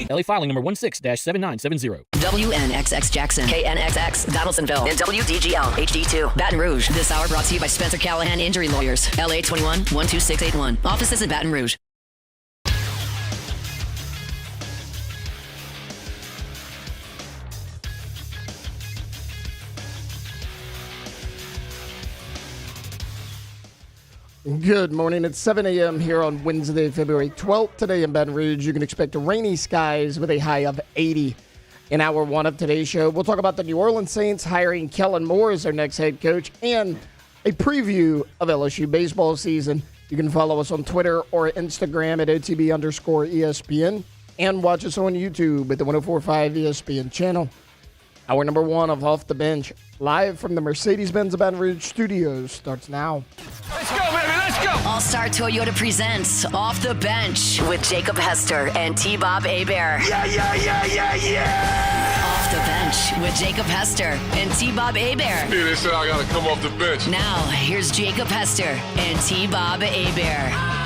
OTB. LA filing number 16-7970. WNXX Jackson, KNXX Donaldsonville, and WDGL HD2 Baton Rouge. This hour brought to you by Spencer Callahan Injury Lawyers, LA 21-12681. Offices in Baton Rouge. Good morning. It's 7 a.m. here on Wednesday, February 12th. Today in Baton Rouge, you can expect rainy skies with a high of 80. In hour one of today's show, we'll talk about the New Orleans Saints hiring Kellen Moore as their next head coach and a preview of LSU baseball season. You can follow us on Twitter or Instagram at OTB_ESPN and watch us on YouTube at the 104.5 ESPN channel. Hour number one of Off the Bench, live from the Mercedes-Benz Baton Rouge studios, starts now. Let's go, baby. Let's go. All-Star Toyota presents Off the Bench with Jacob Hester and T-Bob Hebert. Yeah. Off the Bench with Jacob Hester and T-Bob Hebert. Yeah, they said I gotta come off the bench. Now, here's Jacob Hester and T-Bob Hebert.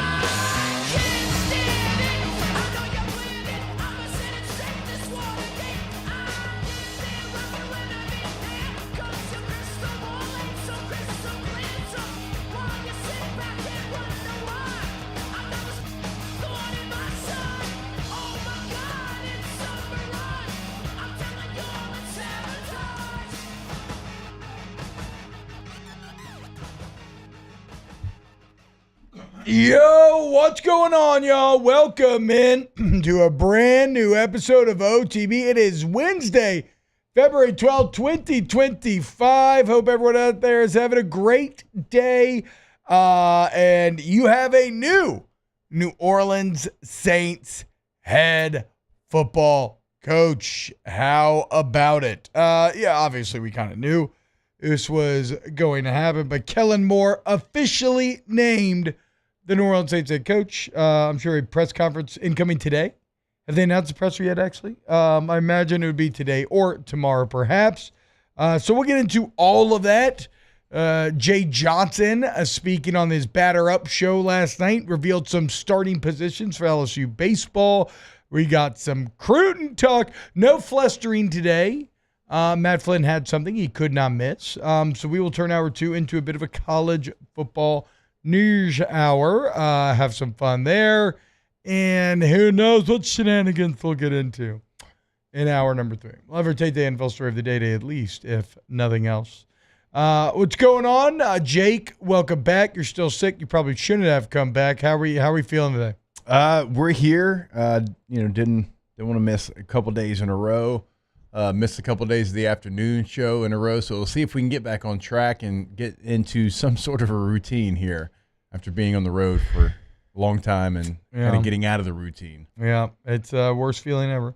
Yo, what's going on, y'all? Welcome in to a brand new episode of OTB. It is Wednesday, February 12th, 2025. Hope everyone out there is having a great day. And you have a new New Orleans Saints head football coach. How about it? Yeah, obviously we kind of knew this was going to happen, but Kellen Moore officially named the New Orleans Saints head coach. I'm sure a press conference incoming today. Have they announced the presser yet, actually? I imagine it would be today or tomorrow, perhaps. So we'll get into all of that. Jay Johnson, speaking on his Batter Up show last night, revealed some starting positions for LSU baseball. We got some Cruton talk. No flustering today. Matt Flynn had something he could not miss. So we will turn hour two into a bit of a college football news hour. Have some fun there. And who knows what shenanigans we'll get into in hour number three. We'll have our Tate Day NFL story of the day at least, if nothing else. What's going on? Jake, welcome back. You're still sick. You probably shouldn't have come back. How are we feeling today? We're here. Didn't want to miss a couple days in a row. Missed a couple of days of the afternoon show in a row, so we'll see if we can get back on track and get into some sort of a routine here after being on the road for a long time and kind of getting out of the routine. Yeah, it's worst feeling ever.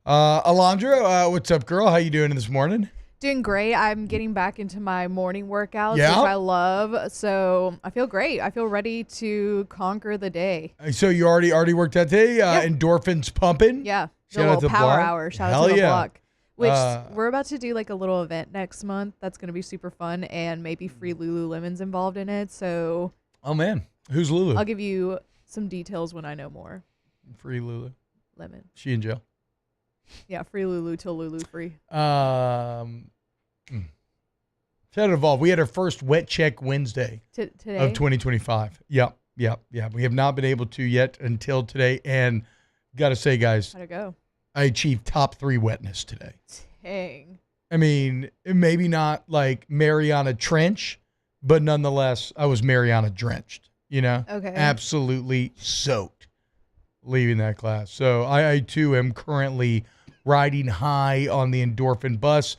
Alondra, what's up, girl? How you doing this morning? Doing great. I'm getting back into my morning workouts, Yeah? which I love. So I feel great. I feel ready to conquer the day. So you already worked out today? Yep. Endorphins pumping? Yeah. Shout The out little to power Block. hour. Shout Hell out to the yeah. block. Which we're about to do like a little event next month. That's going to be super fun and maybe free Lululemon's involved in it. So Oh, man. Who's Lulu? I'll give you some details when I know more. Free Lulu. Lemon. She in jail. Yeah, free Lulu till Lulu free. Shout out Evolve. We had our first Wet Check Wednesday Today? of 2025. Yep. We have not been able to yet until today. And got to say, guys, How'd it go? I achieved top 3 wetness today. Dang. I mean, maybe not like Mariana Trench, but nonetheless, I was Mariana drenched, Okay. Absolutely soaked leaving that class. So I too am currently riding high on the endorphin bus.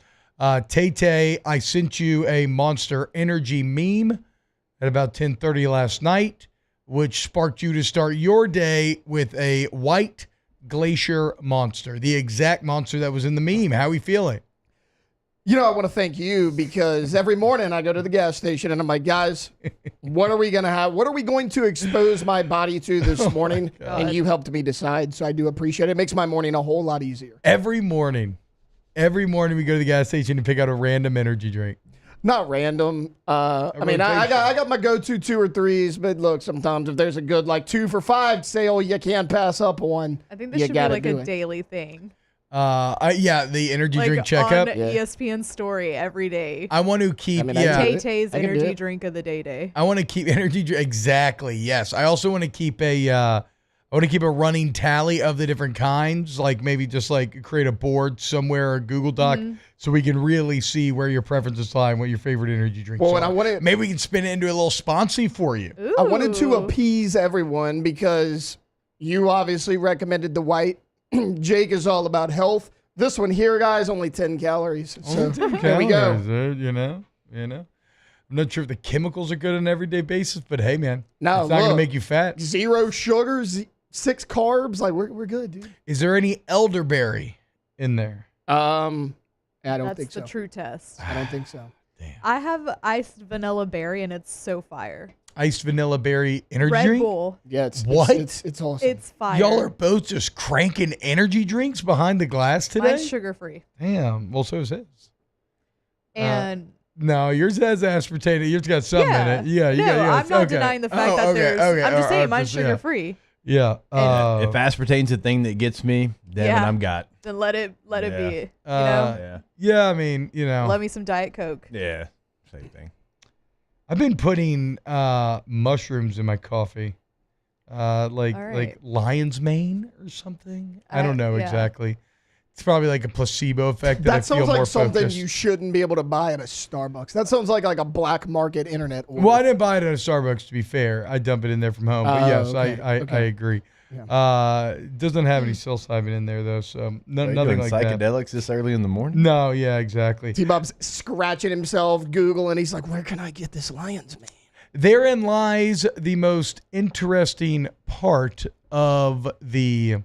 Tay, I sent you a Monster Energy meme at about 10:30 last night, which sparked you to start your day with a white glacier monster, the exact monster that was in the meme. How are we feeling? I want to thank you because every morning I go to the gas station and I'm like, guys, what are we going to have? What are we going to expose my body to this morning? And you helped me decide. So I do appreciate it. It makes my morning a whole lot easier. Every morning we go to the gas station and pick out a random energy drink. Not random. I got my go-to 2 or 3s, but look, sometimes if there's a good 2 for $5 sale, you can't pass up one. I think this should be a daily thing. The energy drink checkup. On ESPN story every day. I want to keep Tay-Tay's energy drink of the day. I want to keep energy drink. Exactly. Yes. I also want to keep a running tally of the different kinds, maybe just create a board somewhere, a Google Doc, so we can really see where your preferences lie and what your favorite energy drinks are. And maybe we can spin it into a little sponsy for you. Ooh. I wanted to appease everyone because you obviously recommended the white. Jake is all about health. This one here, guys, only 10 calories. So there we go. You know. I'm not sure if the chemicals are good on an everyday basis, but hey, man, it's not going to make you fat. 0 sugars, 6 carbs. We're good, dude. Is there any elderberry in there? I don't think so. That's the true test. I don't think so. Damn. I have iced vanilla berry, and it's so fire. Iced vanilla berry energy Red drink? Bull. Yeah, it's awesome. It's fire. Y'all are both just cranking energy drinks behind the glass today? Mine's sugar-free. Damn. Well, so is his. And no, yours has aspartame. Yours got something in it. Yeah, I'm not denying the fact that there's. I'm just saying mine's sugar-free. Yeah. If aspartame's a thing that gets me, then I'm got. Then let it be. You know? Yeah, I mean, Love me some Diet Coke. Yeah, same thing. I've been putting mushrooms in my coffee, like lion's mane or something. I don't know exactly. It's probably like a placebo effect. That sounds I feel like more something focused. you shouldn't be able to buy at a Starbucks. That sounds like a black market internet order. Well, I didn't buy it at a Starbucks, to be fair. I dump it in there from home. But yes, okay. I agree. Yeah. It doesn't have any psilocybin in there, though, so nothing like psychedelics that. Psychedelics this early in the morning? No, yeah, exactly. T-Bob's scratching himself, Googling. He's like, where can I get this lion's mane? Therein lies the most interesting part of the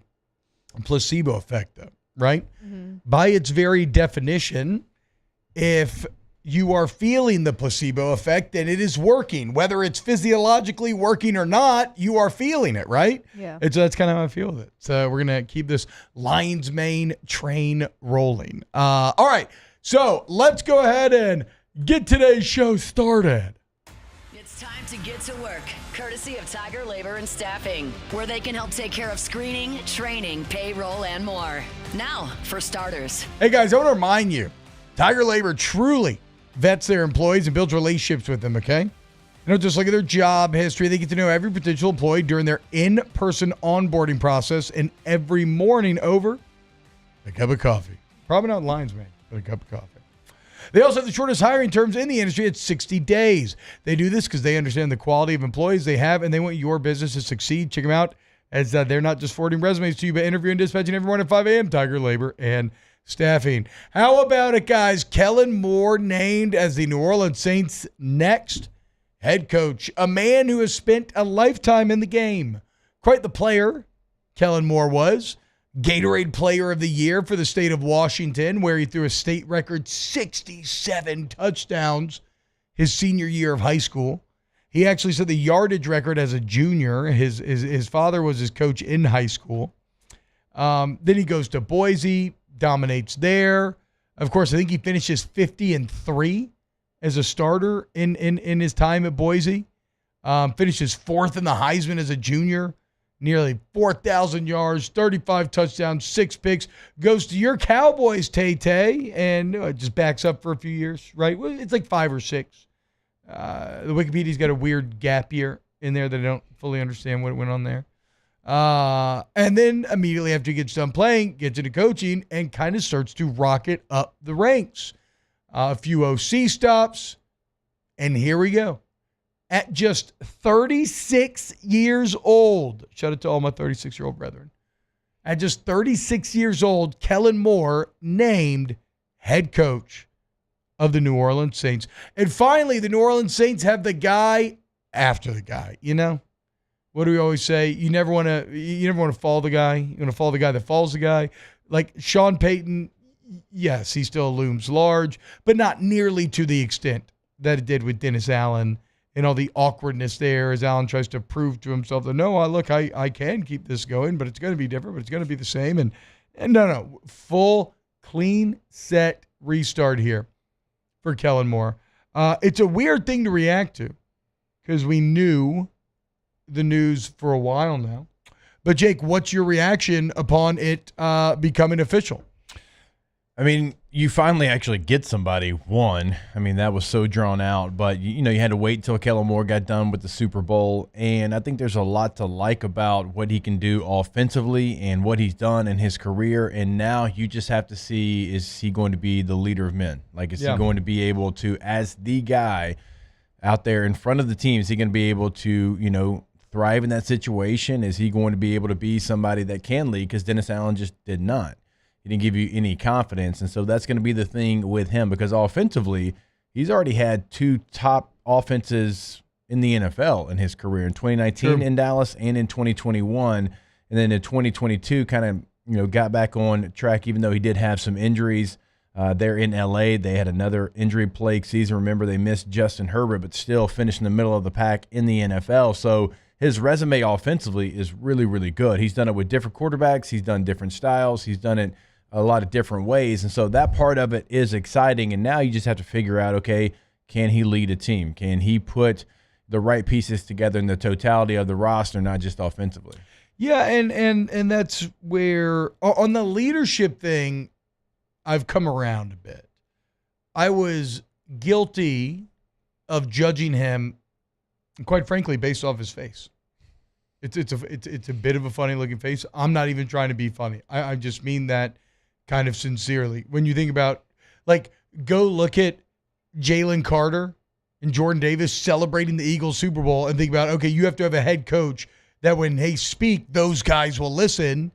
placebo effect, though, right? Mm-hmm. By its very definition, if you are feeling the placebo effect, then it is working. Whether it's physiologically working or not, you are feeling it, right? Yeah. That's kind of how I feel with it. So we're going to keep this lion's mane train rolling. All right. So let's go ahead and get today's show started. It's time to get to work, courtesy of Tiger Labor and Staffing, where they can help take care of screening, training, payroll, and more. Now, for starters. Hey, guys, I want to remind you, Tiger Labor truly vets their employees and builds relationships with them, okay? Just look at their job history. They get to know every potential employee during their in-person onboarding process and every morning over a cup of coffee. Probably not lion's mane, but a cup of coffee. They also have the shortest hiring terms in the industry at 60 days. They do this because they understand the quality of employees they have, and they want your business to succeed. Check them out, as they're not just forwarding resumes to you, but interviewing and dispatching every morning at 5 a.m. Tiger Labor and Staffing. How about it, guys? Kellen Moore named as the New Orleans Saints' next head coach, a man who has spent a lifetime in the game. Quite the player, Kellen Moore was. Gatorade Player of the Year for the state of Washington, where he threw a state record 67 touchdowns his senior year of high school. He actually set the yardage record as a junior. His father was his coach in high school. Then he goes to Boise, dominates there. Of course, I think he finishes 50-3 as a starter in his time at Boise. Finishes 4th in the Heisman as a junior. Nearly 4,000 yards, 35 touchdowns, 6 picks. Goes to your Cowboys, Tay-Tay, and it just backs up for a few years, right? Well, it's like 5 or 6. The Wikipedia's got a weird gap year in there that I don't fully understand what went on there. And then immediately after he gets done playing, gets into coaching and kind of starts to rocket up the ranks. A few OC stops, and here we go. At just 36 years old, shout out to all my 36-year-old brethren. At just 36 years old, Kellen Moore named head coach of the New Orleans Saints. And finally, the New Orleans Saints have the guy after the guy, you know? What do we always say? You never want to follow the guy. You want to follow the guy that follows the guy. Like Sean Payton, yes, he still looms large, but not nearly to the extent that it did with Dennis Allen and all the awkwardness there as Allen tries to prove to himself that, no, I can keep this going, but it's going to be different, but it's going to be the same. And no, full, clean set restart here for Kellen Moore. It's a weird thing to react to because we knew the news for a while now. But, Jake, what's your reaction upon it becoming official? I mean, you finally actually get somebody, one. I mean, that was so drawn out. But, you had to wait until Kellen Moore got done with the Super Bowl. And I think there's a lot to like about what he can do offensively and what he's done in his career. And now you just have to see, is he going to be the leader of men? Like, is he going to be able to, as the guy out there in front of the team, is he going to be able to, thrive in that situation? Is he going to be able to be somebody that can lead? Because Dennis Allen just did not. He didn't give you any confidence. And so that's going to be the thing with him because offensively, he's already had 2 top offenses in the NFL in his career, in 2019 in Dallas and in 2021. And then in 2022 kind of, got back on track, even though he did have some injuries there in L.A. They had another injury-plagued season. Remember, they missed Justin Herbert, but still finished in the middle of the pack in the NFL. So his resume offensively is really, really good. He's done it with different quarterbacks. He's done different styles. He's done it a lot of different ways. And so that part of it is exciting. And now you just have to figure out, okay, can he lead a team? Can he put the right pieces together in the totality of the roster, not just offensively? Yeah, and that's where, on the leadership thing, I've come around a bit. I was guilty of judging him, quite frankly, based off his face. It's a bit of a funny looking face. I'm not even trying to be funny. I just mean that kind of sincerely. When you think about, go look at Jalen Carter and Jordan Davis celebrating the Eagles Super Bowl and think about, okay, you have to have a head coach that when they speak, those guys will listen.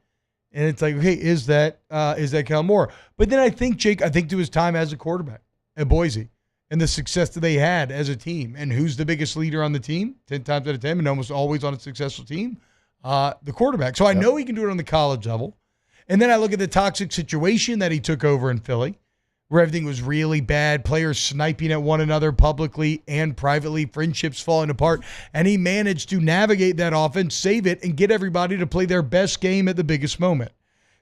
And it's like, okay, is that Kellen Moore? But then I think, Jake, to his time as a quarterback at Boise and the success that they had as a team. And who's the biggest leader on the team? 10 times out of 10 and almost always on a successful team? The quarterback. So I know he can do it on the college level. And then I look at the toxic situation that he took over in Philly, where everything was really bad, players sniping at one another publicly and privately, friendships falling apart. And he managed to navigate that offense, save it, and get everybody to play their best game at the biggest moment.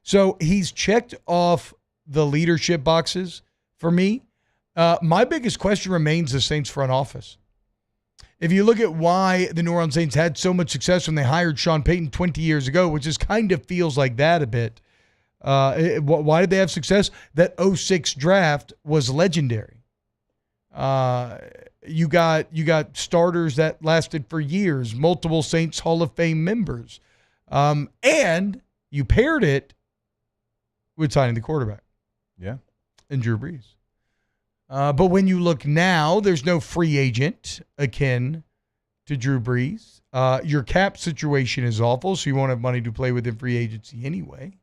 So he's checked off the leadership boxes for me. My biggest question remains the Saints front office. If you look at why the New Orleans Saints had so much success when they hired Sean Payton 20 years ago, which just kind of feels like that a bit. Why did they have success? That 2006 draft was legendary. You got starters that lasted for years, multiple Saints Hall of Fame members. And you paired it with signing the quarterback. Yeah. And Drew Brees. But when you look now, there's no free agent akin to Drew Brees. Your cap situation is awful, so you won't have money to play with in free agency anyway.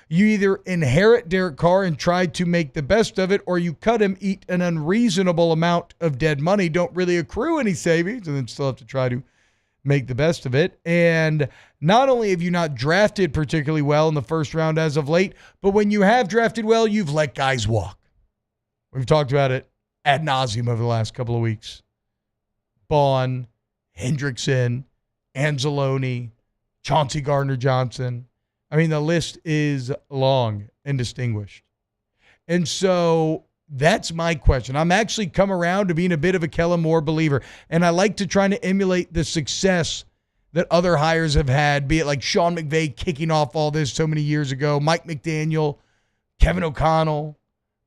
You either inherit Derek Carr and try to make the best of it, or you cut him, eat an unreasonable amount of dead money, don't really accrue any savings, and then still have to try to make the best of it. And not only have you not drafted particularly well in the first round as of late, but when you have drafted well, you've let guys walk. We've talked about it ad nauseum over the last couple of weeks. Bond, Hendrickson, Anzalone, Chauncey Gardner-Johnson. I mean, the list is long and distinguished. And so that's my question. I'm actually come around to being a bit of a Kellen Moore believer, and I like to try to emulate the success that other hires have had, be it like Sean McVay kicking off all this so many years ago, Mike McDaniel, Kevin O'Connell.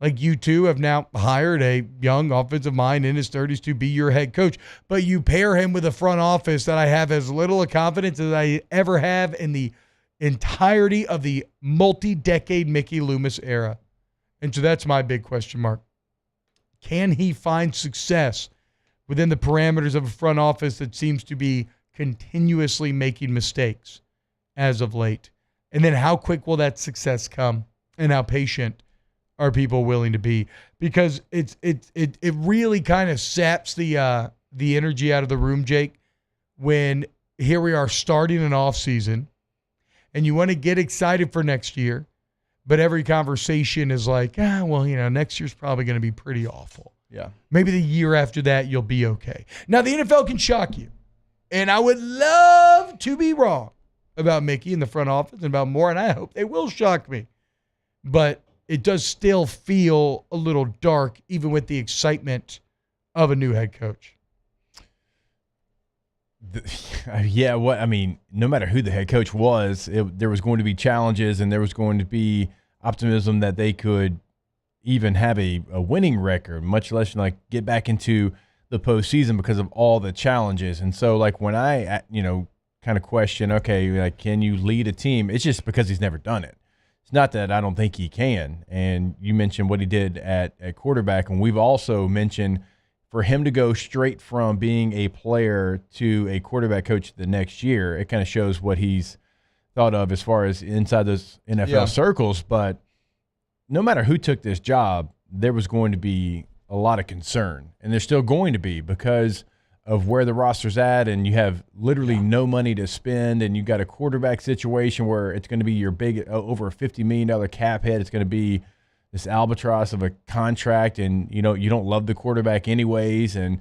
Like you two have now hired a young offensive mind in his 30s to be your head coach. But you pair him with a front office that I have as little confidence as I ever have in the entirety of the multi-decade Mickey Loomis era. And so that's my big question mark. Can he find success within the parameters of a front office that seems to be continuously making mistakes as of late? And then how quick will that success come? And how patient are people willing to be? Because it really kind of saps the energy out of the room, Jake, when here we are starting an off season and you want to get excited for next year, but every conversation is like, next year's probably going to be pretty awful. Yeah. Maybe the year after that, you'll be okay. Now, the NFL can shock you. And I would love to be wrong about Mickey in the front office and about Moore, and I hope they will shock me. But it does still feel a little dark, even with the excitement of a new head coach? Yeah, no matter who the head coach was, there was going to be challenges, and there was going to be optimism that they could even have a winning record, much less like get back into the postseason because of all the challenges. And so, like, when I, kind of question, okay, like, can you lead a team? It's just because he's never done it. It's not that I don't think he can. And you mentioned what he did at quarterback, and we've also mentioned for him to go straight from being a player to a quarterback coach the next year, it kind of shows what he's thought of as far as inside those NFL circles. But no matter who took this job, there was going to be a lot of concern, and there's still going to be because of where the roster's at, and you have literally no money to spend, and you got a quarterback situation where it's going to be your big over a $50 million cap hit. It's going to be this albatross of a contract, and you don't love the quarterback anyways, and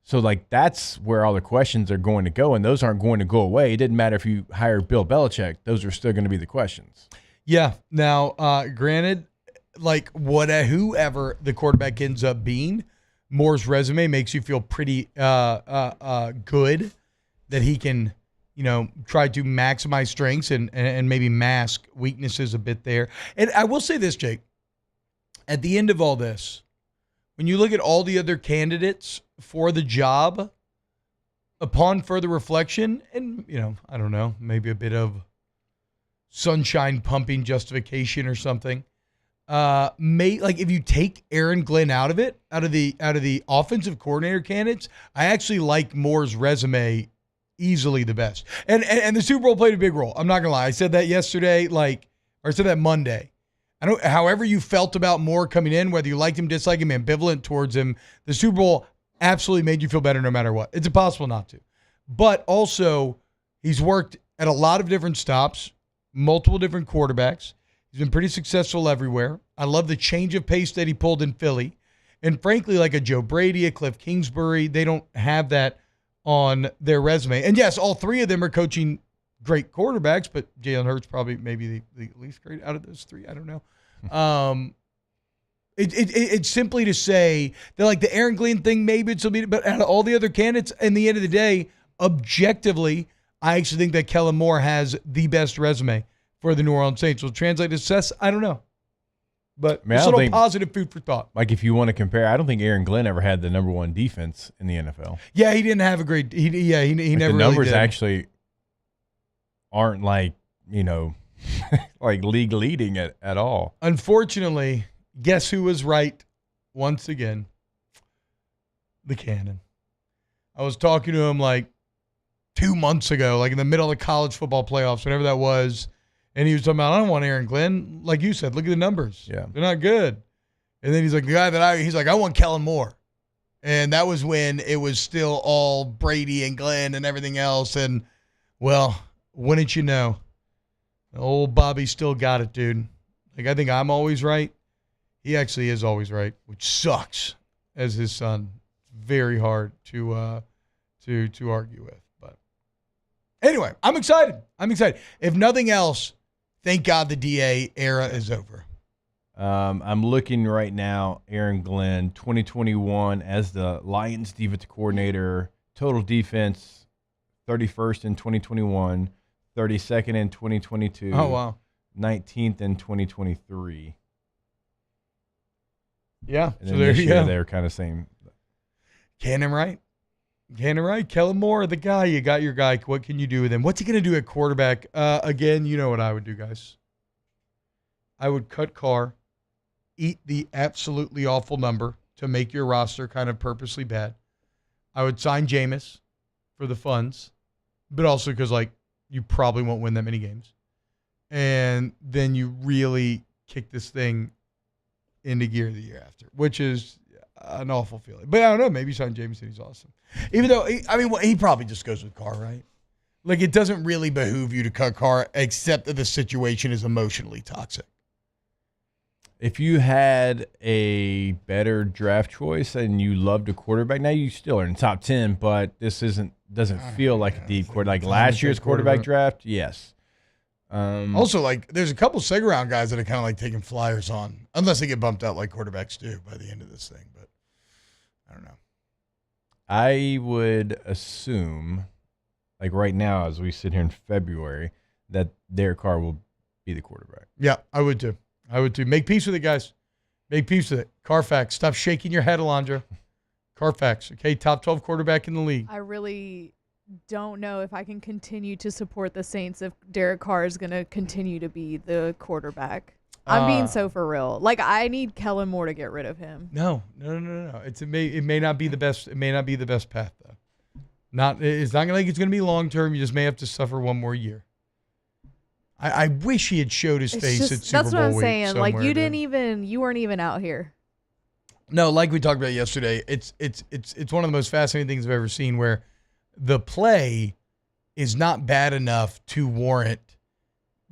so like that's where all the questions are going to go, and those aren't going to go away. It didn't matter if you hired Bill Belichick; those are still going to be the questions. Yeah. Now, granted, like whoever the quarterback ends up being, Moore's resume makes you feel pretty good that he can, try to maximize strengths and maybe mask weaknesses a bit there. And I will say this, Jake. At the end of all this, when you look at all the other candidates for the job, upon further reflection, and, I don't know, maybe a bit of sunshine pumping justification or something, if you take Aaron Glenn out of the offensive coordinator candidates, I actually like Moore's resume easily the best. And the Super Bowl played a big role. I'm not gonna lie. I said that yesterday, or I said that Monday. However you felt about Moore coming in, whether you liked him, disliked him, ambivalent towards him, the Super Bowl absolutely made you feel better no matter what. It's impossible not to. But also, he's worked at a lot of different stops, multiple different quarterbacks. He's been pretty successful everywhere. I love the change of pace that he pulled in Philly. And frankly, like a Joe Brady, a Cliff Kingsbury, they don't have that on their resume. And yes, all three of them are coaching great quarterbacks, but Jalen Hurts probably maybe the least great out of those three. I don't know. It's simply to say that like the Aaron Glenn thing, maybe it's a bit, but out of all the other candidates, in the end of the day, objectively, I actually think that Kellen Moore has the best resume for the New Orleans Saints. Will translate to success? I don't know. But it's a little positive food for thought. Like if you want to compare, I don't think Aaron Glenn ever had the number one defense in the NFL. Yeah, he didn't have a great. He never. The numbers really did. Actually aren't like like league leading at all. Unfortunately, guess who was right once again? The Cannon. I was talking to him like 2 months ago, like in the middle of the college football playoffs, whatever that was. And he was talking about, I don't want Aaron Glenn. Like you said, look at the numbers. Yeah. They're not good. And then he's like, I want Kellen Moore. And that was when it was still all Brady and Glenn and everything else. And, well, wouldn't you know, old Bobby still got it, dude. Like, I think I'm always right. He actually is always right, which sucks as his son. It's very hard to argue with. But anyway, I'm excited. If nothing else, thank God the DA era is over. I'm looking right now, Aaron Glenn, 2021 as the Lions defensive coordinator, total defense, 31st in 2021, 32nd in 2022. Oh, wow. 19th in 2023. Yeah. And then so there you go. They're kind of same. Cannon right. Kellen Moore, the guy. You got your guy. What can you do with him? What's he going to do at quarterback? Again, you know what I would do, guys. I would cut Carr, eat the absolutely awful number to make your roster kind of purposely bad. I would sign Jameis for the funds, but also because, like, you probably won't win that many games. And then you really kick this thing into gear the year after, which is an awful feeling. But I don't know. Maybe sign Jameis and he's awesome. Even though, he probably just goes with Carr, right? Like, it doesn't really behoove you to cut Carr, except that the situation is emotionally toxic. If you had a better draft choice and you loved a quarterback, now you still are in the top 10, but this doesn't feel like a deep quarterback. Like last year's quarterback draft, yes. Also, like, there's a couple second round guys that are kind of like taking flyers on, unless they get bumped out like quarterbacks do by the end of this thing. But I don't know. I would assume, like right now, as we sit here in February, that Derek Carr will be the quarterback. Yeah, I would too. Make peace with it, guys. Make peace with it. Carfax. Stop shaking your head, Alondra. Carfax. Okay, top 12 quarterback in the league. I really don't know if I can continue to support the Saints if Derek Carr is going to continue to be the quarterback. I'm being so for real. Like, I need Kellen Moore to get rid of him. No. It may not be the best. It may not be the best path though. It's not like it's going to be long term. You just may have to suffer one more year. I wish he had showed his face at Super Bowl. That's what I'm saying. Like, you weren't even out here. No, like we talked about yesterday, it's one of the most fascinating things I've ever seen where the play is not bad enough to warrant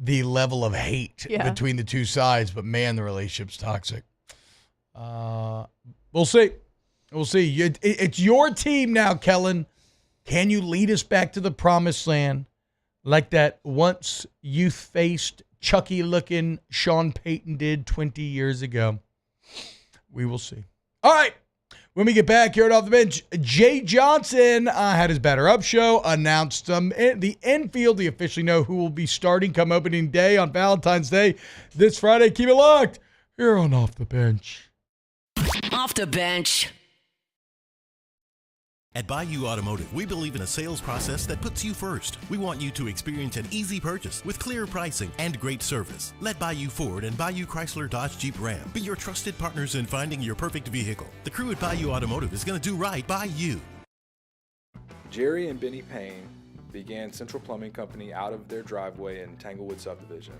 the level of hate between the two sides, but man, the relationship's toxic. We'll see. It's your team now, Kellen. Can you lead us back to the promised land like that once youth-faced, Chucky-looking Sean Payton did 20 years ago? We will see. All right. When we get back here at Off the Bench, Jay Johnson had his Batter Up show, announced the infield. We officially know who will be starting come opening day on Valentine's Day this Friday. Keep it locked here on Off the Bench. Off the Bench. At Bayou Automotive, we believe in a sales process that puts you first. We want you to experience an easy purchase with clear pricing and great service. Let Bayou Ford and Bayou Chrysler Dodge Jeep Ram be your trusted partners in finding your perfect vehicle. The crew at Bayou Automotive is going to do right by you. Jerry and Benny Payne began Central Plumbing Company out of their driveway in Tanglewood Subdivision.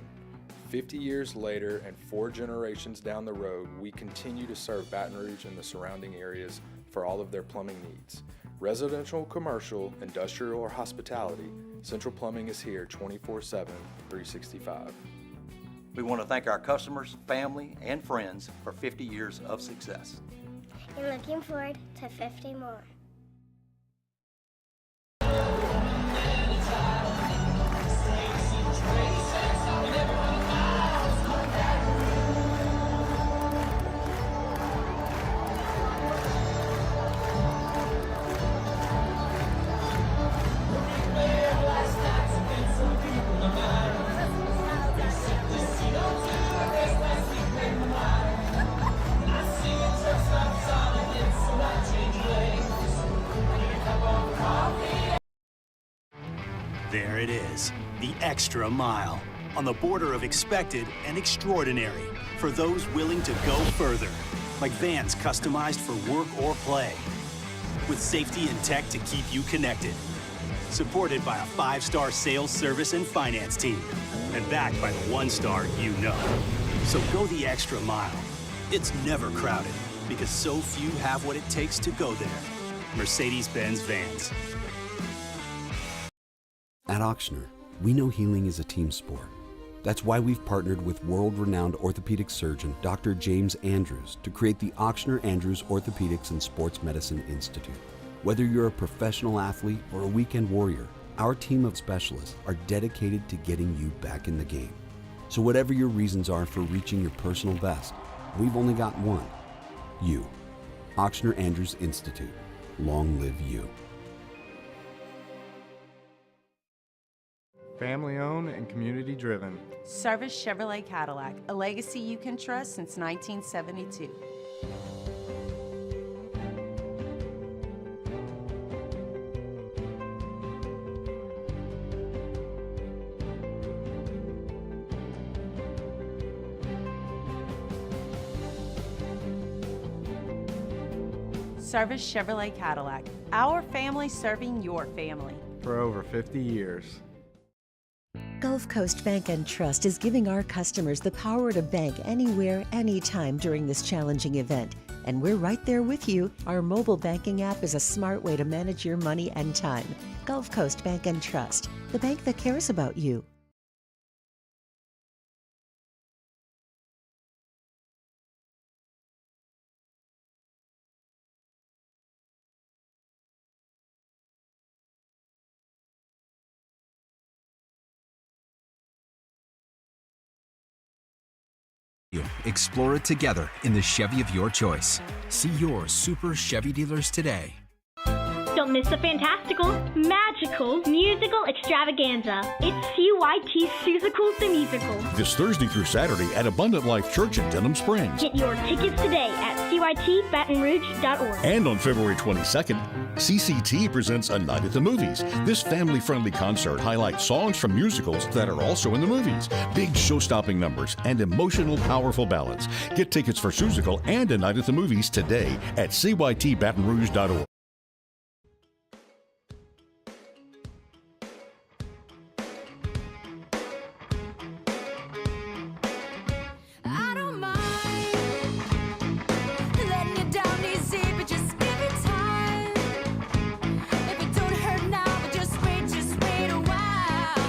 50 years later and 4 generations down the road, we continue to serve Baton Rouge and the surrounding areas for all of their plumbing needs. Residential, commercial, industrial, or hospitality, Central Plumbing is here 24/7, 365. We want to thank our customers, family, and friends for 50 years of success. And looking forward to 50 more. There it is, the extra mile, on the border of expected and extraordinary, for those willing to go further, like vans customized for work or play, with safety and tech to keep you connected, supported by a 5-star sales, service, and finance team, and backed by the 1-star you know. So go the extra mile. It's never crowded, because so few have what it takes to go there. Mercedes-Benz Vans. At Ochsner, we know healing is a team sport. That's why we've partnered with world-renowned orthopedic surgeon Dr. James Andrews to create the Ochsner Andrews Orthopedics and Sports Medicine Institute. Whether you're a professional athlete or a weekend warrior, our team of specialists are dedicated to getting you back in the game. So whatever your reasons are for reaching your personal best, we've only got one: you. Ochsner Andrews Institute. Long live you. Family owned and community driven. Service Chevrolet Cadillac, a legacy you can trust since 1972. Service Chevrolet Cadillac, our family serving your family. For over 50 years. Gulf Coast Bank and Trust is giving our customers the power to bank anywhere, anytime during this challenging event. And we're right there with you. Our mobile banking app is a smart way to manage your money and time. Gulf Coast Bank and Trust, the bank that cares about you. Explore it together in the Chevy of your choice. See your Super Chevy dealers today. Don't miss the fantastical, magical, musical extravaganza. It's CYT's Seussical the Musical. This Thursday through Saturday at Abundant Life Church in Denham Springs. Get your tickets today at cytbatonrouge.org. And on February 22nd, CCT presents A Night at the Movies. This family-friendly concert highlights songs from musicals that are also in the movies, big show-stopping numbers, and emotional, powerful ballads. Get tickets for Seussical and A Night at the Movies today at cytbatonrouge.org.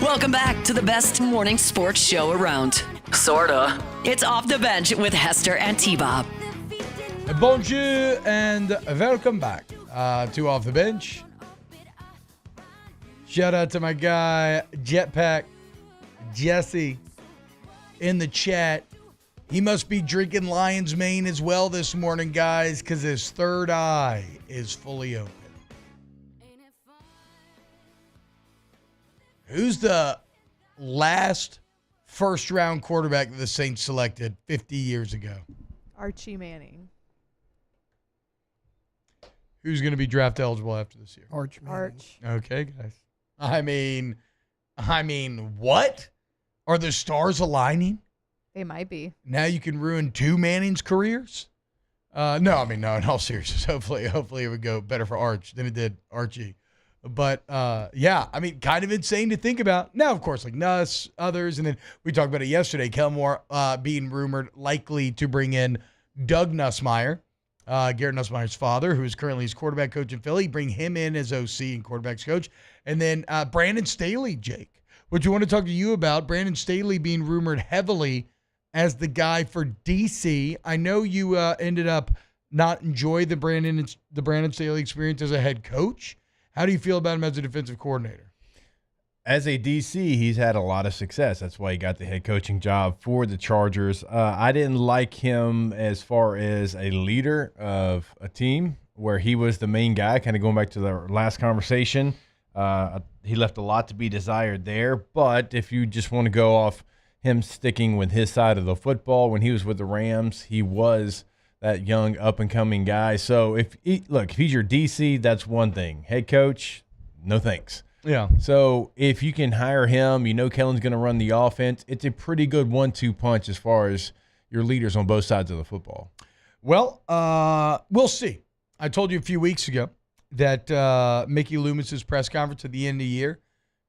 Welcome back to the best morning sports show around. Sorta. It's Off the Bench with Hester and T-Bob. Bonjour and welcome back to Off the Bench. Shout out to my guy, Jetpack Jesse, in the chat. He must be drinking lion's mane as well this morning, guys, because his third eye is fully open. Who's the last first-round quarterback that the Saints selected 50 years ago? Archie Manning. Who's going to be draft eligible after this year? Arch. Okay, guys. I mean, what? Are the stars aligning? They might be. Now you can ruin two Manning's careers? No, in all seriousness. Hopefully it would go better for Arch than it did Archie. But, kind of insane to think about. Now, of course, like Nuss, others, and then we talked about it yesterday, Kellen Moore being rumored likely to bring in Doug Nussmeier, Garrett Nussmeier's father, who is currently his quarterback coach in Philly, bring him in as OC and quarterbacks coach. And then Brandon Staley, Jake, which we want to talk to you about. Brandon Staley being rumored heavily as the guy for DC. I know you ended up not enjoy the Brandon Staley experience as a head coach. How do you feel about him as a defensive coordinator? As a DC, he's had a lot of success. That's why he got the head coaching job for the Chargers. I didn't like him as far as a leader of a team where he was the main guy, kind of going back to the last conversation. He left a lot to be desired there. But if you just want to go off him sticking with his side of the football, when he was with the Rams, he was that young up-and-coming guy. So if he's your DC, that's one thing. Head coach, no thanks. Yeah. So if you can hire him, Kellen's going to run the offense. It's a pretty good 1-2 punch as far as your leaders on both sides of the football. Well, we'll see. I told you a few weeks ago that Mickey Loomis's press conference at the end of the year,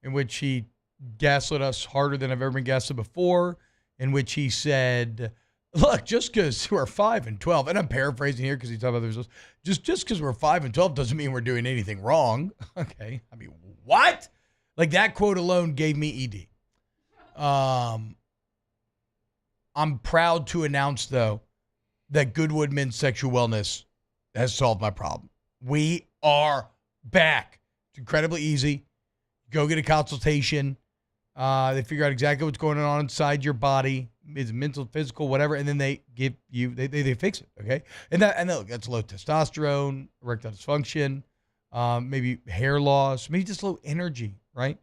in which he gaslit us harder than I've ever been gaslit before, in which he said, look, just because we're 5-12, and I'm paraphrasing here because he's talking about the results, just because we're 5-12 doesn't mean we're doing anything wrong. Okay. What? Like, that quote alone gave me ED. I'm proud to announce, though, that Goodwood Men's Sexual Wellness has solved my problem. We are back. It's incredibly easy. Go get a consultation. They figure out exactly what's going on inside your body. It's mental, physical, whatever, and then they give you, they fix it, okay? And look, that's low testosterone, erectile dysfunction, maybe hair loss, maybe just low energy, right?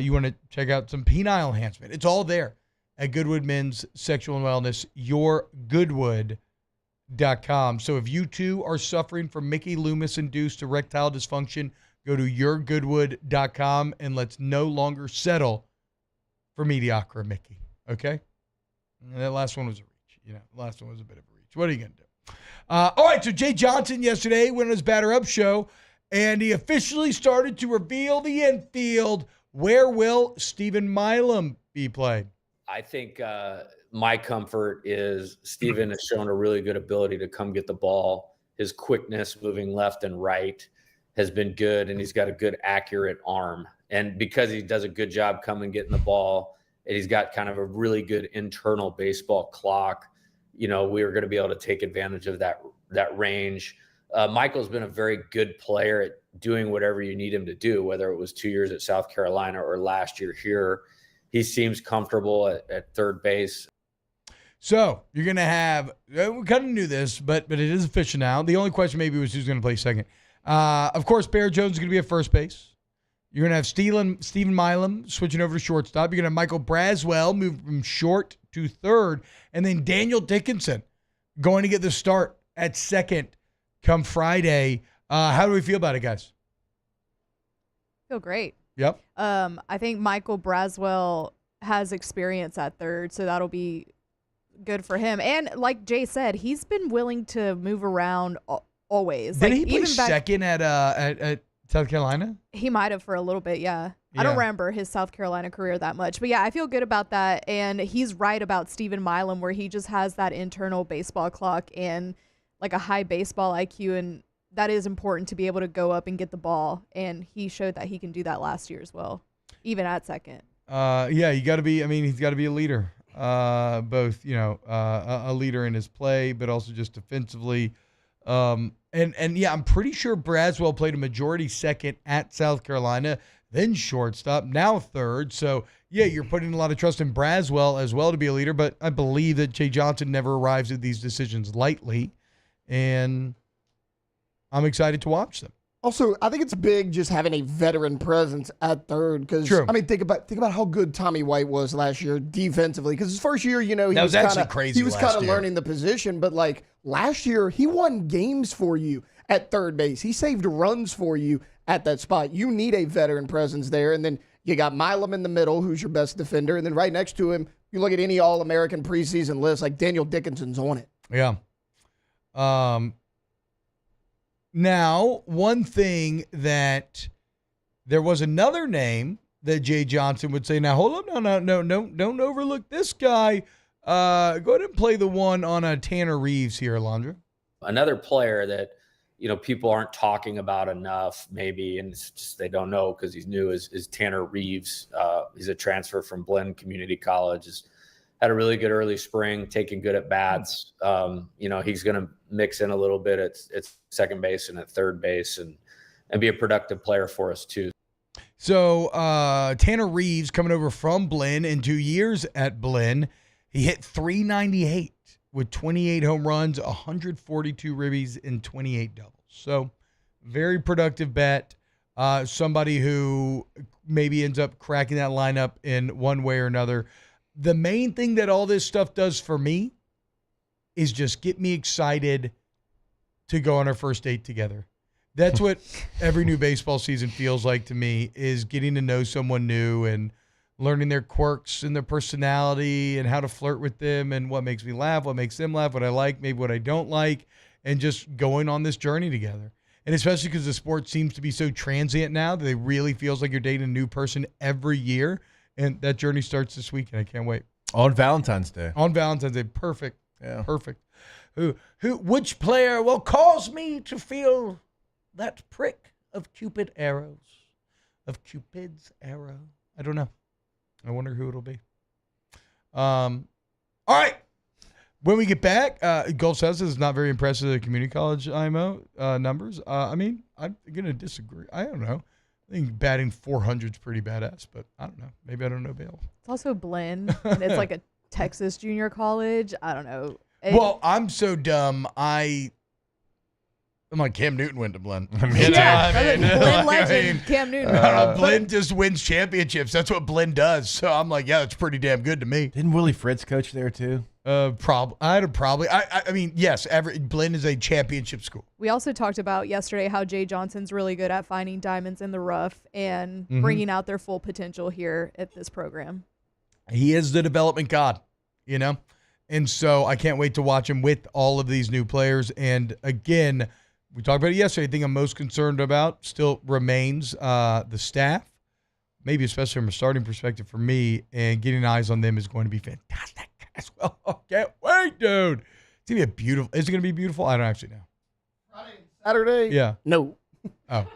You want to check out some penile enhancement. It's all there at Goodwood Men's Sexual and Wellness, yourgoodwood.com. So if you too are suffering from Mickey Loomis-induced erectile dysfunction, go to yourgoodwood.com and let's no longer settle for mediocre Mickey, okay? And that last one was a reach. The last one was a bit of a reach. What are you going to do? All right, so Jay Johnson yesterday went on his Batter Up show, and he officially started to reveal the infield. Where will Stephen Milam be played? I think my comfort is Stephen has shown a really good ability to come get the ball. His quickness moving left and right has been good, and he's got a good, accurate arm. And because he does a good job coming getting the ball, and he's got kind of a really good internal baseball clock, we are going to be able to take advantage of that range. Michael's been a very good player at doing whatever you need him to do, whether it was 2 years at South Carolina or last year here. He seems comfortable at third base. So you're going to have, we kind of knew this, but it is official now. The only question maybe was who's going to play second. Of course, Bear Jones is going to be at first base. You're going to have Steven Milam switching over to shortstop. You're going to have Michael Braswell move from short to third. And then Daniel Dickinson going to get the start at second come Friday. How do we feel about it, guys? Feel great. Yep. I think Michael Braswell has experience at third, so that'll be good for him. And like Jay said, he's been willing to move around always. Did he play second at South Carolina? He might have for a little bit, yeah. I don't remember his South Carolina career that much. But, yeah, I feel good about that. And he's right about Steven Milam, where he just has that internal baseball clock and, like, a high baseball IQ. And that is important to be able to go up and get the ball. And he showed that he can do that last year as well, even at second. Yeah, you got to be – I mean, he's got to be a leader. Both, a leader in his play, but also just defensively. And yeah, I'm pretty sure Braswell played a majority second at South Carolina, then shortstop, now third. So, yeah, you're putting a lot of trust in Braswell as well to be a leader, but I believe that Jay Johnson never arrives at these decisions lightly, and I'm excited to watch them. Also, I think it's big just having a veteran presence at third because, I mean, think about how good Tommy White was last year defensively because his first year, he was kind of learning the position. But, like, last year, he won games for you at third base. He saved runs for you at that spot. You need a veteran presence there. And then you got Milam in the middle, who's your best defender. And then right next to him, you look at any All-American preseason list, like Daniel Dickinson's on it. Yeah. Now, one thing that there was another name that Jay Johnson would say, now, hold up, no, don't overlook this guy. Go ahead and play the one on Tanner Reeves here, Alondra. Another player that, people aren't talking about enough maybe, and it's just they don't know because he's new, is Tanner Reeves. He's a transfer from Blinn Community College. He's had a really good early spring, taking good at bats. He's going to mix in a little bit at second base and at third base and be a productive player for us too. So Tanner Reeves coming over from Blinn in 2 years at Blinn. He hit .398 with 28 home runs, 142 ribbies, and 28 doubles. So very productive bat. Somebody who maybe ends up cracking that lineup in one way or another. The main thing that all this stuff does for me is just get me excited to go on our first date together. That's what every new baseball season feels like to me, is getting to know someone new and learning their quirks and their personality and how to flirt with them and what makes me laugh, what makes them laugh, what I like, maybe what I don't like, and just going on this journey together. And especially because the sport seems to be so transient now that it really feels like you're dating a new person every year. And that journey starts this weekend. I can't wait. On Valentine's Day. On Valentine's Day. Perfect. Yeah. Perfect. Which player will cause me to feel that prick of Cupid's arrow? I don't know. I wonder who it'll be. All right. When we get back, Gulf says this is not very impressive at community college IMO numbers. I'm going to disagree. I don't know. I think batting 400 is pretty badass, but I don't know. Maybe I don't know Bill. It's also Blinn, and it's like a Texas junior college. I don't know. Well, I'm so dumb. I'm like, Cam Newton went to Blinn. Blinn legend, Cam Newton. Blinn just wins championships. That's what Blinn does. So I'm like, yeah, that's pretty damn good to me. Didn't Willie Fritz coach there too? Probably. I mean, yes. Blinn is a championship school. We also talked about yesterday how Jay Johnson's really good at finding diamonds in the rough and bringing out their full potential here at this program. He is the development god, and so I can't wait to watch him with all of these new players. And again, we talked about it yesterday. The thing I'm most concerned about still remains the staff, maybe especially from a starting perspective for me, and getting eyes on them is going to be fantastic as well. I can't wait, dude. It's going to be beautiful. Is it going to be beautiful? I don't actually know. Saturday? Yeah. No. Oh.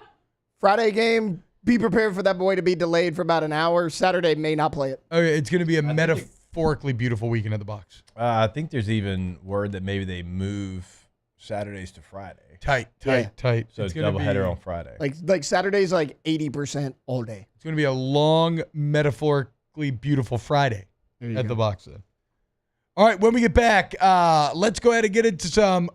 Friday game, be prepared for that boy to be delayed for about an hour. Saturday may not play it. Okay, it's going to be a metaphorically beautiful weekend at the box. I think there's even word that maybe they move Saturdays to Friday. Tight. So it's doubleheader on Friday. Like Saturday's like 80% all day. It's going to be a long, metaphorically beautiful Friday at the box then. All right, when we get back, let's go ahead and get into some,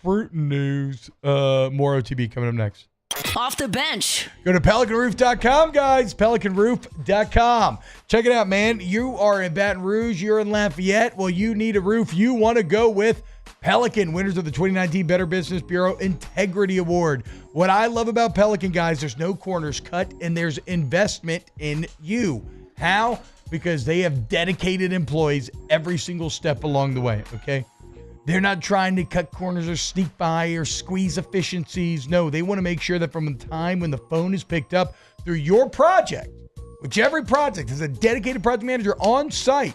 recruiting news. More OTB coming up next. Off the bench. Go to PelicanRoof.com, guys. PelicanRoof.com. Check it out, man. You are in Baton Rouge. You're in Lafayette. Well, you need a roof. You want to go with Pelican, winners of the 2019 Better Business Bureau Integrity Award. What I love about Pelican, guys, there's no corners cut, and there's investment in you. How? Because they have dedicated employees every single step along the way, okay? They're not trying to cut corners or sneak by or squeeze efficiencies. No, they want to make sure that from the time when the phone is picked up through your project, which every project has a dedicated project manager on site,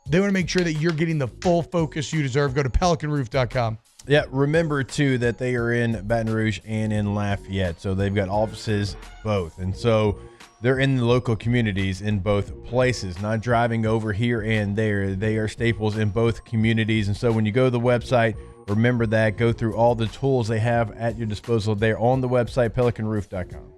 they want to make sure that you're getting the full focus you deserve. Go to PelicanRoof.com. Yeah, remember, too, that they are in Baton Rouge and in Lafayette. So they've got offices both. And so they're in the local communities in both places, not driving over here and there. They are staples in both communities. And so when you go to the website, remember that. Go through all the tools they have at your disposal. They're on the website, PelicanRoof.com.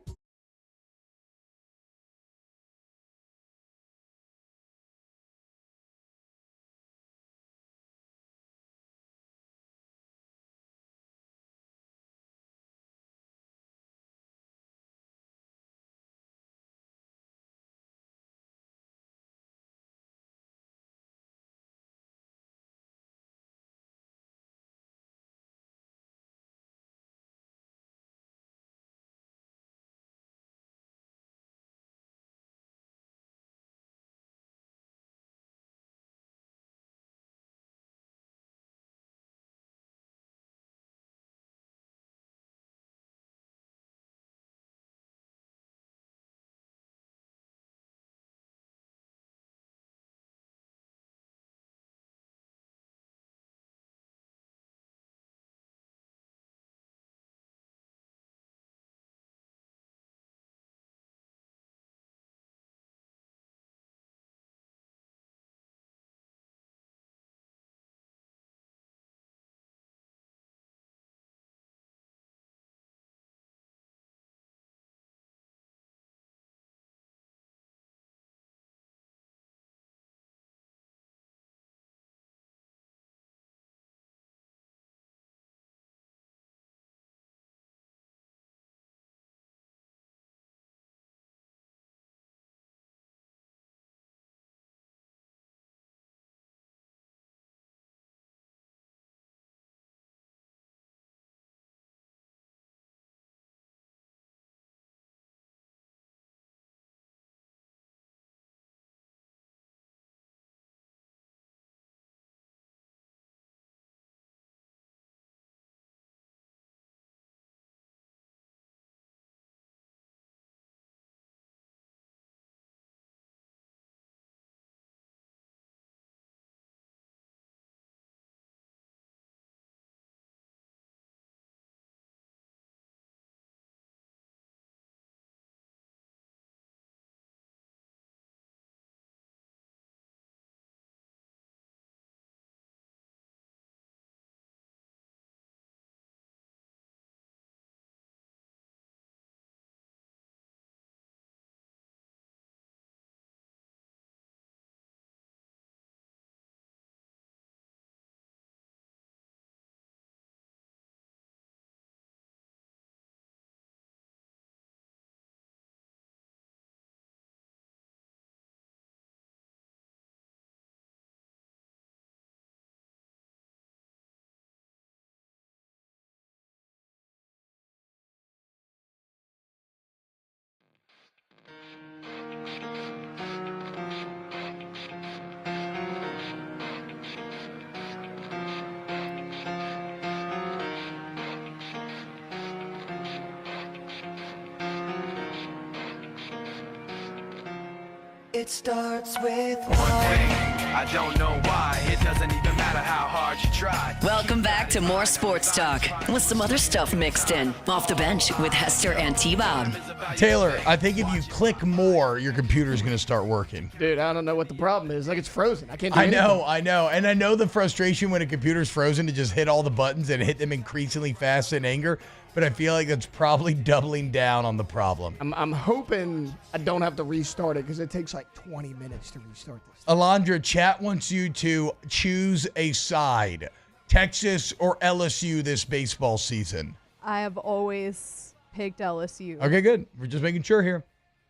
It starts with one thing. I don't know why. It doesn't even matter how hard you try. Welcome back to more sports talk with some other stuff mixed in. Off the bench with Hester and T-Bob. Taylor, I think if you click more, your computer's going to start working. Dude, I don't know what the problem is. Like, it's frozen. I can't do anything. I know. And I know the frustration when a computer's frozen to just hit all the buttons and hit them increasingly fast in anger. But I feel like that's probably doubling down on the problem. I'm hoping I don't have to restart it because it takes like 20 minutes to restart this. Alondra, chat wants you to choose a side. Texas or LSU this baseball season? I have always picked LSU. Okay, good. We're just making sure here.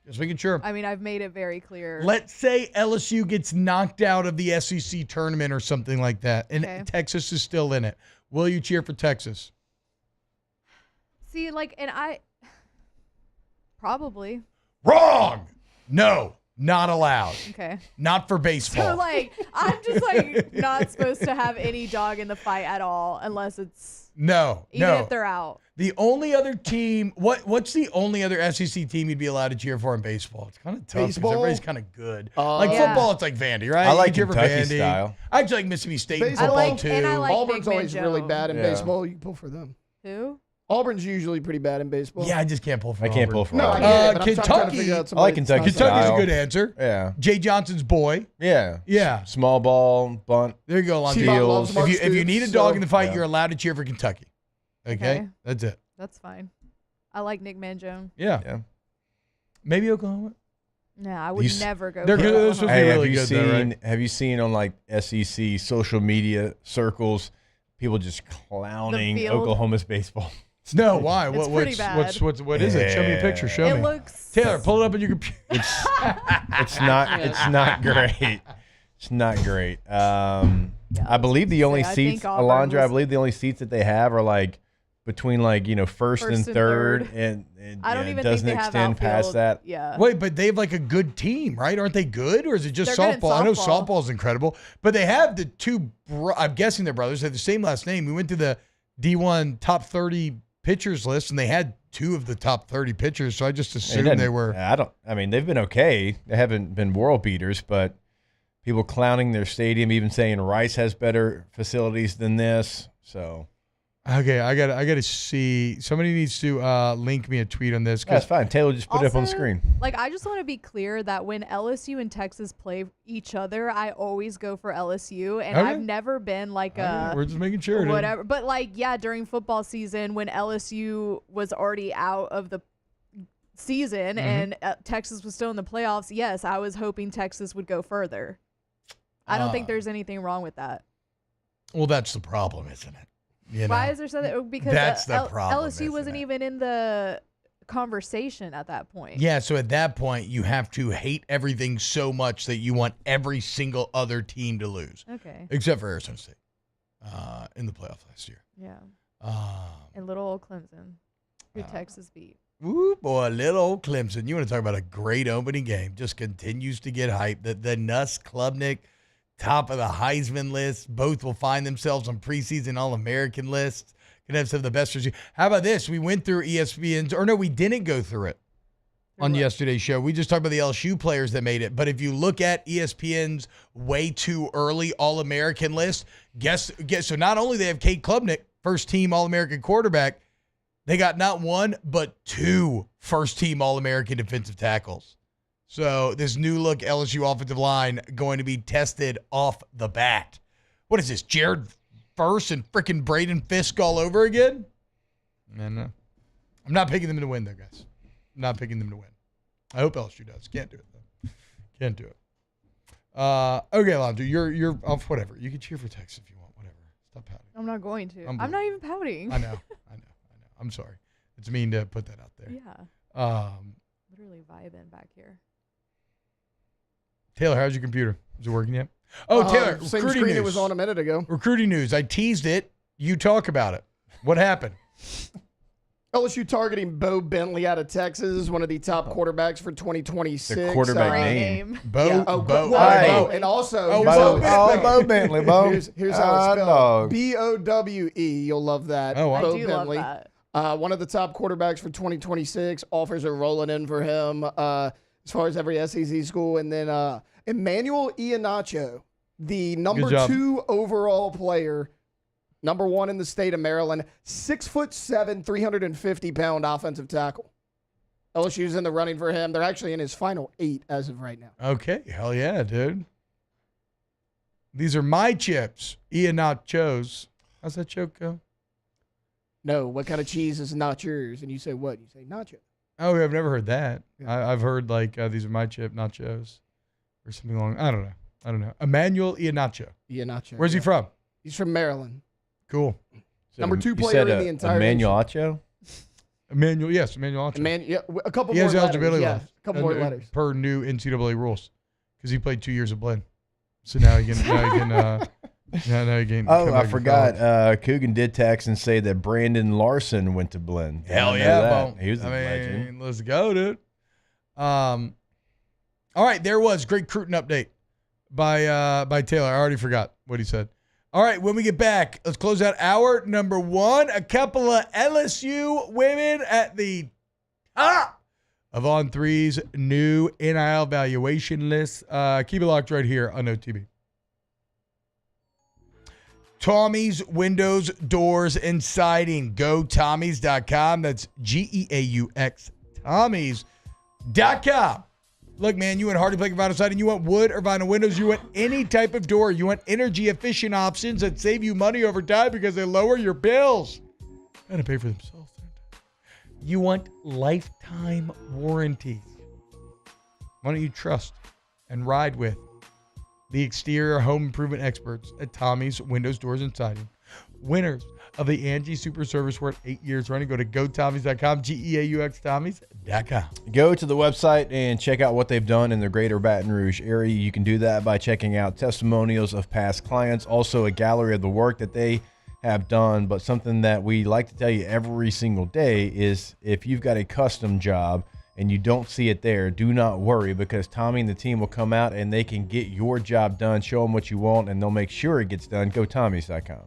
Just making sure. I mean, I've made it very clear. Let's say LSU gets knocked out of the SEC tournament or something like that, and Texas is still in it. Will you cheer for Texas? See, and I probably. Wrong. No, not allowed. Okay. Not for baseball. So, I'm just, not supposed to have any dog in the fight at all unless it's. No. Even if they're out. The only other team, what's the only other SEC team you'd be allowed to cheer for in baseball? It's kind of tough because everybody's kind of good. Football, it's like Vandy, right? I like you cheer for Kentucky Vandy. style. I actually like Mississippi State in football, too. And I like Auburn's Big always Man really Joe. bad in baseball. You can pull for them. Who? Auburn's usually pretty bad in baseball. Yeah, I just can't pull for I can't Auburn. pull for No, Auburn. I get it, but I'm trying to Kentucky. figure out I like somebody Kentucky that's not Kentucky's style. a good answer. Yeah. Jay Johnson's boy. Yeah. Yeah. Small ball, bunt. There you go, Lonzo. T-Bob loves Mark If you need a Stoops, dog so- in the fight, Yeah. you're allowed to cheer for Kentucky. Okay? That's it. That's fine. I like Nick Mangione. Yeah. Maybe Oklahoma. No, I would never go. They're for good. They're supposed to be really good, though, right? Have you seen on SEC social media circles people just clowning field. Oklahoma's baseball? No, why? It's pretty bad. What is it? Show me a picture. Show me. It looks. Taylor, pull it up on your computer. It's not great. It's not great. I believe the only I seats, think Auburn Alondra, I was- believe the only seats that they have are between first and third, and I don't even doesn't think they have extend past outfield. that. Yeah. Wait, but they have a good team, right? Aren't they good? Or is it just They're good at softball? I know softball. softball's incredible. But they have the two, I'm guessing they're brothers. They have the same last name. We went to the D1 top 30 pitchers list, and they had two of the top 30 pitchers. So I just assumed they were. They've been okay. They haven't been world beaters, but people clowning their stadium, even saying Rice has better facilities than this. So. Okay, I gotta see. Somebody needs to link me a tweet on this. That's fine. Taylor just put it up on the screen. I just want to be clear that when LSU and Texas play each other, I always go for LSU, and Okay. I've never been We're just making sure. dude. whatever. But during football season, when LSU was already out of the season and Texas was still in the playoffs, yes, I was hoping Texas would go further. I don't think there's anything wrong with that. Well, that's the problem, isn't it? Why is there something? Because That's the problem, LSU wasn't even in the conversation at that point. Yeah, so at that point, you have to hate everything so much that you want every single other team to lose. Okay. Except for Arizona State in the playoff last year. Yeah. And little old Clemson, who Texas beat. Ooh, boy, little old Clemson. You want to talk about a great opening game. Just continues to get hyped. The Nuss Klubnik, top of the Heisman list. Both will find themselves on preseason All-American lists. Gonna have some of the best receivers. How about this? We went through ESPN's, or no, we didn't go through it on yesterday's show. We just talked about the LSU players that made it. But if you look at ESPN's way too early All-American list, guess. So not only they have Kate Klubnik, first team All-American quarterback, they got not one, but two first-team All-American defensive tackles. So this new look LSU offensive line going to be tested off the bat. What is this, Jared Verse and freaking Braden Fisk all over again? Man, no. I'm not picking them to win, though, guys. I'm not picking them to win. I hope LSU does. Can't do it, though. Can't do it. Okay, Alonzo, you're off. Whatever. You can cheer for Texas if you want. Whatever. Stop pouting. I'm not going to. I'm not even pouting. I know. I'm sorry. It's mean to put that out there. Yeah. Literally vibing back here. Taylor, how's your computer? Is it working yet? Oh, Taylor, same recruiting screen news. it was on a minute ago. Recruiting news. I teased it. You talk about it. What happened? LSU targeting Bo Bentley out of Texas, one of the top quarterbacks for 2026. The quarterback name. Bo. Yeah. Bo. Bo. And also, Bo Bentley. Bo. Here's how it's spelled. B-O-W-E. You'll love that. Oh, wow. Bo I do Bentley. love that. One of the top quarterbacks for 2026. Offers are rolling in for him as far as every SEC school. And then Emmanuel Iheanacho, the number 2 overall player, number 1 in the state of Maryland, 6'7", 350-pound offensive tackle. LSU's in the running for him. They're actually in his final 8 as of right now. Okay. Hell yeah, dude. These are my chips. Iheanacho's. How's that joke go? No, what kind of cheese is not yours? And you say what? You say nacho. Oh, I've never heard that. Yeah. I've heard these are my chip nachos or something along. I don't know. Emmanuel Iheanacho. Iheanacho. Where's he from? He's from Maryland. Cool. Number 2 You player said in the entire Emmanuel nation. Acho? Emmanuel Acho. A couple He more has letters. eligibility Yeah, left. a couple more letters. Per new NCAA rules. Because he played 2 years of blend. So now he can now he can Oh, come I back to forgot. college. Coogan did text and say that Brandon Larson went to blend. Hell I know yeah, that. Bo. He was a I mean, legend. let's go, dude. All right, there was great recruiting update by Taylor. I already forgot what he said. All right, when we get back, let's close out hour number 1. A couple of LSU women at the top of On3's new NIL valuation list. Keep it locked right here on OTB. Tommy's Windows, Doors, and Siding. Go Tommys.com. That's GEAUX. Tommys.com. Look, man, you want hardy plank vinyl siding, you want wood or vinyl windows, you want any type of door, you want energy efficient options that save you money over time because they lower your bills. Gotta pay for themselves. You want lifetime warranties. Why don't you trust and ride with the exterior home improvement experts at Tommy's Windows, Doors, and Siding? Winners of the Angie Super Service Award 8 years running. Go to GoTommys.com, GEAUX Tommys.com. Go to the website and check out what they've done in the greater Baton Rouge area. You can do that by checking out testimonials of past clients, also a gallery of the work that they have done. But something that we like to tell you every single day is if you've got a custom job and you don't see it there, do not worry, because Tommy and the team will come out and they can get your job done, show them what you want, and they'll make sure it gets done. Go Tommys.com.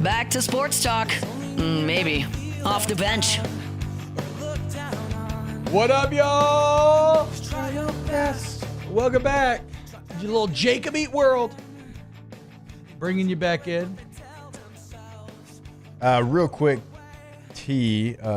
Back to sports talk. Maybe. Off the bench. What up, y'all? Try your best. Welcome back to your little Jacob Eat world. Bringing you back in. Real quick,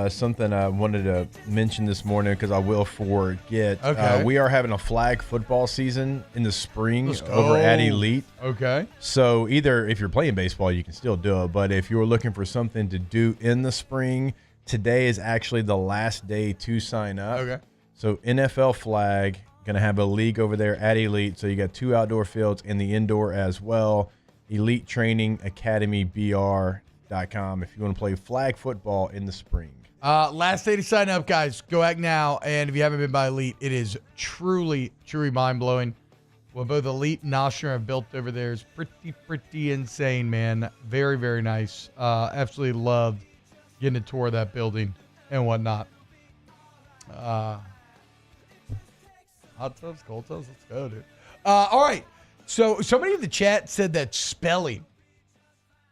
something I wanted to mention this morning because I will forget. Okay. We are having a flag football season in the spring over at Elite. Okay. So either if you're playing baseball, you can still do it. But if you're looking for something to do in the spring, today is actually the last day to sign up. Okay. So NFL flag, going to have a league over there at Elite. So you got 2 outdoor fields and the indoor as well. Elite Training Academy BR. .com if you want to play flag football in the spring. Last day to sign up, guys. Go back now, and if you haven't been by Elite, it is truly mind-blowing. What both Elite and Oshner have built over there is pretty insane, man. Very, very nice. Absolutely loved getting a tour of that building and whatnot. Hot tubs, cold tubs, let's go, dude. All right, so somebody in the chat said that spelling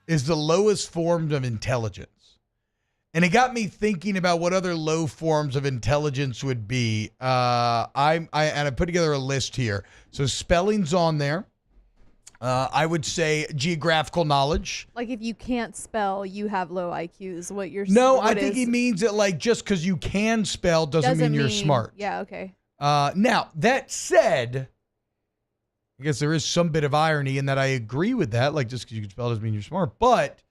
is the lowest form of intelligence. And it got me thinking about what other low forms of intelligence would be. I put together a list here. So spelling's on there. I would say geographical knowledge. Like if you can't spell, you have low IQ is what you're saying. No, I think he means that like just because you can spell doesn't mean you're smart. Yeah, okay. Now, that said, I guess there is some bit of irony in that I agree with that. Like, just because you can spell doesn't mean you're smart. But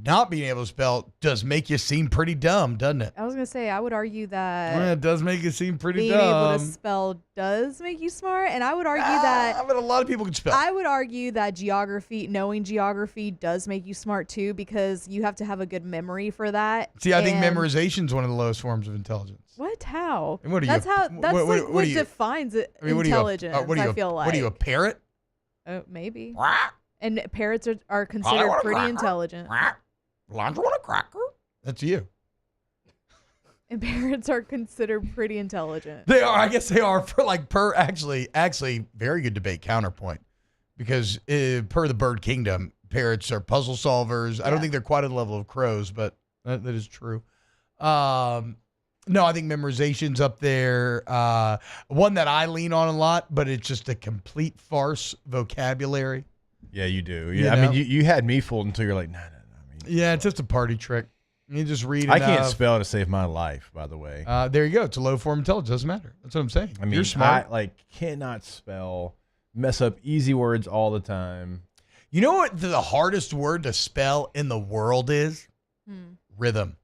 not being able to spell does make you seem pretty dumb, doesn't it? I was going to say, I would argue that Well, it does make you seem pretty being dumb. able to spell does make you smart. And I would argue that... But a lot of people can spell. I would argue that knowing geography does make you smart, too, because you have to have a good memory for that. See, I think memorization is one of the lowest forms of intelligence. What? How? And what are That's you? how. That's what defines it. Intelligence. I feel like. What are you, a parrot? Oh, maybe. And parrots are considered pretty intelligent. Lunch want a cracker? That's you. And parrots are considered pretty intelligent. They are. I guess they are for actually very good debate counterpoint, because per the bird kingdom, parrots are puzzle solvers. Yeah. I don't think they're quite at the level of crows, but that is true. No, I think memorization's up there. One that I lean on a lot, but it's just a complete farce, vocabulary. Yeah, you do. Yeah, I mean, you had me fooled until you're like, no. Yeah, it's just a party trick. You just read it. I can't spell to save my life, by the way. There you go. It's a low form intelligence. Doesn't matter. That's what I'm saying. I mean, you're smart. I cannot spell, mess up easy words all the time. You know what the hardest word to spell in the world is? Rhythm.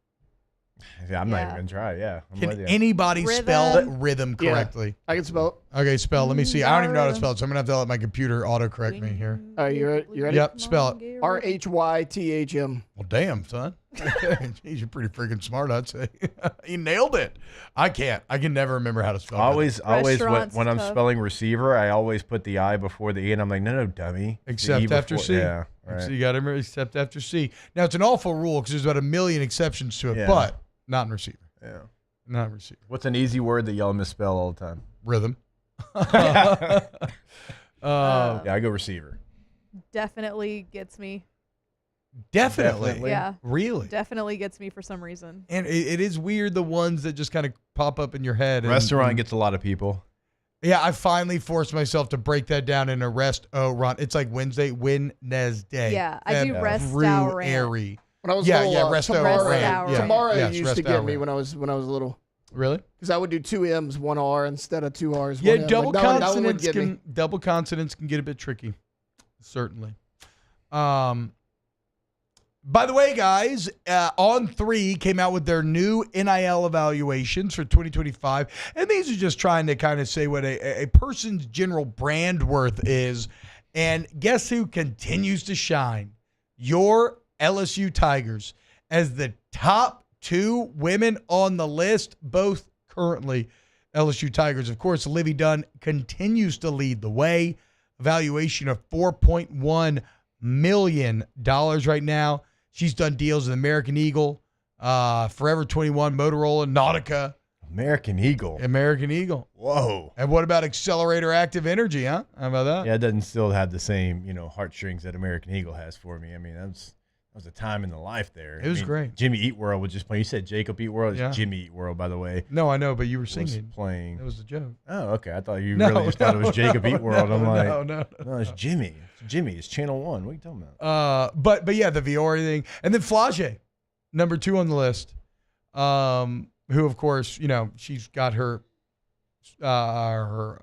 Yeah, I'm not even going to try. Yeah. Can anybody spell rhythm correctly? Yeah, I can spell it. Okay, spell. Let me see. I don't even know how to spell it, so I'm going to have to let my computer autocorrect me here. You ready? Yep, spell it. RHYTHM. Well, damn, son. Jeez, you're pretty freaking smart, I'd say. You nailed it. I can't. I can never remember how to spell it. Always when I'm spelling receiver, I always put the I before the E, and I'm like, no, dummy. Except after C. Yeah, right. So you got to remember except after C. Now, it's an awful rule because there's about 1 million exceptions to it, but not in receiver. Yeah. Not in receiver. What's an easy word that y'all misspell all the time? Rhythm. Yeah, I go receiver. Definitely gets me. Definitely. Yeah. Really? Definitely gets me for some reason. And it is weird, the ones that just kind of pop up in your head. Restaurant gets a lot of people. Yeah, I finally forced myself to break that down in a restaurant. It's like Wednesday. Yeah, I do restaurant. When I was restaurant. Tamara used to get me when I was little. Really? Because I would do 2 M's, 1 R instead of 2 R's. Yeah, 1 M. double consonants can get a bit tricky. Certainly. By the way, guys, On3 came out with their new NIL evaluations for 2025. And these are just trying to kind of say what a person's general brand worth is. And guess who continues to shine? Your LSU Tigers as the top 2 women on the list, both currently LSU Tigers. Of course, Livy Dunn continues to lead the way. Valuation of $4.1 million right now. She's done deals with American Eagle, Forever 21, Motorola, Nautica, American Eagle. American Eagle. Whoa. And what about Accelerator Active Energy, huh? How about that? Yeah, it doesn't still have the same, heartstrings that American Eagle has for me. I mean, that was a time in the life there. It was great. Jimmy Eat World was just playing. You said Jacob Eat World. It's Jimmy Eat World, by the way. No, I know, but you were singing. Playing. It was a joke. Oh, okay. I thought you really just thought it was Jacob Eat World. I'm like, no, it's Jimmy. It's Jimmy. It's Channel 1. What are you talking about? But yeah, the Viore thing. And then Flage, number 2 on the list, who, of course, she's got her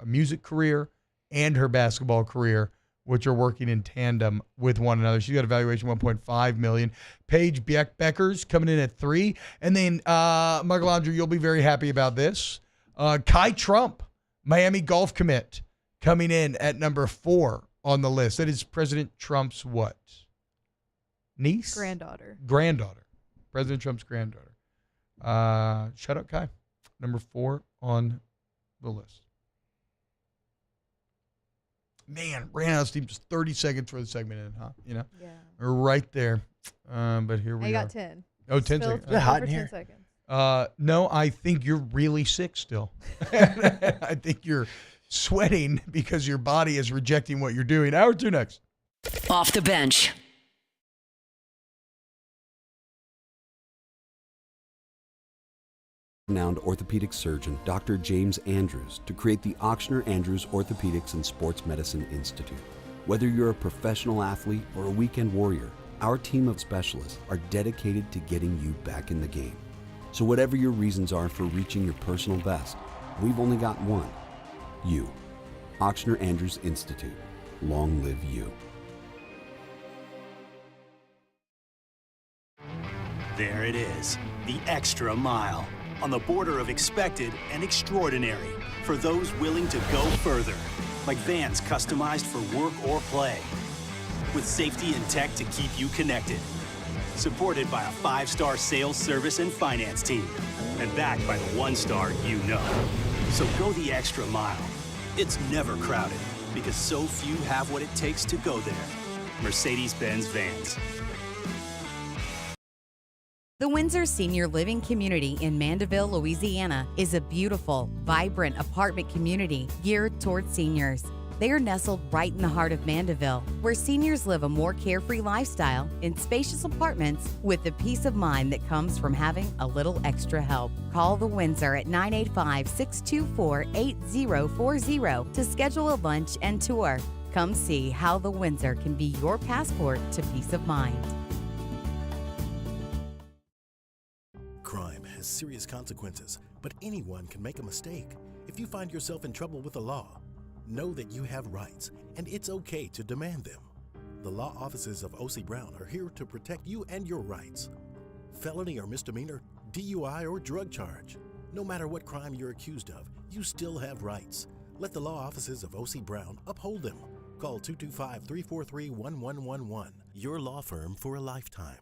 music career and her basketball career, which are working in tandem with one another. She's got a valuation $1.5 million. Paige Becker's coming in at 3. And then, Michael Andre, you'll be very happy about this. Kai Trump, Miami golf commit, coming in at number 4 on the list. That is President Trump's what? Niece? Granddaughter. President Trump's granddaughter. Shout out Kai. Number 4 on the list. Man, ran out of steam just 30 seconds for the segment in, huh? Yeah. We're right there. But here we are. I got 10. Oh, 10 seconds. Is it hot in here? 10 seconds. No, I think you're really sick still. I think you're sweating because your body is rejecting what you're doing. Hour 2 next. Off the bench. Renowned orthopedic surgeon Dr. James Andrews to create the Ochsner Andrews Orthopedics and Sports Medicine Institute. Whether you're a professional athlete or a weekend warrior, our team of specialists are dedicated to getting you back in the game. So whatever your reasons are for reaching your personal best, we've only got one. You. Ochsner Andrews Institute. Long live you. There it is, the extra mile. On the border of expected and extraordinary for those willing to go further, like vans customized for work or play, with safety and tech to keep you connected, supported by a 5-star sales, service, and finance team, and backed by the 1-star you know. So go the extra mile. It's never crowded because so few have what it takes to go there. Mercedes-Benz Vans. The Windsor Senior Living Community in Mandeville, Louisiana is a beautiful, vibrant apartment community geared toward seniors. They are nestled right in the heart of Mandeville, where seniors live a more carefree lifestyle in spacious apartments with the peace of mind that comes from having a little extra help. Call the Windsor at 985-624-8040 to schedule a lunch and tour. Come see how the Windsor can be your passport to peace of mind. Crime has serious consequences, but anyone can make a mistake. If you find yourself in trouble with the law, know that you have rights, and it's okay to demand them. The law offices of O.C. Brown are here to protect you and your rights. Felony or misdemeanor, DUI or drug charge. No matter what crime you're accused of, you still have rights. Let the law offices of O.C. Brown uphold them. Call 225-343-1111. Your law firm for a lifetime.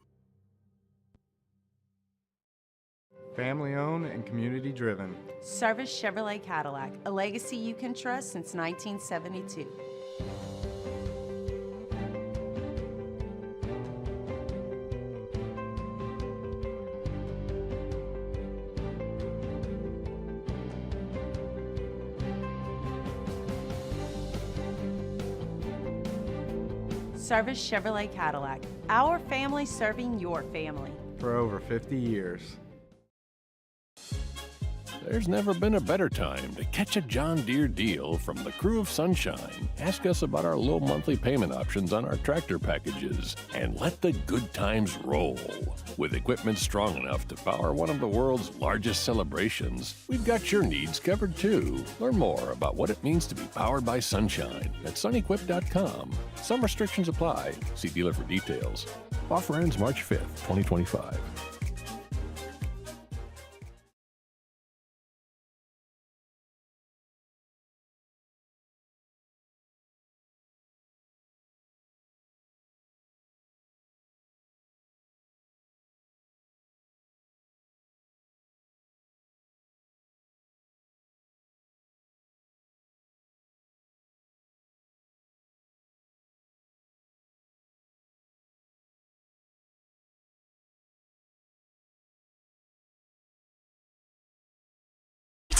Family owned and community driven. Service Chevrolet Cadillac, a legacy you can trust since 1972. Service Chevrolet Cadillac, our family serving your family. For over 50 years. There's never been a better time to catch a John Deere deal from the crew of Sunshine. Ask us about our low monthly payment options on our tractor packages and let the good times roll. With equipment strong enough to power one of the world's largest celebrations, we've got your needs covered too. Learn more about what it means to be powered by Sunshine at sunequip.com. Some restrictions apply. See dealer for details. Offer ends March 5th, 2025.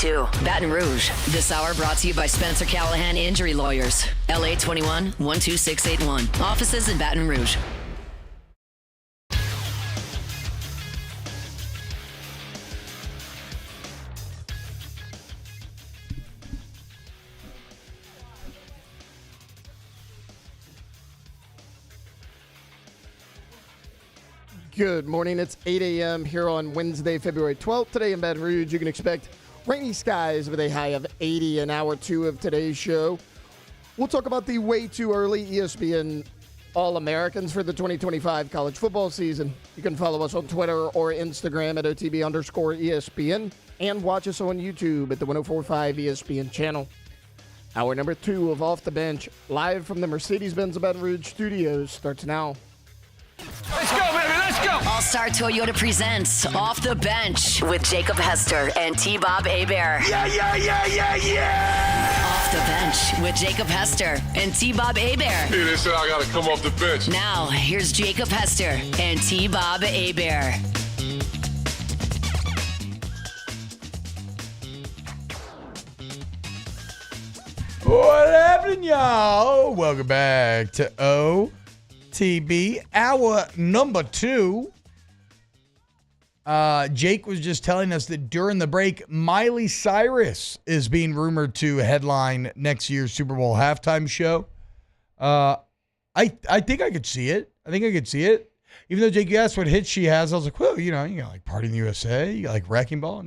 HD2, Baton Rouge. This hour brought to you by Spencer Callahan Injury Lawyers. LA 21 12681. Offices in Baton Rouge. Good morning. It's 8 a.m. here on Wednesday, February 12th. Today in Baton Rouge, you can expect rainy skies with a high of 80 in hour 2 of today's show. We'll talk about the way too early ESPN All-Americans for the 2025 college football season. You can follow us on Twitter or Instagram at OTB_ESPN and watch us on YouTube at the 1045 ESPN channel. Hour number 2 of Off the Bench, live from the Mercedes-Benz Baton Rouge studios, starts now. Let's go, baby, let's go! All-Star Toyota presents Off the Bench with Jacob Hester and T-Bob Hebert. Yeah! Off the Bench with Jacob Hester and T-Bob Hebert. Yeah, they said I gotta come off the bench. Now, here's Jacob Hester and T-Bob Hebert. What happening, y'all? Welcome back to OTB, hour number 2. Jake was just telling us that during the break, Miley Cyrus is being rumored to headline next year's Super Bowl halftime show. I think I could see it. Even though Jake, you asked what hits she has, I was like, well, you got like Party in the USA, you got like Wrecking Ball,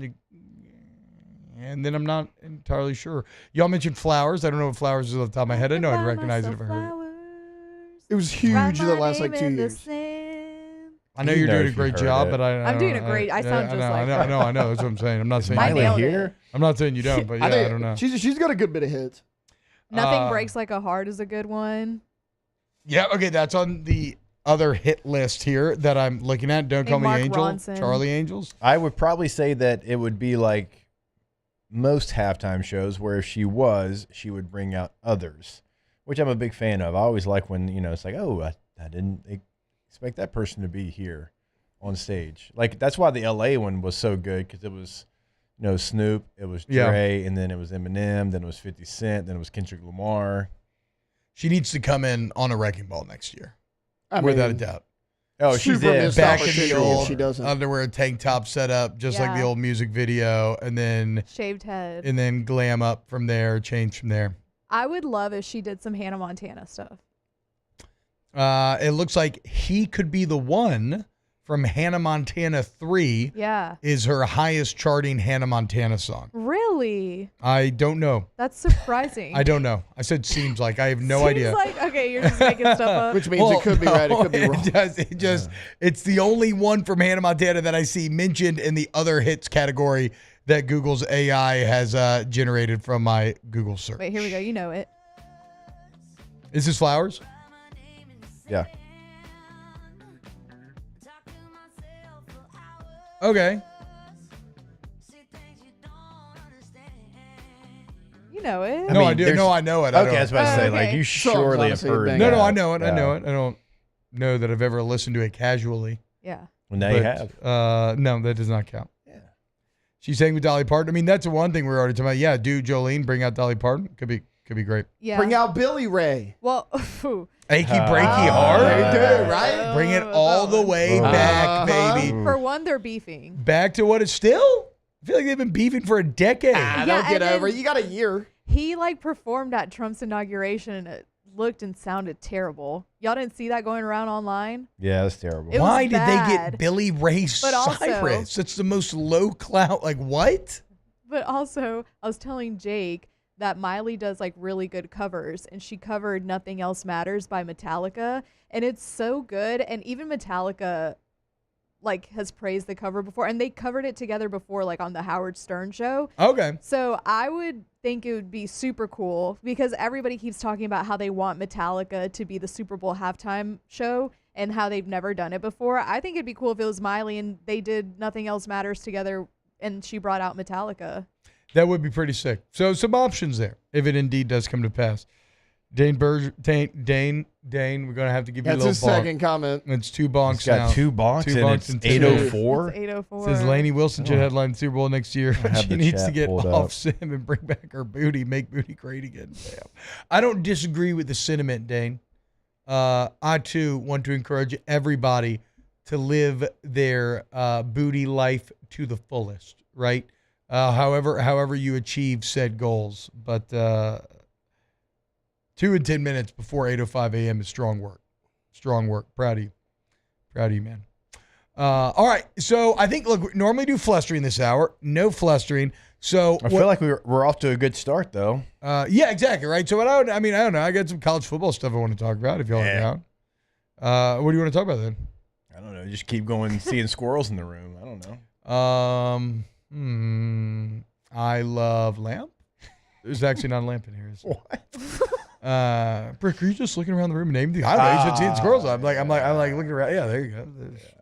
and then I'm not entirely sure. Y'all mentioned Flowers. I don't know what Flowers is off the top of my head. I know I'd recognize it if I heard it. It was huge the last like 2 years. I know you're doing a great job, but I'm doing a great. I sound just like her. I know. That's what I'm saying. I'm not saying Miley here. I'm not saying you don't, but yeah, I don't know. She's got a good bit of hits. Nothing Breaks Like a Heart is a good one. Yeah, okay, that's on the other hit list here that I'm looking at. Don't Call Me Mark Angel, Ronson. Charlie Angels. I would probably say that it would be like most halftime shows where if she would bring out others, which I'm a big fan of. I always like when, it's like, oh, I didn't expect that person to be here on stage. Like, that's why the LA one was so good, because it was, Snoop, it was Dre, and then it was Eminem, then it was 50 Cent, then it was Kendrick Lamar. She needs to come in on a Wrecking Ball next year, without a doubt. Oh, she's there. Back in the old underwear tank top setup, just like the old music video, and then shaved head, and then glam up from there, change from there. I would love if she did some Hannah Montana stuff. It looks like He Could Be the One from Hannah Montana 3 is her highest charting Hannah Montana song. Really? I don't know. That's surprising. I don't know. I said seems like. I have no idea. Seems like, okay, you're just making stuff up. Which means it could be right, it could be wrong. It's the only one from Hannah Montana that I see mentioned in the other hits category that Google's AI has generated from my Google search. Wait, here we go. You know it. Is this Flowers? Yeah. Okay. You know it. No, I do. No, I know it. Okay, I was about to say, like, you surely have heard. No, I know it. I know it. I don't know that I've ever listened to it casually. Yeah. Well, now you have. No, that does not count. Yeah. She sang with Dolly Parton. I mean, that's the one thing we're already talking about. Yeah, do Jolene bring out Dolly Parton? Could be great. Yeah. Bring out Billy Ray. Well, Achy Breaky Heart. They do, right? Bring it all the way back, baby. For one, they're beefing. Back to what it's still? I feel like they've been beefing for a decade. Don't get over it. You got a year. He performed at Trump's inauguration and it looked and sounded terrible. Y'all didn't see that going around online? Yeah, that's terrible. Why did they get Billy Ray Cyrus? That's the most low clout. Like, what? But also, I was telling Jake that Miley does really good covers, and she covered Nothing Else Matters by Metallica, and it's so good. And even Metallica has praised the cover before, and they covered it together before on the Howard Stern show. Okay. So I would think it would be super cool, because everybody keeps talking about how they want Metallica to be the Super Bowl halftime show and how they've never done it before. I think it'd be cool if it was Miley and they did Nothing Else Matters together and she brought out Metallica. That would be pretty sick. So some options there, if it indeed does come to pass. Dane, we're going to have to give you a little bonk. That's his second comment. It's 2 bonks He's got now. 2 bonks, and it's 8:04. It's 8:04. Says Lainey Wilson should headline the Super Bowl next year. She needs to get off up. Sim and bring back her booty, make booty great again. Damn. I don't disagree with the sentiment, Dane. I, too, want to encourage everybody to live their booty life to the fullest, right? However you achieve said goals. But 2 and 10 minutes before 8:05 a.m. is strong work. Strong work. Proud of you, man. All right. So I think, look, we normally do flustering this hour. No flustering. So I feel like we're off to a good start, though. Yeah, exactly. Right. So I don't know. I got some college football stuff I want to talk about if y'all are down. What do you want to talk about then? I don't know. Just keep going, seeing squirrels in the room. I don't know. I love lamp. There's actually not a lamp in here. What? Brick, are you just looking around the room and naming things? I don't know. You should see squirrels. I'm like looking around. Yeah, there you go.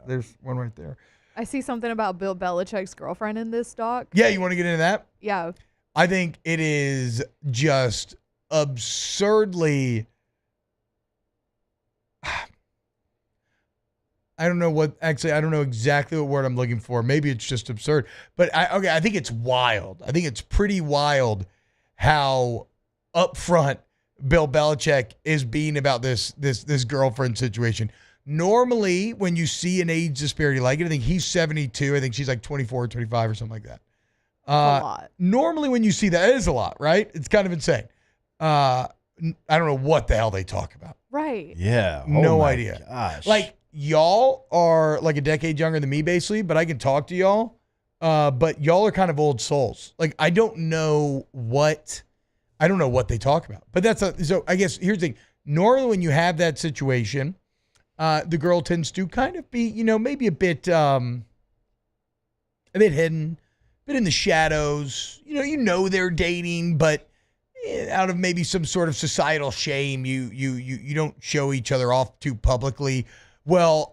There's one right there. I see something about Bill Belichick's girlfriend in this doc. Yeah, you want to get into that? Yeah. I think it is just absurdly. I don't know exactly what word I'm looking for. Maybe it's just absurd. But I think it's wild. I think it's pretty wild how upfront Bill Belichick is being about this girlfriend situation. Normally, when you see an age disparity like it, I think he's 72. I think she's like 24 or 25 or something like that. A lot. Normally, when you see that, it is a lot, right? It's kind of insane. I don't know what the hell they talk about. Right. Yeah. No idea. Gosh. Like, y'all are like a decade younger than me, basically, but I can talk to y'all. But y'all are kind of old souls. Like, I don't know what they talk about. But so I guess here's the thing. Normally, when you have that situation, the girl tends to kind of be, maybe a bit hidden, a bit in the shadows. You know they're dating, but out of maybe some sort of societal shame, you don't show each other off too publicly. Well,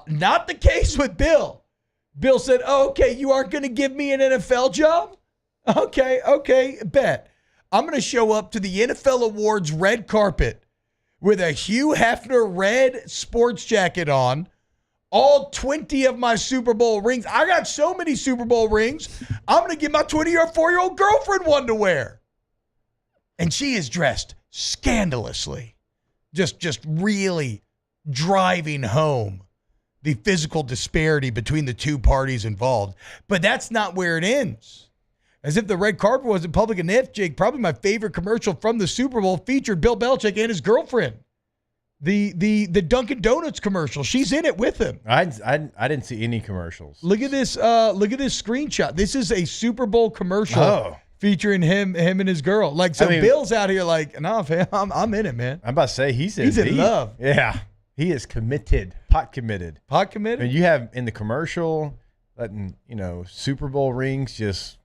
not the case with Bill. Bill said, "Oh, okay, you aren't going to give me an NFL job? Okay, bet. I'm going to show up to the NFL Awards red carpet with a Hugh Hefner red sports jacket on, all 20 of my Super Bowl rings. I got so many Super Bowl rings, I'm going to give my 24-year-old girlfriend one to wear." And she is dressed scandalously, just really driving home the physical disparity between the two parties involved. But that's not where it ends. As if the red carpet wasn't public enough, Jake, probably my favorite commercial from the Super Bowl featured Bill Belichick and his girlfriend. The Dunkin' Donuts commercial. She's in it with him. I didn't see any commercials. Look at this screenshot. This is a Super Bowl commercial featuring him and his girl. Like, so Bill's out here like, nah, fam, I'm in it, man. I'm about to say he's in love. Yeah. He is committed. Pot committed. And you have in the commercial letting, Super Bowl rings just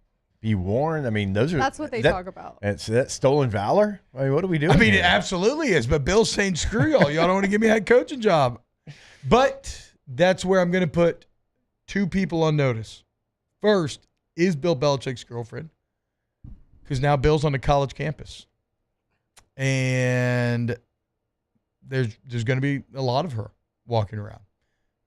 be worn. I mean, that's what they talk about. So that's stolen valor? I mean, what are we doing? I mean, here? It absolutely is. But Bill's saying, screw y'all. Y'all don't want to give me a head coaching job. But that's where I'm going to put two people on notice. First is Bill Belichick's girlfriend, because now Bill's on the college campus. And there's going to be a lot of her walking around.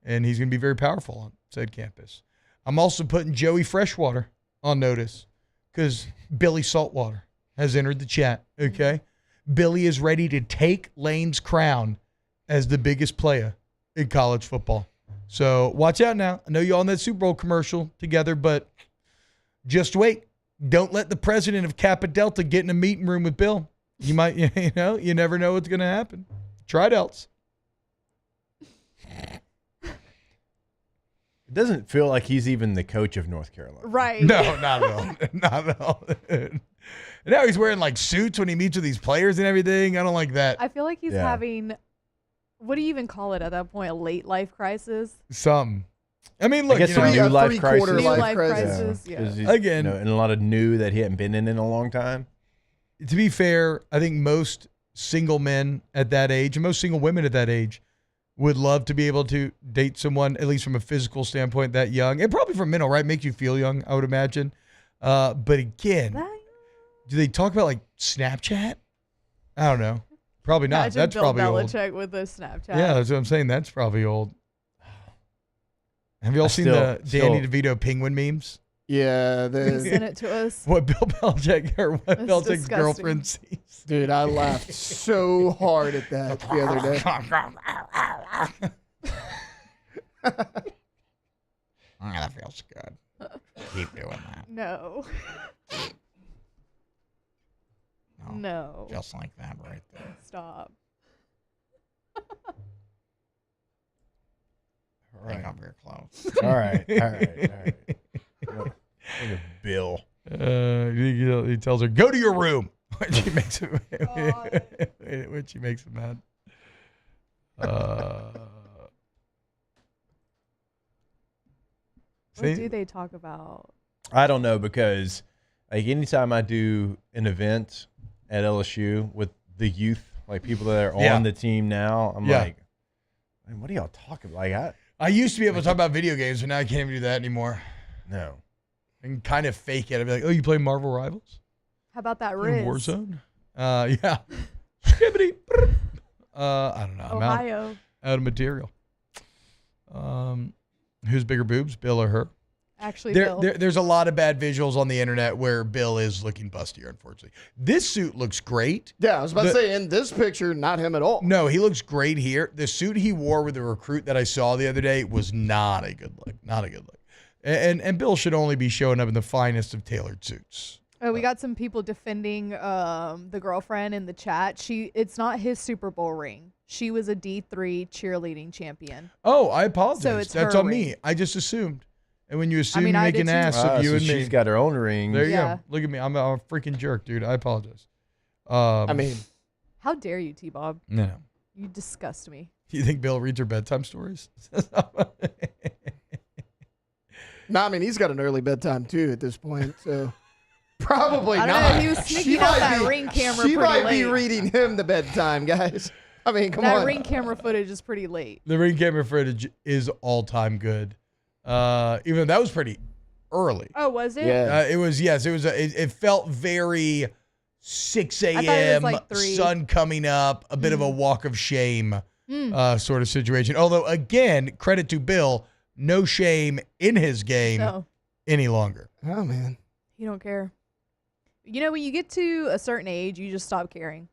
And he's going to be very powerful on said campus. I'm also putting Joey Freshwater on notice, because Billy Saltwater has entered the chat, okay? Billy is ready to take Lane's crown as the biggest player in college football. So watch out now. I know you're on that Super Bowl commercial together, but just wait. Don't let the president of Kappa Delta get in a meeting room with Bill. You might, you never know what's going to happen. Try it else. It doesn't feel like he's even the coach of North Carolina. Right. No, not at all. Not at all. And now he's wearing like suits when he meets with these players and everything. I don't like that. I feel like he's having, what do you even call it at that point? A late life crisis? Something. I mean, look, I guess a new life crisis. New life crisis. Yeah. Again, and a lot of new that he hadn't been in a long time. To be fair, I think most single men at that age, and most single women at that age, would love to be able to date someone, at least from a physical standpoint, that young. And probably from mental, right? Makes you feel young, I would imagine. But again, do they talk about like Snapchat? I don't know. Probably not. Imagine That's Bill probably Belichick old. with a Snapchat. Yeah, that's what I'm saying. That's probably old. Have you all seen the Danny DeVito penguin memes? Yeah. Send it to us. What Bill Belichick or what That's Belichick's disgusting. girlfriend sees. Dude, I laughed so hard at that the other day. That feels good. Keep doing that. No. No. Just like that right there. Stop. Right up here close. All right. Look at Bill. He tells her, "Go to your room." When she makes him, when she makes him mad. What do they talk about? I don't know, because like anytime I do an event at LSU with the youth, like people that are on the team now, I'm like, man, what are y'all talking about? Like, I used to be able to talk about video games, but now I can't even do that anymore. No. I can kind of fake it. I'd be like, "Oh, you play Marvel Rivals? How about that In Riz? Warzone?" Yeah. Skibbity. I don't know. I'm Ohio. out of material. Who's bigger boobs, Bill or her? Actually, Bill. There's a lot of bad visuals on the internet where Bill is looking bustier, unfortunately. This suit looks great. Yeah, I was about to say, in this picture, not him at all. No, he looks great here. The suit he wore with the recruit that I saw the other day was not a good look. Not a good look. And Bill should only be showing up in the finest of tailored suits. Oh, we got some people defending the girlfriend in the chat. It's not his Super Bowl ring. She was a D3 cheerleading champion. Oh, I apologize. So it's That's her on ring. me. I just assumed. And when you assume, I mean, you I make did an too. ass of you so and me. she's got her own ring. There you Yeah. go. Look at me. I'm a freaking jerk, dude. I apologize. I mean, How dare you, T-Bob? No. You disgust me. Do you think Bill reads her bedtime stories? no, I mean, he's got an early bedtime, too, at this point, so probably I don't not. know. He was sneaking out that ring camera She pretty might be late. reading him the bedtime, guys. I mean, come that on. ring camera footage is pretty late. The ring camera footage is all-time good. Even though that was pretty early. Oh, was it? Yeah. It was, yes. It was. It felt very 6 thought it was a.m., like 3. sun coming up, a bit of a walk of shame Mm. sort of situation. Although, again, credit to Bill, no shame in his game No. any longer. Oh, man. You don't care. You know, when you get to a certain age, you just stop caring.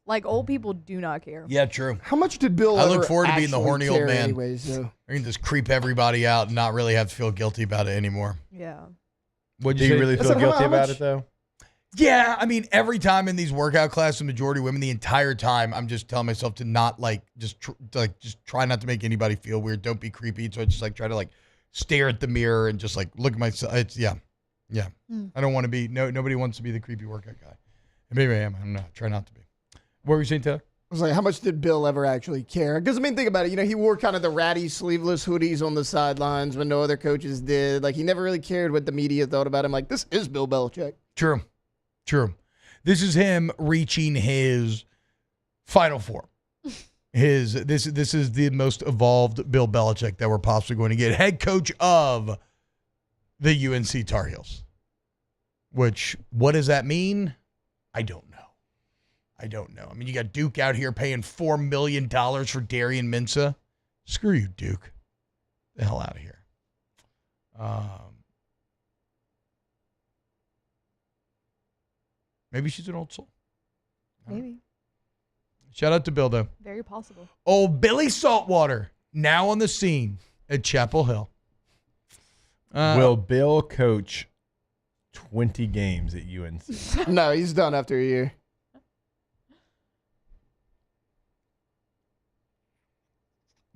Like, old people do not care. Yeah, true. How much did Bill I look ever forward to being the actually horny old care man. anyways, though? I can just creep everybody out and not really have to feel guilty about it anymore. Yeah. Would Do you really feel guilty about it, though? Yeah, I mean, every time in these workout classes, the majority of women, the entire time, I'm just telling myself to not just try not to make anybody feel weird. Don't be creepy. So I just try to stare at the mirror and just look at myself. It's yeah. I don't want to be nobody wants to be the creepy workout guy. And maybe I am. I'm not. Try not to be. What were you saying, Taylor? I was like, how much did Bill ever actually care? Because, I mean, think about it. He wore kind of the ratty sleeveless hoodies on the sidelines when no other coaches did. Like, he never really cared what the media thought about him. Like, this is Bill Belichick. True. This is him reaching his Final Four. This is the most evolved Bill Belichick that we're possibly going to get. Head coach of the UNC Tar Heels. Which, what does that mean? I don't know. I mean, you got Duke out here paying $4 million for Darian Mensah. Screw you, Duke. The hell out of here. Maybe she's an old soul. Maybe. Shout out to Bill, though. Very possible. Old Billy Saltwater, now on the scene at Chapel Hill. Will Bill coach 20 games at UNC? No, he's done after a year.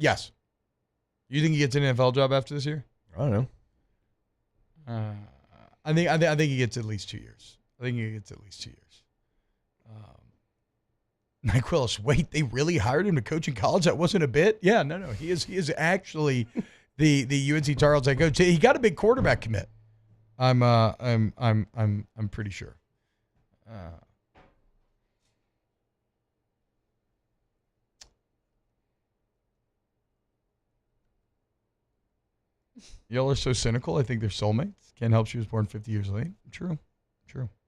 Yes. You think he gets an NFL job after this year? I don't know. I think he gets at least 2 years. Mike Willis, wait, they really hired him to coach in college? That wasn't a bit? Yeah, no. He is actually the UNC Tar Heels head coach. He got a big quarterback commit. I'm pretty sure. Y'all are so cynical. I think they're soulmates. Can't help she was born 50 years late. True.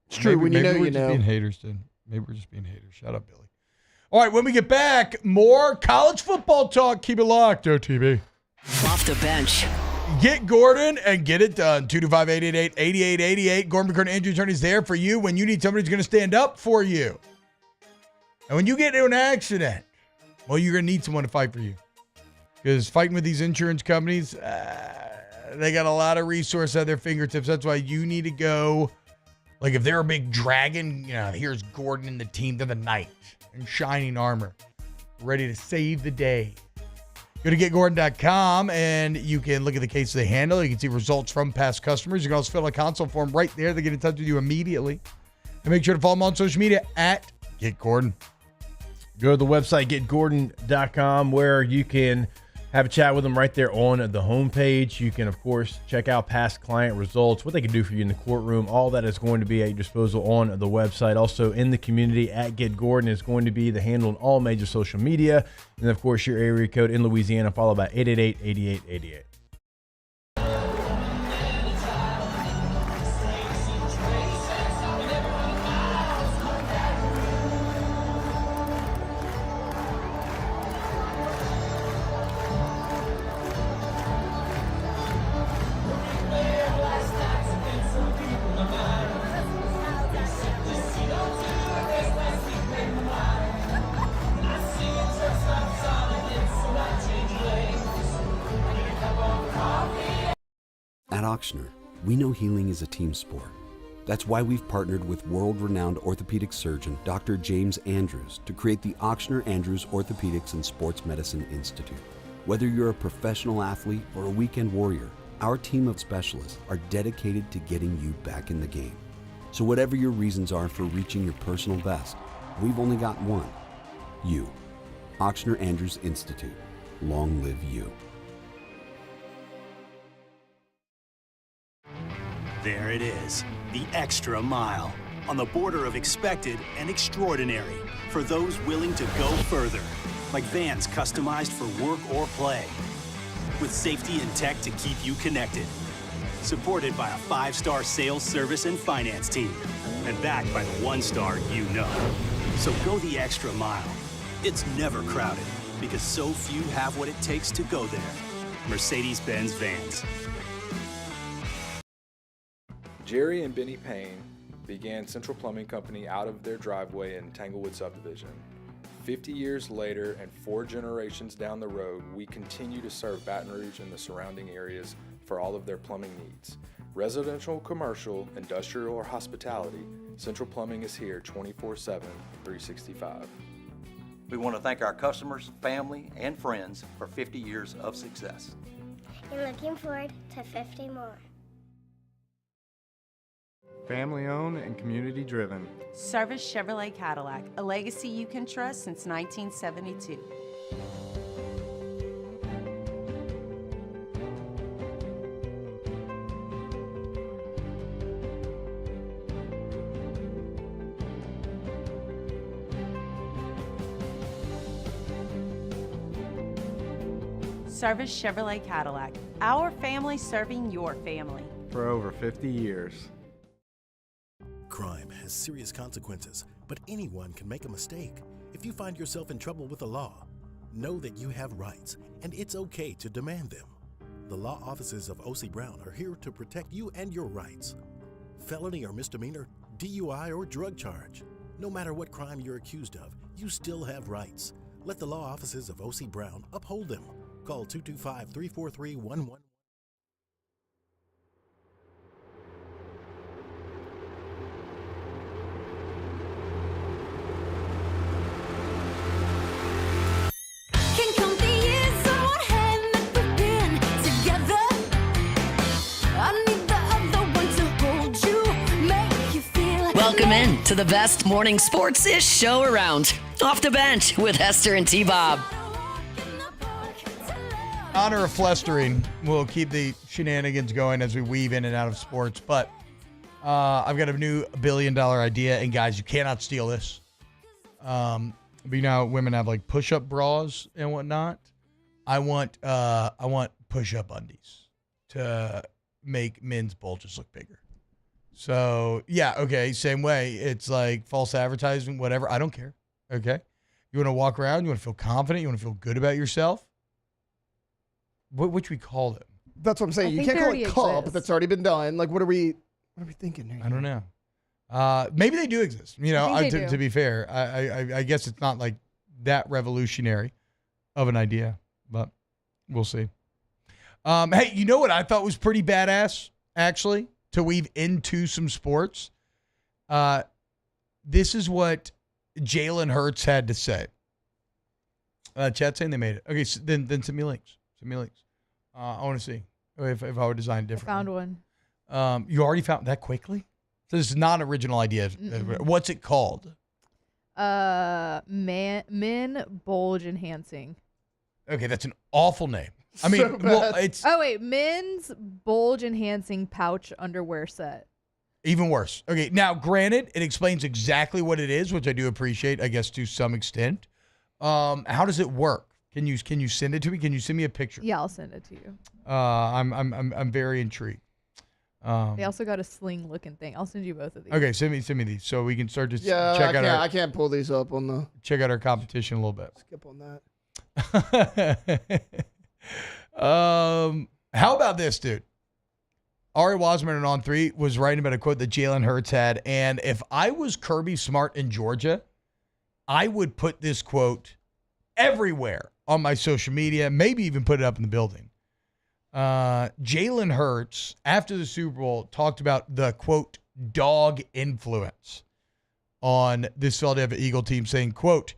It's true. When you know, maybe we're you just know. being haters, dude. Maybe we're just being haters. Shout out, Billy. All right, when we get back, more college football talk. Keep it locked, OTB. Off the bench. Get Gordon and get it done. 225-888-8888. Gordon McCurdy Injury Attorney is there for you when you need somebody who's going to stand up for you. And when you get into an accident, well, you're going to need someone to fight for you. Because fighting with these insurance companies, they got a lot of resources at their fingertips. That's why you need to go. Like if they're a big dragon, here's Gordon and the team. They're the knight in shining armor, ready to save the day. Go to getgordon.com and you can look at the cases they handle. You can see results from past customers. You can also fill out a consult form right there. They get in touch with you immediately. And make sure to follow them on social media at GetGordon. Go to the website, getgordon.com, where you can have a chat with them right there on the homepage. You can, of course, check out past client results, what they can do for you in the courtroom. All that is going to be at your disposal on the website. Also, in the community at Get Gordon is going to be the handle on all major social media. And, of course, your area code in Louisiana, followed by 888-8888. At Ochsner, we know healing is a team sport. That's why we've partnered with world-renowned orthopedic surgeon Dr. James Andrews to create the Ochsner Andrews Orthopedics and Sports Medicine Institute. Whether you're a professional athlete or a weekend warrior, our team of specialists are dedicated to getting you back in the game. So whatever your reasons are for reaching your personal best, we've only got one. You. Ochsner Andrews Institute. Long live you. There it is, the extra mile, on the border of expected and extraordinary, for those willing to go further, like vans customized for work or play, with safety and tech to keep you connected, supported by a 5-star sales, service, and finance team, and backed by the 1-star you know. So go the extra mile. It's never crowded, because so few have what it takes to go there. Mercedes-Benz Vans. Jerry and Benny Payne began Central Plumbing Company out of their driveway in Tanglewood subdivision. 50 years later and 4 generations down the road, we continue to serve Baton Rouge and the surrounding areas for all of their plumbing needs. Residential, commercial, industrial, or hospitality, Central Plumbing is here 24/7, 365. We want to thank our customers, family, and friends for 50 years of success. And looking forward to 50 more. Family owned and community driven. Service Chevrolet Cadillac, a legacy you can trust since 1972. Service Chevrolet Cadillac, our family serving your family. For over 50 years. Crime has serious consequences, but anyone can make a mistake. If you find yourself in trouble with the law, know that you have rights, and it's okay to demand them. The law offices of O.C. Brown are here to protect you and your rights. Felony or misdemeanor, DUI or drug charge. No matter what crime you're accused of, you still have rights. Let the law offices of O.C. Brown uphold them. Call 225-343-11. Welcome in to the best morning sports-ish show around. Off the Bench with Hester and T-Bob. Honor of flestering. We'll keep the shenanigans going as we weave in and out of sports. But I've got a new $1 billion idea. And guys, you cannot steal this. But you know, women have like push-up bras and whatnot. I want push-up undies to make men's bulges look bigger. So, yeah, okay, same way. It's like false advertising, whatever. I don't care, okay? You want to walk around? You want to feel confident? You want to feel good about yourself? What should we call them? That's what I'm saying. You can't call it cup. That's already been done. Like, what are we thinking here? I don't know. Maybe they do exist. You know, to be fair, I guess it's not like that revolutionary of an idea, but we'll see. Hey, you know what I thought was pretty badass, actually, to weave into some sports? This is what Jalen Hurts had to say. Chat saying they made it. Okay, so then send me links. I want to see if I would design differently. Found one. You already found that quickly? So this is not an original idea. Mm-mm. What's it called? Men bulge enhancing. Okay, that's an awful name. I mean, So well, bad. it's Oh wait, men's bulge enhancing pouch underwear set. even worse. Okay, now granted, it explains exactly what it is, which I do appreciate, I guess, to some extent. How does it work? Can you send it to me? Can you send me a picture? Yeah, I'll send it to you. I'm very intrigued. They also got a sling looking thing. I'll send you both of these. Okay, send me these so we can start to Yeah, check out I can't pull these up on the. check out our competition a little bit. Skip on that. How about this, dude? Ari Wasserman and On 3 was writing about a quote that Jalen Hurts had, and if I was Kirby Smart in Georgia, I would put this quote everywhere on my social media, maybe even put it up in the building. Jalen Hurts, after the Super Bowl, talked about the, quote, dog influence on this Philadelphia Eagle team, saying, quote,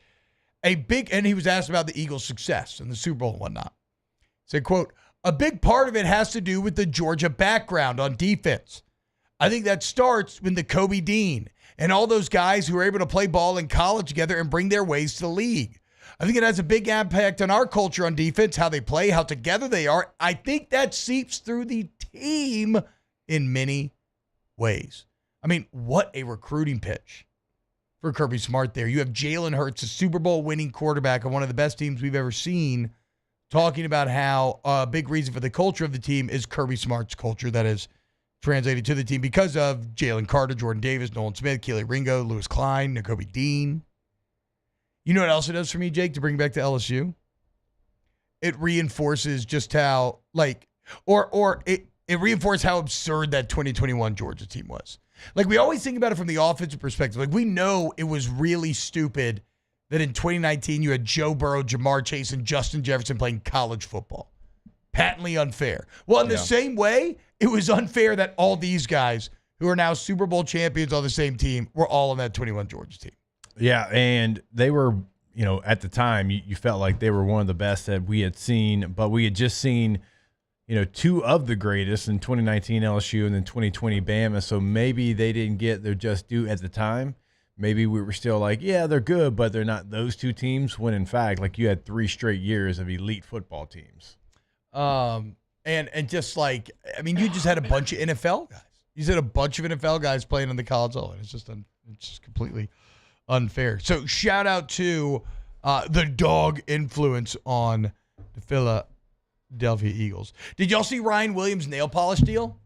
and he was asked about the Eagles' success in the Super Bowl and whatnot. He said, quote, a big part of it has to do with the Georgia background on defense. I think that starts with the Kobe Dean and all those guys who were able to play ball in college together and bring their ways to the league. I think it has a big impact on our culture on defense, how they play, how together they are. I think that seeps through the team in many ways. I mean, what a recruiting pitch for Kirby Smart there. You have Jalen Hurts, a Super Bowl winning quarterback on one of the best teams we've ever seen, talking about how a big reason for the culture of the team is Kirby Smart's culture that is translated to the team because of Jalen Carter, Jordan Davis, Nolan Smith, Keely Ringo, Lewis Klein, Nakobe Dean. You know what else it does for me, Jake, to bring back to LSU? It reinforces just how, it reinforces how absurd that 2021 Georgia team was. Like, we always think about it from the offensive perspective. Like, we know it was really stupid that in 2019 you had Joe Burrow, Jamar Chase, and Justin Jefferson playing college football. Patently unfair. Well, in the same way, it was unfair that all these guys who are now Super Bowl champions on the same team were all on that 21 Georgia team. Yeah, and they were, at the time, you felt like they were one of the best that we had seen, but we had just seen, two of the greatest in 2019 LSU and then 2020 Bama, so maybe they didn't get their just due at the time. Maybe we were still like, yeah, they're good, but they're not those two teams, when in fact, like, you had 3 straight years of elite football teams. And just like, I mean, you just had a bunch of NFL guys. You had a bunch of NFL guys playing on the college level, and it's just completely unfair. So shout out to the dog influence on the Philadelphia Eagles. Did y'all see Ryan Williams' nail polish deal?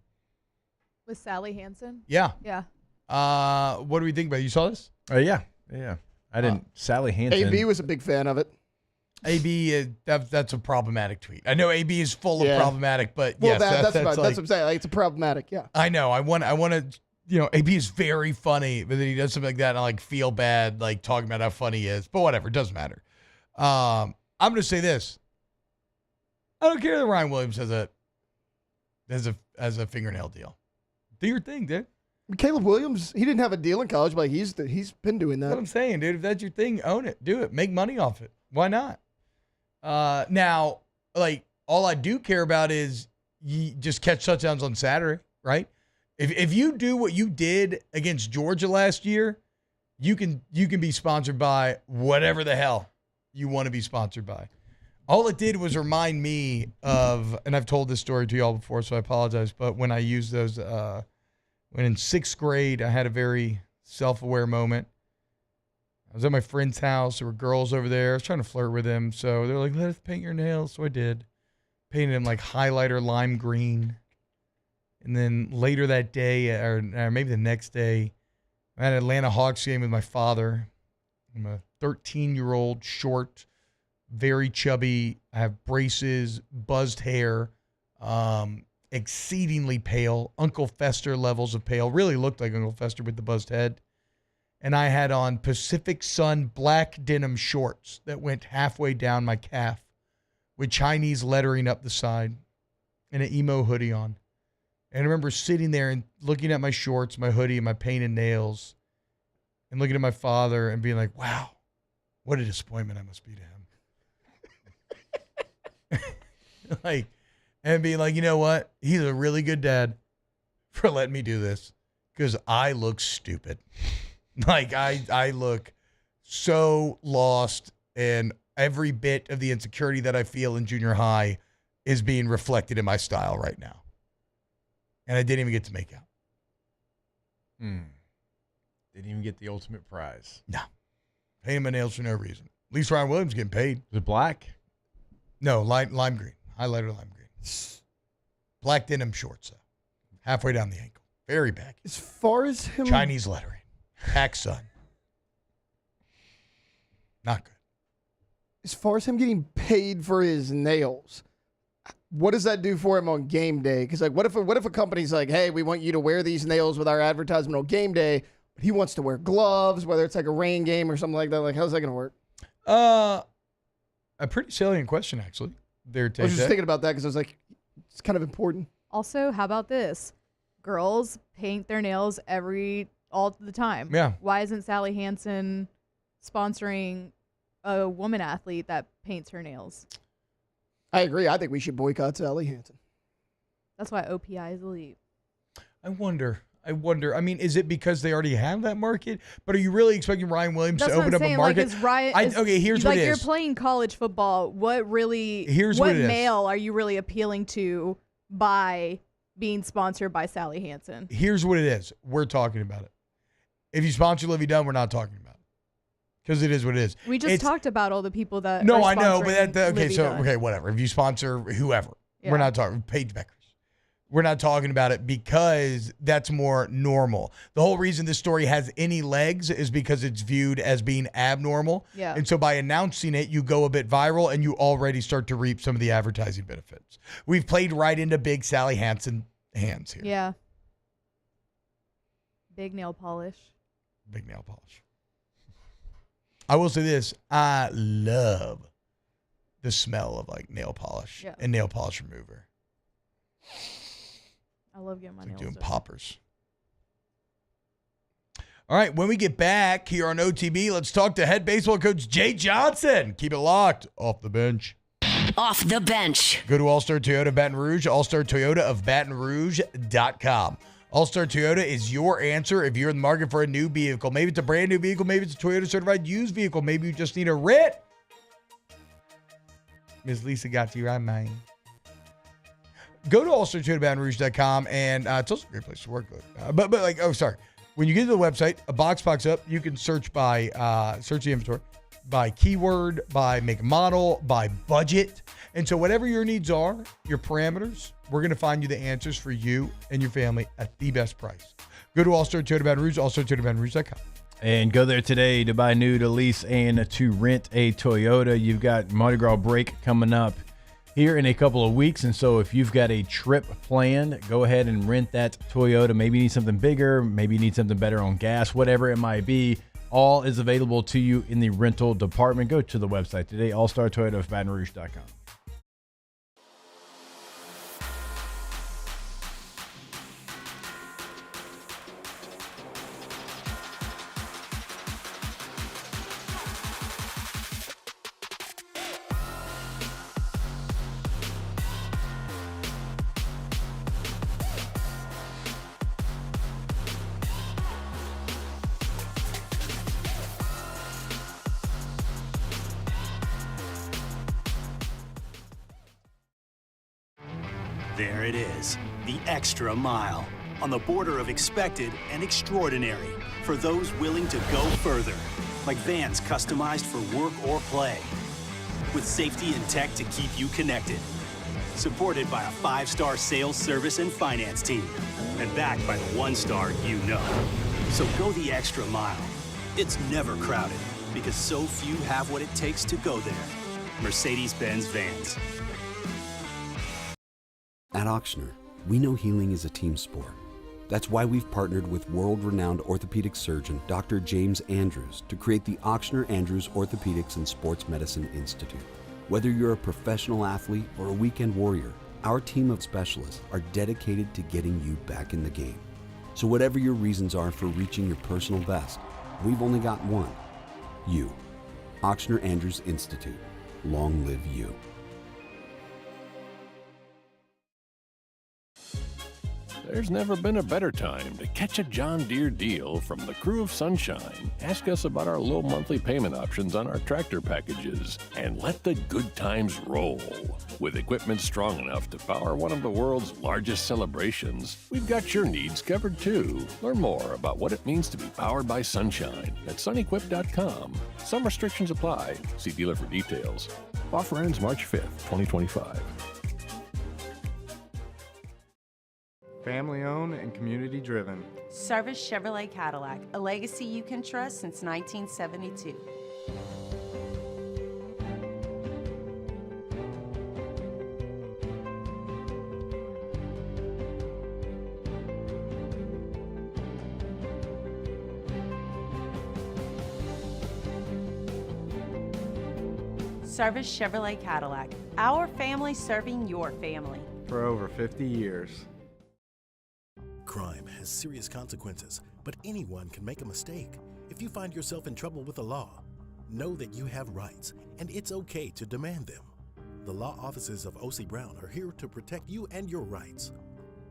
With Sally Hansen? Yeah. Yeah. What do we think about it? You saw this? Yeah. I didn't. Sally Hansen. AB was a big fan of it. AB, that's a problematic tweet. I know AB is full of problematic, but well, yes, that's like, what I'm saying. Like, it's a problematic, yeah. I know. I want to, AB is very funny, but then he does something like that and I like feel bad, like talking about how funny he is. But whatever, it doesn't matter. I'm going to say this. I don't care that Ryan Williams has a fingernail deal. Do your thing, dude. Caleb Williams, he didn't have a deal in college, but he's been doing that. That's what I'm saying, dude. If that's your thing, own it. Do it. Make money off it. Why not? Now, like, all I do care about is you just catch touchdowns on Saturday, right? If you do what you did against Georgia last year, you can be sponsored by whatever the hell you want to be sponsored by. All it did was remind me of, and I've told this story to y'all before, so I apologize, but when I used those, when in 6th grade, I had a very self-aware moment. I was at my friend's house. There were girls over there. I was trying to flirt with them. So they're like, let us paint your nails. So I did. Painted them like highlighter lime green. And then later that day, or maybe the next day, I had an Atlanta Hawks game with my father. I'm a 13-year-old, short, very chubby. I have braces, buzzed hair, exceedingly pale, Uncle Fester levels of pale. Really looked like Uncle Fester with the buzzed head. And I had on Pacific Sun black denim shorts that went halfway down my calf with Chinese lettering up the side and an emo hoodie on. And I remember sitting there and looking at my shorts, my hoodie, and my painted nails, and looking at my father and being like, wow, what a disappointment I must be to him. And being like, you know what? He's a really good dad for letting me do this because I look stupid. I look so lost, and every bit of the insecurity that I feel in junior high is being reflected in my style right now. And I didn't even get to make out. Didn't even get the ultimate prize. No. Painting my nails for no reason. At least Ryan Williams getting paid. Was it black? No, lime green. Highlighter lime green. Black denim shorts, though. Halfway down the ankle. Very baggy. As far as him... Chinese lettering. Hack Sun. Not good. As far as him getting paid for his nails, what does that do for him on game day? Because what if a company's like, hey, we want you to wear these nails with our advertisement on game day, but he wants to wear gloves, whether it's like a rain game or something like that. Like, how's that going to work? A pretty salient question, actually. I was just thinking about that because I was like, it's kind of important. Also, how about this? Girls paint their nails all the time. Yeah. Why isn't Sally Hansen sponsoring a woman athlete that paints her nails? I agree. I think we should boycott Sally Hansen. That's why OPI is elite. I wonder. I mean, is it because they already have that market? But are you really expecting Ryan Williams to open up a market? Here's what it is. You're playing college football. What male are you really appealing to by being sponsored by Sally Hansen? Here's what it is. We're talking about it. If you sponsor Livy Dunn, we're not talking about it. Because it is what it is. We just talked about all the people that No, are I know, but Livy Dunn. whatever. If you sponsor whoever, Yeah. we're not talking Paige Beckers. We're not talking about it because that's more normal. The whole reason this story has any legs is because it's viewed as being abnormal. Yeah. And so by announcing it, you go a bit viral and you already start to reap some of the advertising benefits. We've played right into big Sally Hansen hands here. Yeah. Big nail polish. Big nail polish. I will say this. I love the smell of like nail polish and nail polish remover. I love getting my nails doing done. poppers. All right, when we get back here on OTB, let's talk to head baseball coach Jay Johnson. Keep it locked. Off the bench. Off the bench. Go to All-Star Toyota Baton Rouge, All-Star Toyota of BatonRouge.com. All-Star Toyota is your answer if you're in the market for a new vehicle. Maybe it's a brand new vehicle. Maybe it's a Toyota certified used vehicle. Maybe you just need a rent. Ms. Lisa got you right, man. Go to allstartoyotabatonrouge.com, and it's also a great place to work. When you get to the website, a box pops up. You can search by search the inventory by keyword, by make and model, by budget. And so whatever your needs are, your parameters, we're going to find you the answers for you and your family at the best price. Go to All-Star Toyota Baton Rouge, allstartoyotabatonrouge.com. And go there today to buy new, to lease, and to rent a Toyota. You've got Mardi Gras break coming up here in a couple of weeks. And so if you've got a trip planned, go ahead and rent that Toyota. Maybe you need something bigger. Maybe you need something better on gas, whatever it might be. All is available to you in the rental department. Go to the website today, allstartoyotabatonrouge.com. There it is, the extra mile, on the border of expected and extraordinary for those willing to go further, like vans customized for work or play, with safety and tech to keep you connected, supported by a 5-star sales, service, and finance team, and backed by the 1-star you know. So go the extra mile. It's never crowded, because so few have what it takes to go there. Mercedes-Benz Vans. At Auctioner, we know healing is a team sport. That's why we've partnered with world-renowned orthopedic surgeon Dr. James Andrews to create the Auctioner Andrews Orthopedics and Sports Medicine Institute. Whether you're a professional athlete or a weekend warrior, our team of specialists are dedicated to getting you back in the game. So whatever your reasons are for reaching your personal best, we've only got one. You. Auctioner Andrews Institute. Long live you. There's never been a better time to catch a John Deere deal from the crew of Sunshine. Ask us about our low monthly payment options on our tractor packages and let the good times roll. With equipment strong enough to power one of the world's largest celebrations, we've got your needs covered too. Learn more about what it means to be powered by Sunshine at sunequip.com. Some restrictions apply. See dealer for details. Offer ends March 5th, 2025. Family owned and community driven. Service Chevrolet Cadillac, a legacy you can trust since 1972. Service Chevrolet Cadillac, our family serving your family. For over 50 years. Crime has serious consequences, but anyone can make a mistake. If you find yourself in trouble with the law, know that you have rights, and it's okay to demand them. The law offices of O.C. Brown are here to protect you and your rights.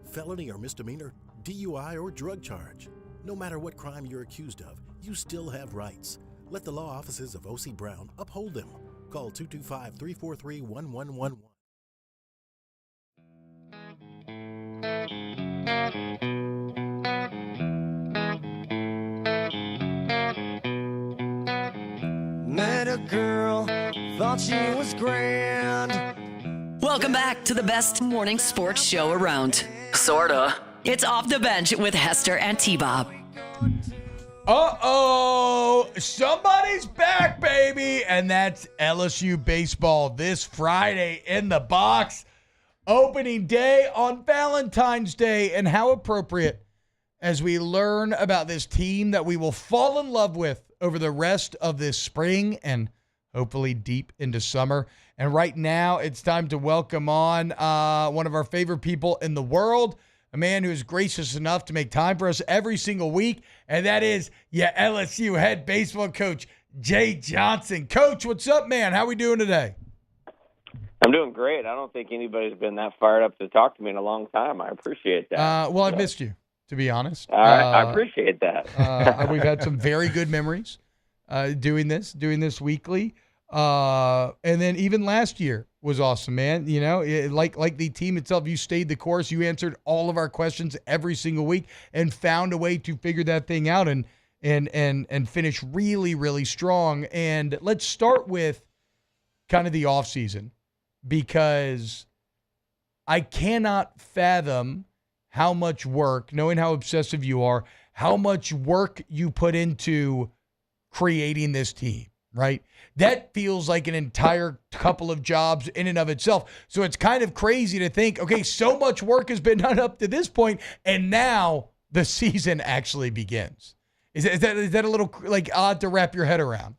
Felony or misdemeanor, DUI or drug charge. No matter what crime you're accused of, you still have rights. Let the law offices of O.C. Brown uphold them. Call 225-343-1111. Met a girl, thought she was grand. Welcome back to the best morning sports show around. Sorta. It's Off the Bench with Hester and T-Bob. Uh-oh, somebody's back, baby, and that's LSU baseball this Friday in the box. Opening day on Valentine's Day, and how appropriate as we learn about this team that we will fall in love with over the rest of this spring and hopefully deep into summer. And right now, it's time to welcome on one of our favorite people in the world, a man who is gracious enough to make time for us every single week, and that is LSU head baseball coach Jay Johnson. Coach, what's up, man? How we doing today? I'm doing great. I don't think anybody's been that fired up to talk to me in a long time. I appreciate that. Well, I've missed you, to be honest. I appreciate that. We've had some very good memories doing this weekly. And then even last year was awesome, man. You know, like the team itself, you stayed the course. You answered all of our questions every single week and found a way to figure that thing out and finish really, really strong. And let's start with kind of the offseason, because I cannot fathom how much work, knowing how obsessive you are, how much work you put into creating this team, right? That feels like an entire couple of jobs in and of itself. So it's kind of crazy to think, okay, so much work has been done up to this point, and now the season actually begins. Is that a little like odd to wrap your head around?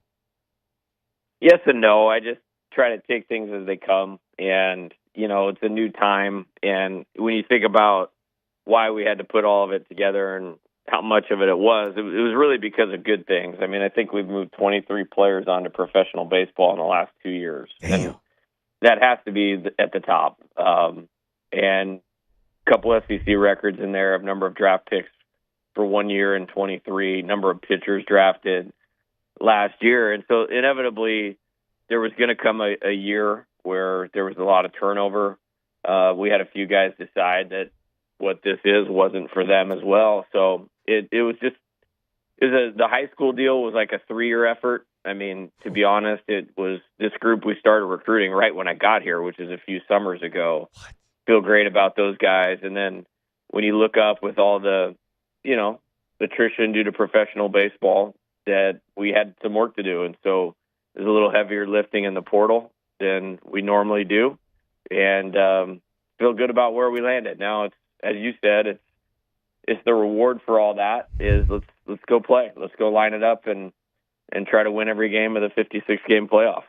Yes and no. I just try to take things as they come, and it's a new time. And when you think about why we had to put all of it together and how much of it was really because of good things. I mean, I think we've moved 23 players onto professional baseball in the last 2 years. Damn. And that has to be at the top. And a couple SEC records in there of number of draft picks for 1 year in 23, number of pitchers drafted last year. And so inevitably there was going to come a year where there was a lot of turnover. We had a few guys decide that what this wasn't for them as well. So the high school deal was like a 3-year effort. I mean, to be honest, it was this group we started recruiting right when I got here, which is a few summers ago. Feel great about those guys. And then when you look up with all the, attrition due to professional baseball, that we had some work to do. And so there's a little heavier lifting in the portal than we normally do, and feel good about where we landed. Now, it's, as you said, it's the reward for all that is let's go play. Let's go line it up and try to win every game of the 56-game playoff.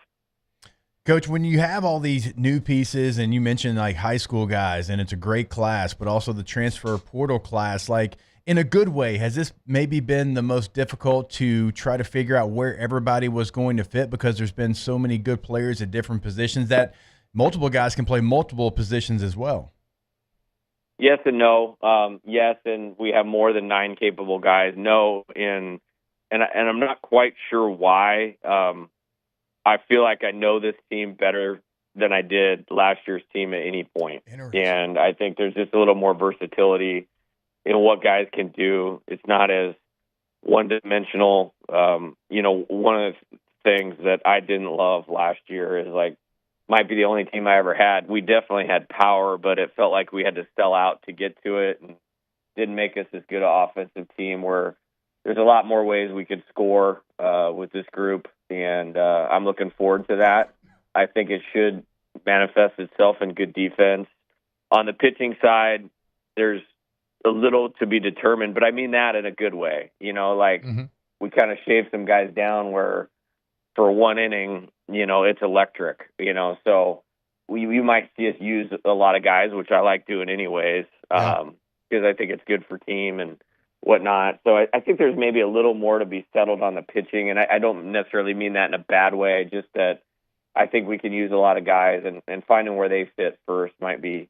Coach, when you have all these new pieces and you mentioned like high school guys and it's a great class, but also the transfer portal class, like in a good way, has this maybe been the most difficult to try to figure out where everybody was going to fit because there's been so many good players at different positions that multiple guys can play multiple positions as well? Yes and no. Yes, and we have more than 9 capable guys. No, and I'm not quite sure why. I feel like I know this team better than I did last year's team at any point. And I think there's just a little more versatility in what guys can do. It's not as one-dimensional. One of the things that I didn't love last year is might be the only team I ever had. We definitely had power, but it felt like we had to sell out to get to it, and didn't make us as good an offensive team where there's a lot more ways we could score with this group, and I'm looking forward to that. I think it should manifest itself in good defense. On the pitching side, there's a little to be determined, but I mean that in a good way. We kind of shaved some guys down where for one inning, it's electric, so we might see us use a lot of guys, which I like doing anyways, because I think it's good for team and whatnot. So I think there's maybe a little more to be settled on the pitching, and I don't necessarily mean that in a bad way, just that I think we can use a lot of guys, and finding where they fit first might be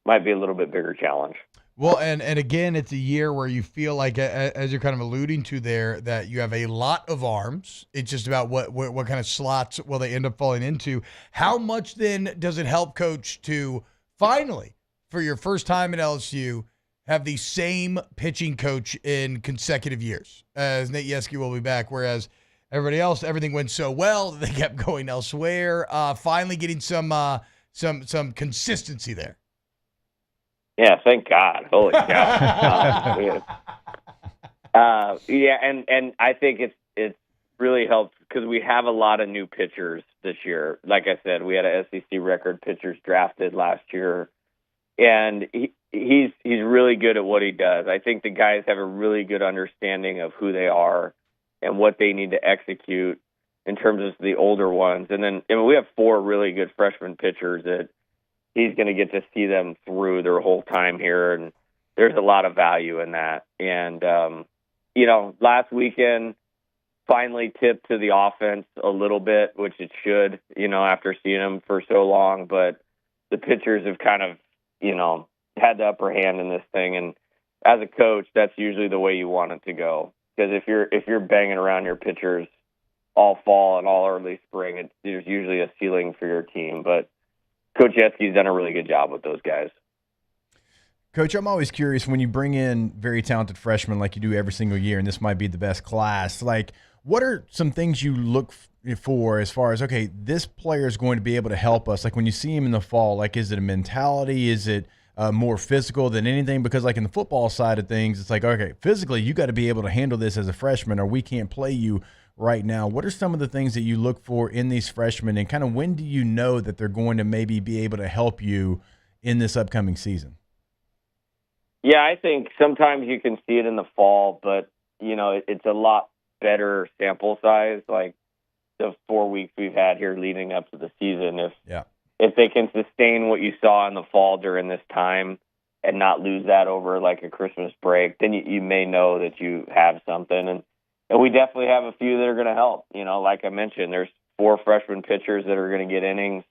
a little bit bigger challenge. Well, and again, it's a year where you feel like, as you're kind of alluding to there, that you have a lot of arms. It's just about what kind of slots will they end up falling into. How much then does it help, Coach, to finally, for your first time at LSU, have the same pitching coach in consecutive years? As Nate Yeski will be back, whereas everybody else, everything went so well that they kept going elsewhere. Finally getting some consistency there. Yeah, thank God. Holy cow. And I think it's really helped because we have a lot of new pitchers this year. Like I said, we had a SEC record pitchers drafted last year, and he's really good at what he does. I think the guys have a really good understanding of who they are and what they need to execute in terms of the older ones. And then we have 4 really good freshman pitchers that he's going to get to see them through their whole time here, and there's a lot of value in that. And, last weekend finally tipped to the offense a little bit, which it should, after seeing them for so long. But the pitchers have kind of, had the upper hand in this thing. And as a coach, that's usually the way you want it to go. Because if you're banging around your pitchers all fall and all early spring, there's usually a ceiling for your team. But Coach Yeski's done a really good job with those guys. Coach, I'm always curious when you bring in very talented freshmen like you do every single year, and this might be the best class, what are some things you look for as far as, okay, this player is going to be able to help us? Like when you see him in the fall, is it a mentality? Is it more physical than anything? Because in the football side of things, it's okay, physically you got to be able to handle this as a freshman or we can't play you right now. What are some of the things that you look for in these freshmen, and kind of when do you know that they're going to maybe be able to help you in this upcoming season? Yeah, I think sometimes you can see it in the fall, but, it's a lot better sample size, like the 4 weeks we've had here leading up to the season. If they can sustain what you saw in the fall during this time and not lose that over a Christmas break, then you may know that you have something. And we definitely have a few that are going to help. Like I mentioned, there's 4 freshman pitchers that are going to get innings.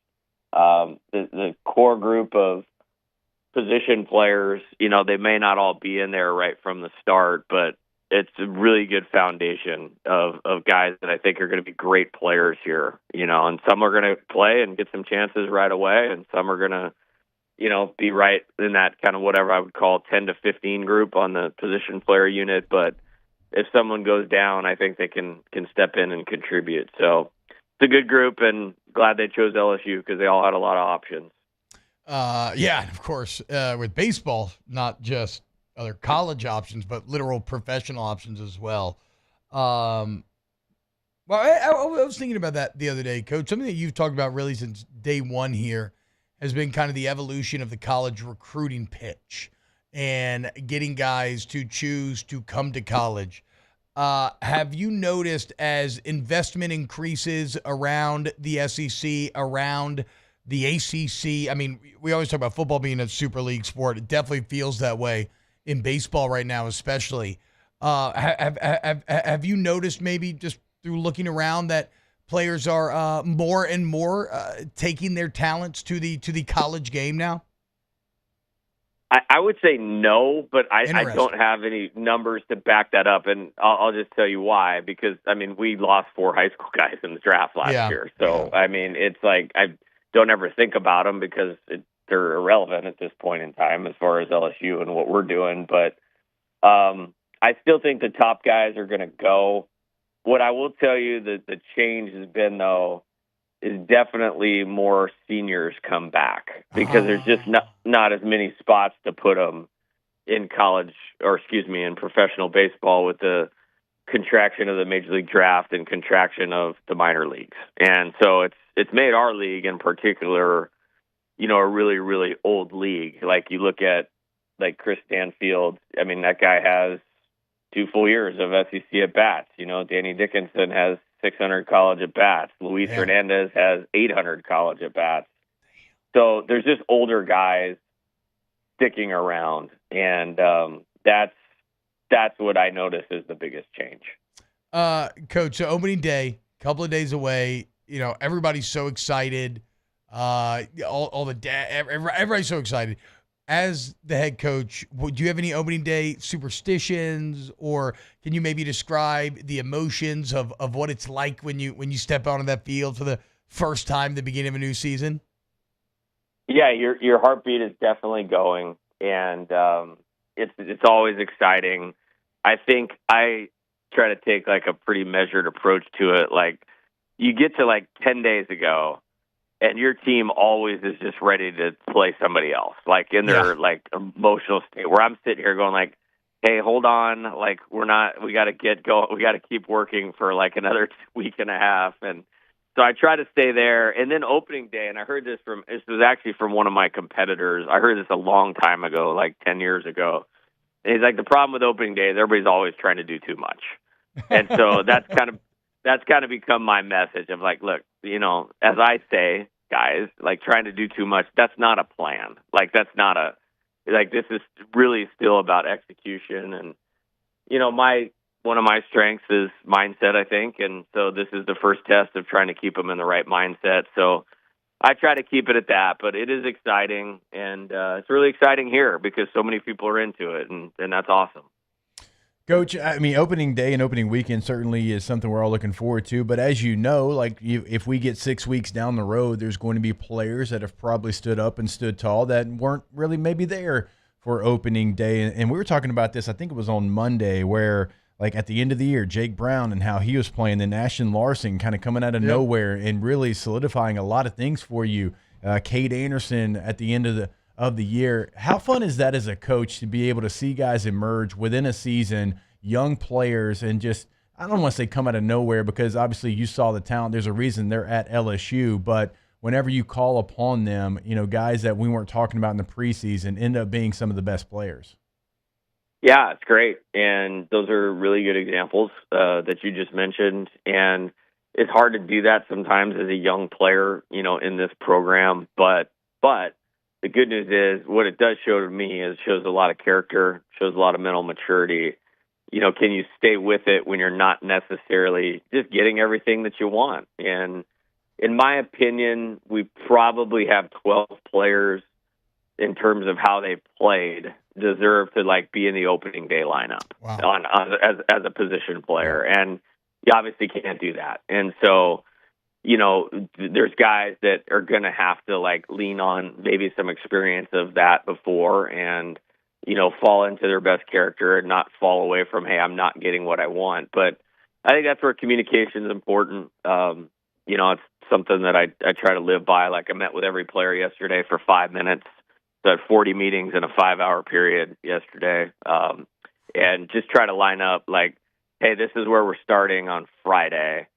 The core group of position players, they may not all be in there right from the start, but it's a really good foundation of guys that I think are going to be great players here, and some are going to play and get some chances right away, and some are going to, be right in that kind of whatever I would call 10 to 15 group on the position player unit. But if someone goes down, I think they can step in and contribute. So it's a good group, and glad they chose LSU because they all had a lot of options. And of course, with baseball, not just other college options, but literal professional options as well. Well, I was thinking about that the other day, Coach. Something that you've talked about really since day one here has been kind of the evolution of the college recruiting pitch and getting guys to choose to come to college. Have you noticed as investment increases around the SEC, around the ACC? I mean, we always talk about football being a super league sport. It definitely feels that way in baseball right now, especially. Have you noticed maybe just through looking around that players are more and more taking their talents to the college game now? I would say no, but I don't have any numbers to back that up, and I'll just tell you why. Because, I mean, we lost 4 high school guys in the draft last year. So, I mean, it's like I don't ever think about them because they're irrelevant at this point in time as far as LSU and what we're doing. But I still think the top guys are going to go. What I will tell you that the change has been, though, is definitely more seniors come back because there's just not as many spots to put them in college in professional baseball with the contraction of the Major League Draft and contraction of the minor leagues. And so it's made our league in particular, a really, really old league. Like you look at like Chris Stanfield, I mean, that guy has 2 full years of SEC at bats. Danny Dickinson has 600 college at bats. Luis Hernandez has 800 college at bats. So there's just older guys sticking around, and that's what I notice is the biggest change. Coach, so opening day, a couple of days away. Everybody's so excited. Everybody's so excited. As the head coach, do you have any opening day superstitions, or can you maybe describe the emotions of what it's like when you step out on that field for the first time, the beginning of a new season? Yeah, your heartbeat is definitely going, and it's always exciting. I think I try to take like a pretty measured approach to it. Like you get to like 10 days ago, and your team always is just ready to play somebody else, like in their like emotional state. Where I'm sitting here going like, "Hey, hold on, like we got to get going. We got to keep working for like another week and a half." And so I try to stay there. And then opening day, and I heard this was actually from one of my competitors. I heard this a long time ago, like 10 years ago. And he's like, the problem with opening day is everybody's always trying to do too much, and so that's kind of become my message of like, look, as I say, guys, like trying to do too much, that's not a plan. Like this is really still about execution. And, one of my strengths is mindset, I think. And so this is the first test of trying to keep them in the right mindset. So I try to keep it at that, but it is exciting. And it's really exciting here because so many people are into it, and that's awesome. Coach, I mean, opening day and opening weekend certainly is something we're all looking forward to. But as you know, if we get 6 weeks down the road, there's going to be players that have probably stood up and stood tall that weren't really maybe there for opening day. And we were talking about this, I think it was on Monday, where like at the end of the year, Jake Brown and how he was playing, then Ashton Larson kind of coming out of nowhere and really solidifying a lot of things for you. Cade Anderson at the end of the year. How fun is that as a coach to be able to see guys emerge within a season, young players, and just, I don't want to say come out of nowhere because obviously you saw the talent. There's a reason they're at LSU, but whenever you call upon them, guys that we weren't talking about in the preseason end up being some of the best players. Yeah, it's great. And those are really good examples that you just mentioned. And it's hard to do that sometimes as a young player, in this program. But the good news is what it does show to me is it shows a lot of character, shows a lot of mental maturity. Can you stay with it when you're not necessarily just getting everything that you want? And in my opinion, we probably have 12 players in terms of how they played deserve to be in the opening day lineup as a position player. And you obviously can't do that. And so, there's guys that are going to have to lean on maybe some experience of that before and, fall into their best character and not fall away from, hey, I'm not getting what I want. But I think that's where communication is important. It's something that I try to live by. Like I met with every player yesterday for 5 minutes. So I had 40 meetings in a 5-hour period yesterday. And just try to line up hey, this is where we're starting on Friday.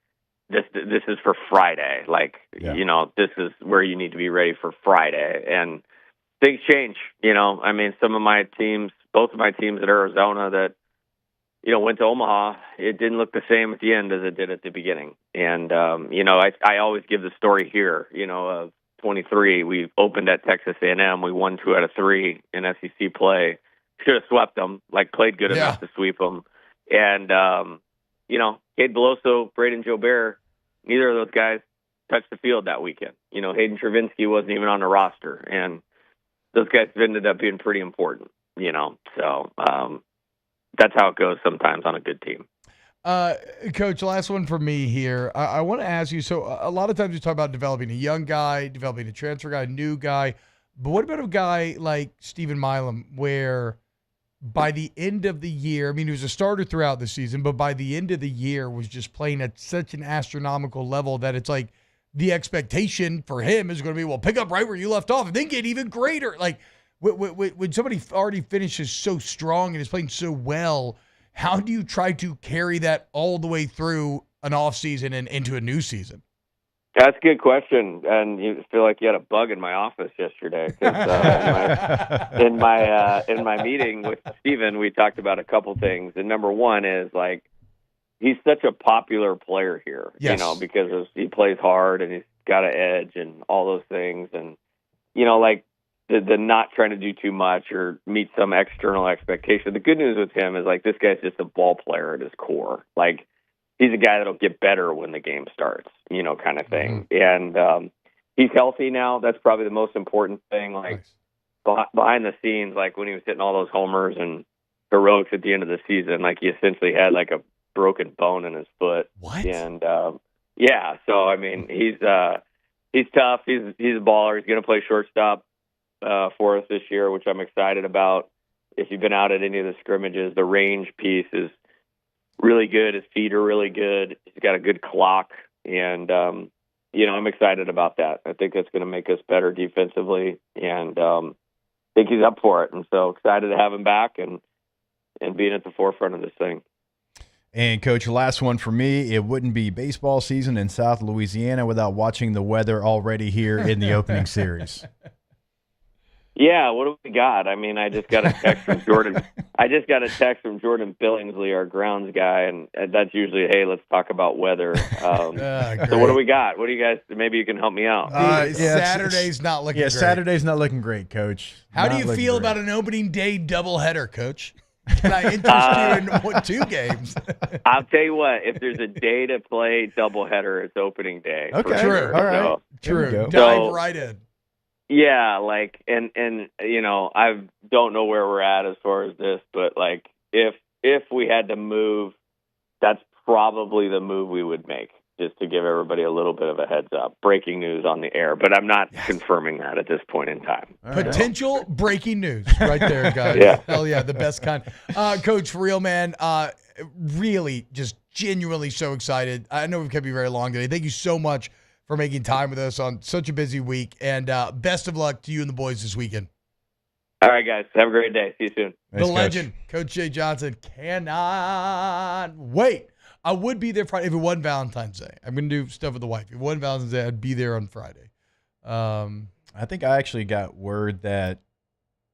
this is for Friday. Like, this is where you need to be ready for Friday. And things change, I mean, both of my teams at Arizona that, went to Omaha, it didn't look the same at the end as it did at the beginning. And, I always give the story here, of 23. We opened at Texas A&M. We won 2 out of 3 in SEC play. Should have swept them, played good enough to sweep them. And, Cade Beloso, Braden Jobert, neither of those guys touched the field that weekend. Hayden Travinsky wasn't even on the roster. And those guys ended up being pretty important, So that's how it goes sometimes on a good team. Coach, last one for me here. I want to ask you, so a lot of times you talk about developing a young guy, developing a transfer guy, a new guy. But what about a guy like Stephen Milam, where by the end of the year, I mean, he was a starter throughout the season, but by the end of the year was just playing at such an astronomical level that it's like the expectation for him is going to be, well, pick up right where you left off and then get even greater. Like when somebody already finishes so strong and is playing so well, how do you try to carry that all the way through an offseason and into a new season? That's a good question, and you feel like you had a bug in my office yesterday. 'Cause, in my meeting with Steven, we talked about a couple things, and number one is he's such a popular player here, because he plays hard and he's got an edge and all those things, and the not trying to do too much or meet some external expectation. The good news with him is this guy's just a ball player at his core, he's a guy that'll get better when the game starts, kind of thing. Mm-hmm. And he's healthy now. That's probably the most important thing. Nice. Behind the scenes, when he was hitting all those homers and heroics at the end of the season, he essentially had a broken bone in his foot. What? And so I mean, he's tough. He's a baller. He's going to play shortstop for us this year, which I'm excited about. If you've been out at any of the scrimmages, the range piece is really good. His feet are really good. He's got a good clock. And, I'm excited about that. I think that's going to make us better defensively. And I think he's up for it. And so excited to have him back and being at the forefront of this thing. And, Coach, last one for me. It wouldn't be baseball season in South Louisiana without watching the weather already here in the opening series. Yeah, what do we got? I mean, I just got a text from Jordan. Jordan Billingsley, our grounds guy, and that's usually, hey, let's talk about weather. So what do we got? What do you guys? Maybe you can help me out. Saturday's not looking great. Saturday's not looking great, Coach. How do you feel about an opening day doubleheader, Coach? Can I interest you in 2 games? I'll tell you what. If there's a day to play doubleheader, it's opening day. Okay, sure. All right, so, true. Dive right in. Yeah, and I don't know where we're at as far as this, but if we had to move, that's probably the move we would make, just to give everybody a little bit of a heads up. Breaking news on the air, but I'm not confirming that at this point in time. Potential breaking news right there, guys. Yeah. Hell yeah, the best kind. Coach, for real, man, really just genuinely so excited. I know we've kept you very long today. Thank you so much for making time with us on such a busy week. And best of luck to you and the boys this weekend. All right, guys. Have a great day. See you soon. Thanks, the legend, Coach Jay Johnson, cannot wait. I would be there Friday if it wasn't Valentine's Day. I'm going to do stuff with the wife. If it wasn't Valentine's Day, I'd be there on Friday. I think I actually got word that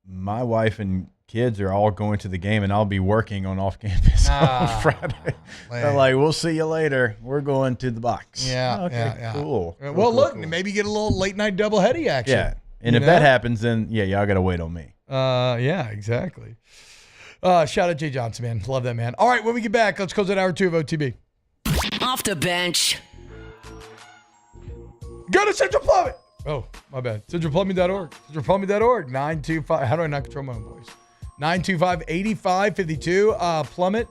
my wife and kids are all going to the game, and I'll be working on off campus on Friday. They're like, we'll see you later. We're going to the box. Yeah. Okay, yeah. cool. Well, look, maybe get a little late night doubleheading action. Yeah. And if that happens, then y'all got to wait on me. Yeah, exactly. Shout out Jay Johnson, man. Love that man. All right, when we get back, let's close out hour 2 of OTB. Off the bench. Go to Central Plumbing. Oh, my bad. CentralPlumbing.org. CentralPlumbing.org. 925. How do I not control my own voice? 925-8552. Plumb it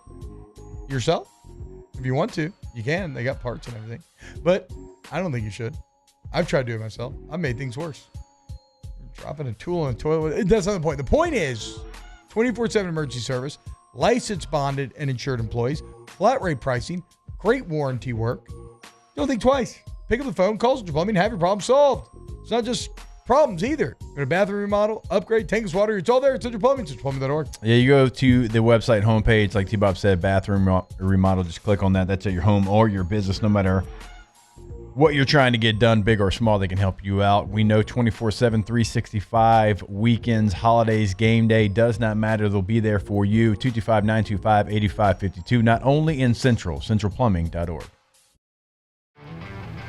yourself. If you want to, you can. They got parts and everything. But I don't think you should. I've tried to do it myself. I've made things worse. Dropping a tool in a toilet. That's not the point. The point is 24/7 emergency service, licensed, bonded, and insured employees, flat rate pricing, great warranty work. Don't think twice. Pick up the phone, call Central Plumbing, and have your problem solved. It's not just problems either. Got a bathroom remodel, upgrade, tankless water. It's all there at Central Plumbing. CentralPlumbing.org. Yeah, you go to the website homepage, like T-Bob said, bathroom remodel. Just click on that. That's at your home or your business, no matter what you're trying to get done, big or small, they can help you out. We know 24/7, 365, weekends, holidays, game day, does not matter. They'll be there for you. 225-925-8552, not only in CentralPlumbing.org.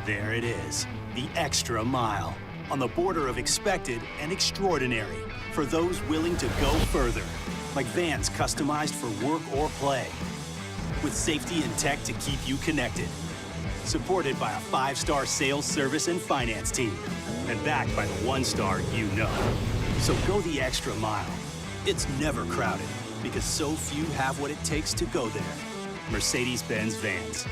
There it is, the extra mile, on the border of expected and extraordinary, for those willing to go further, like vans customized for work or play, with safety and tech to keep you connected. Supported by a 5-star sales, service, and finance team. And backed by the 1-star you know. So go the extra mile. It's never crowded because so few have what it takes to go there. Mercedes-Benz Vans.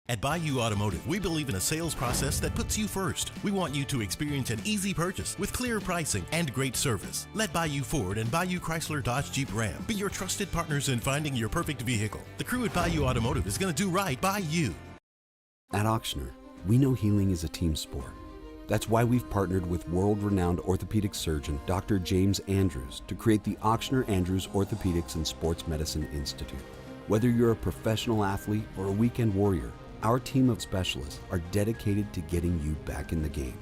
At Bayou Automotive, we believe in a sales process that puts you first. We want you to experience an easy purchase with clear pricing and great service. Let Bayou Ford and Bayou Chrysler Dodge Jeep Ram be your trusted partners in finding your perfect vehicle. The crew at Bayou Automotive is going to do right by you. At Auctioner, we know healing is a team sport. That's why we've partnered with world-renowned orthopedic surgeon Dr. James Andrews to create the Auctioner Andrews Orthopedics and Sports Medicine Institute. Whether you're a professional athlete or a weekend warrior, our team of specialists are dedicated to getting you back in the game.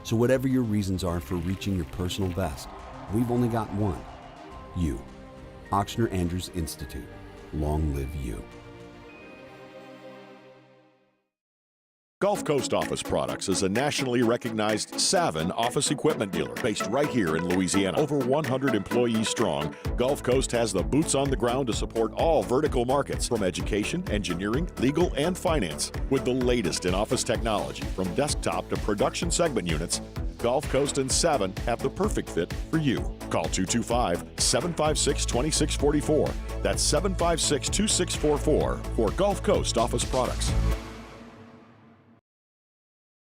So whatever your reasons are for reaching your personal best, we've only got one. You. Auctioner Andrews Institute. Long live you. Gulf Coast Office Products is a nationally recognized Savin office equipment dealer based right here in Louisiana. Over 100 employees strong, Gulf Coast has the boots on the ground to support all vertical markets from education, engineering, legal, and finance. With the latest in office technology from desktop to production segment units, Gulf Coast and Savin have the perfect fit for you. Call 225-756-2644. That's 756-2644 for Gulf Coast Office Products.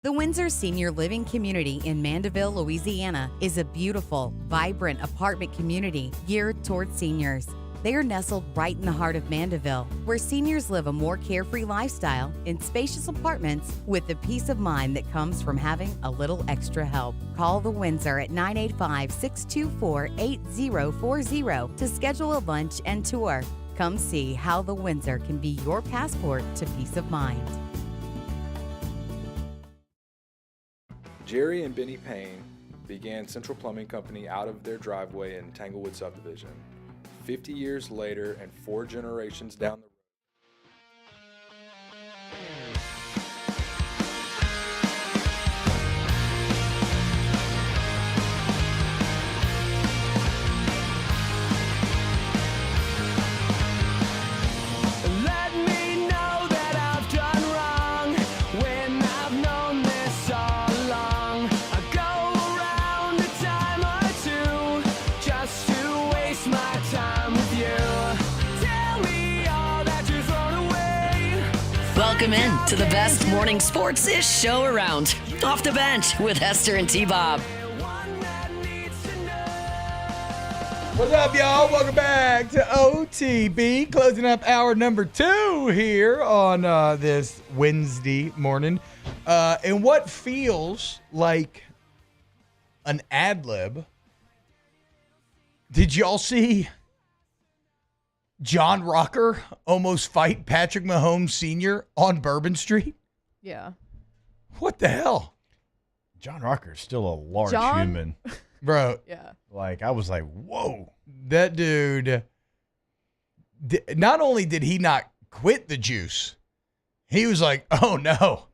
The Windsor Senior Living Community in Mandeville, Louisiana is a beautiful, vibrant apartment community geared towards seniors. They are nestled right in the heart of Mandeville, where seniors live a more carefree lifestyle in spacious apartments with the peace of mind that comes from having a little extra help. Call the Windsor at 985-624-8040 to schedule a lunch and tour. Come see how the Windsor can be your passport to peace of mind. Jerry and Benny Payne began Central Plumbing Company out of their driveway in Tanglewood subdivision. 50 years later and 4 generations down the road. Welcome in to the best morning sports-ish show around. Off the Bench with Hester and T-Bob. What's up, y'all? Welcome back to OTB. Closing up hour number 2 here on this Wednesday morning. And what feels like an ad-lib. Did y'all see John Rocker almost fight Patrick Mahomes Sr. on Bourbon Street? Yeah. What the hell? John Rocker is still a large human. Bro. Yeah. Like, I was like, whoa. That dude, not only did he not quit the juice, he was like, oh, no,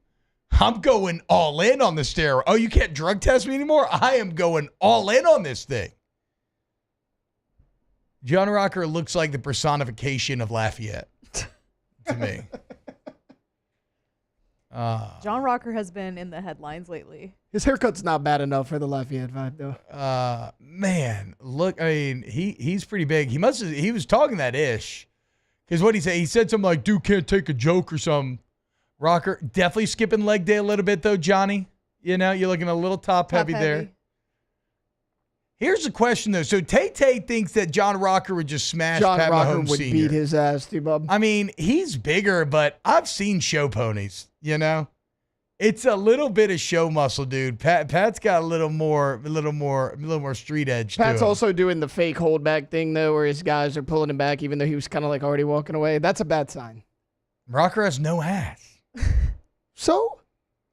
I'm going all in on the steroid. Oh, you can't drug test me anymore? I am going all in on this thing. John Rocker looks like the personification of Lafayette to me. John Rocker has been in the headlines lately. His haircut's not bad enough for the Lafayette vibe, though. Man, look, I mean, he's pretty big. He was talking that ish. Because what he said? He said something like, dude can't take a joke or something. Rocker, definitely skipping leg day a little bit, though, Johnny. You know, you're looking a little top heavy there. Here's the question, though. So Tay thinks that John Rocker would just smash Pat Mahomes would Sr. beat his ass, too, bub. I mean, he's bigger, but I've seen show ponies, you know? It's a little bit of show muscle, dude. Pat's got a little more street edge to him. Pat's also doing the fake holdback thing, though, where his guys are pulling him back, even though he was kind of like already walking away. That's a bad sign. Rocker has no ass. So?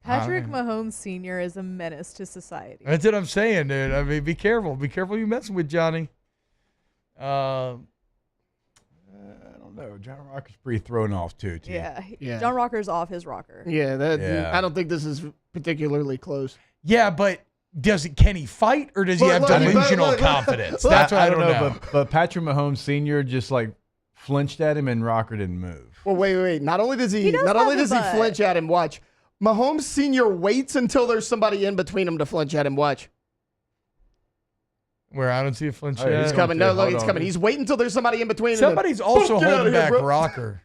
Patrick Mahomes Sr. is a menace to society. That's what I'm saying, dude. I mean, be careful. Be careful who you're messing with, Johnny. I don't know. John Rocker's pretty thrown off, too. Yeah. John Rocker's off his rocker. Yeah, I don't think this is particularly close. Yeah, but can he fight, or does he have delusional confidence? That's what I don't know. But Patrick Mahomes Sr. just like flinched at him, and Rocker didn't move. Well, wait. Not only does he flinch at him, watch. Mahomes Sr. waits until there's somebody in between him to flinch at him. Watch. Where I don't see a flinch yet. He's coming. No, look, it's coming. He's waiting until there's somebody in between. Somebody's also holding back Rocker.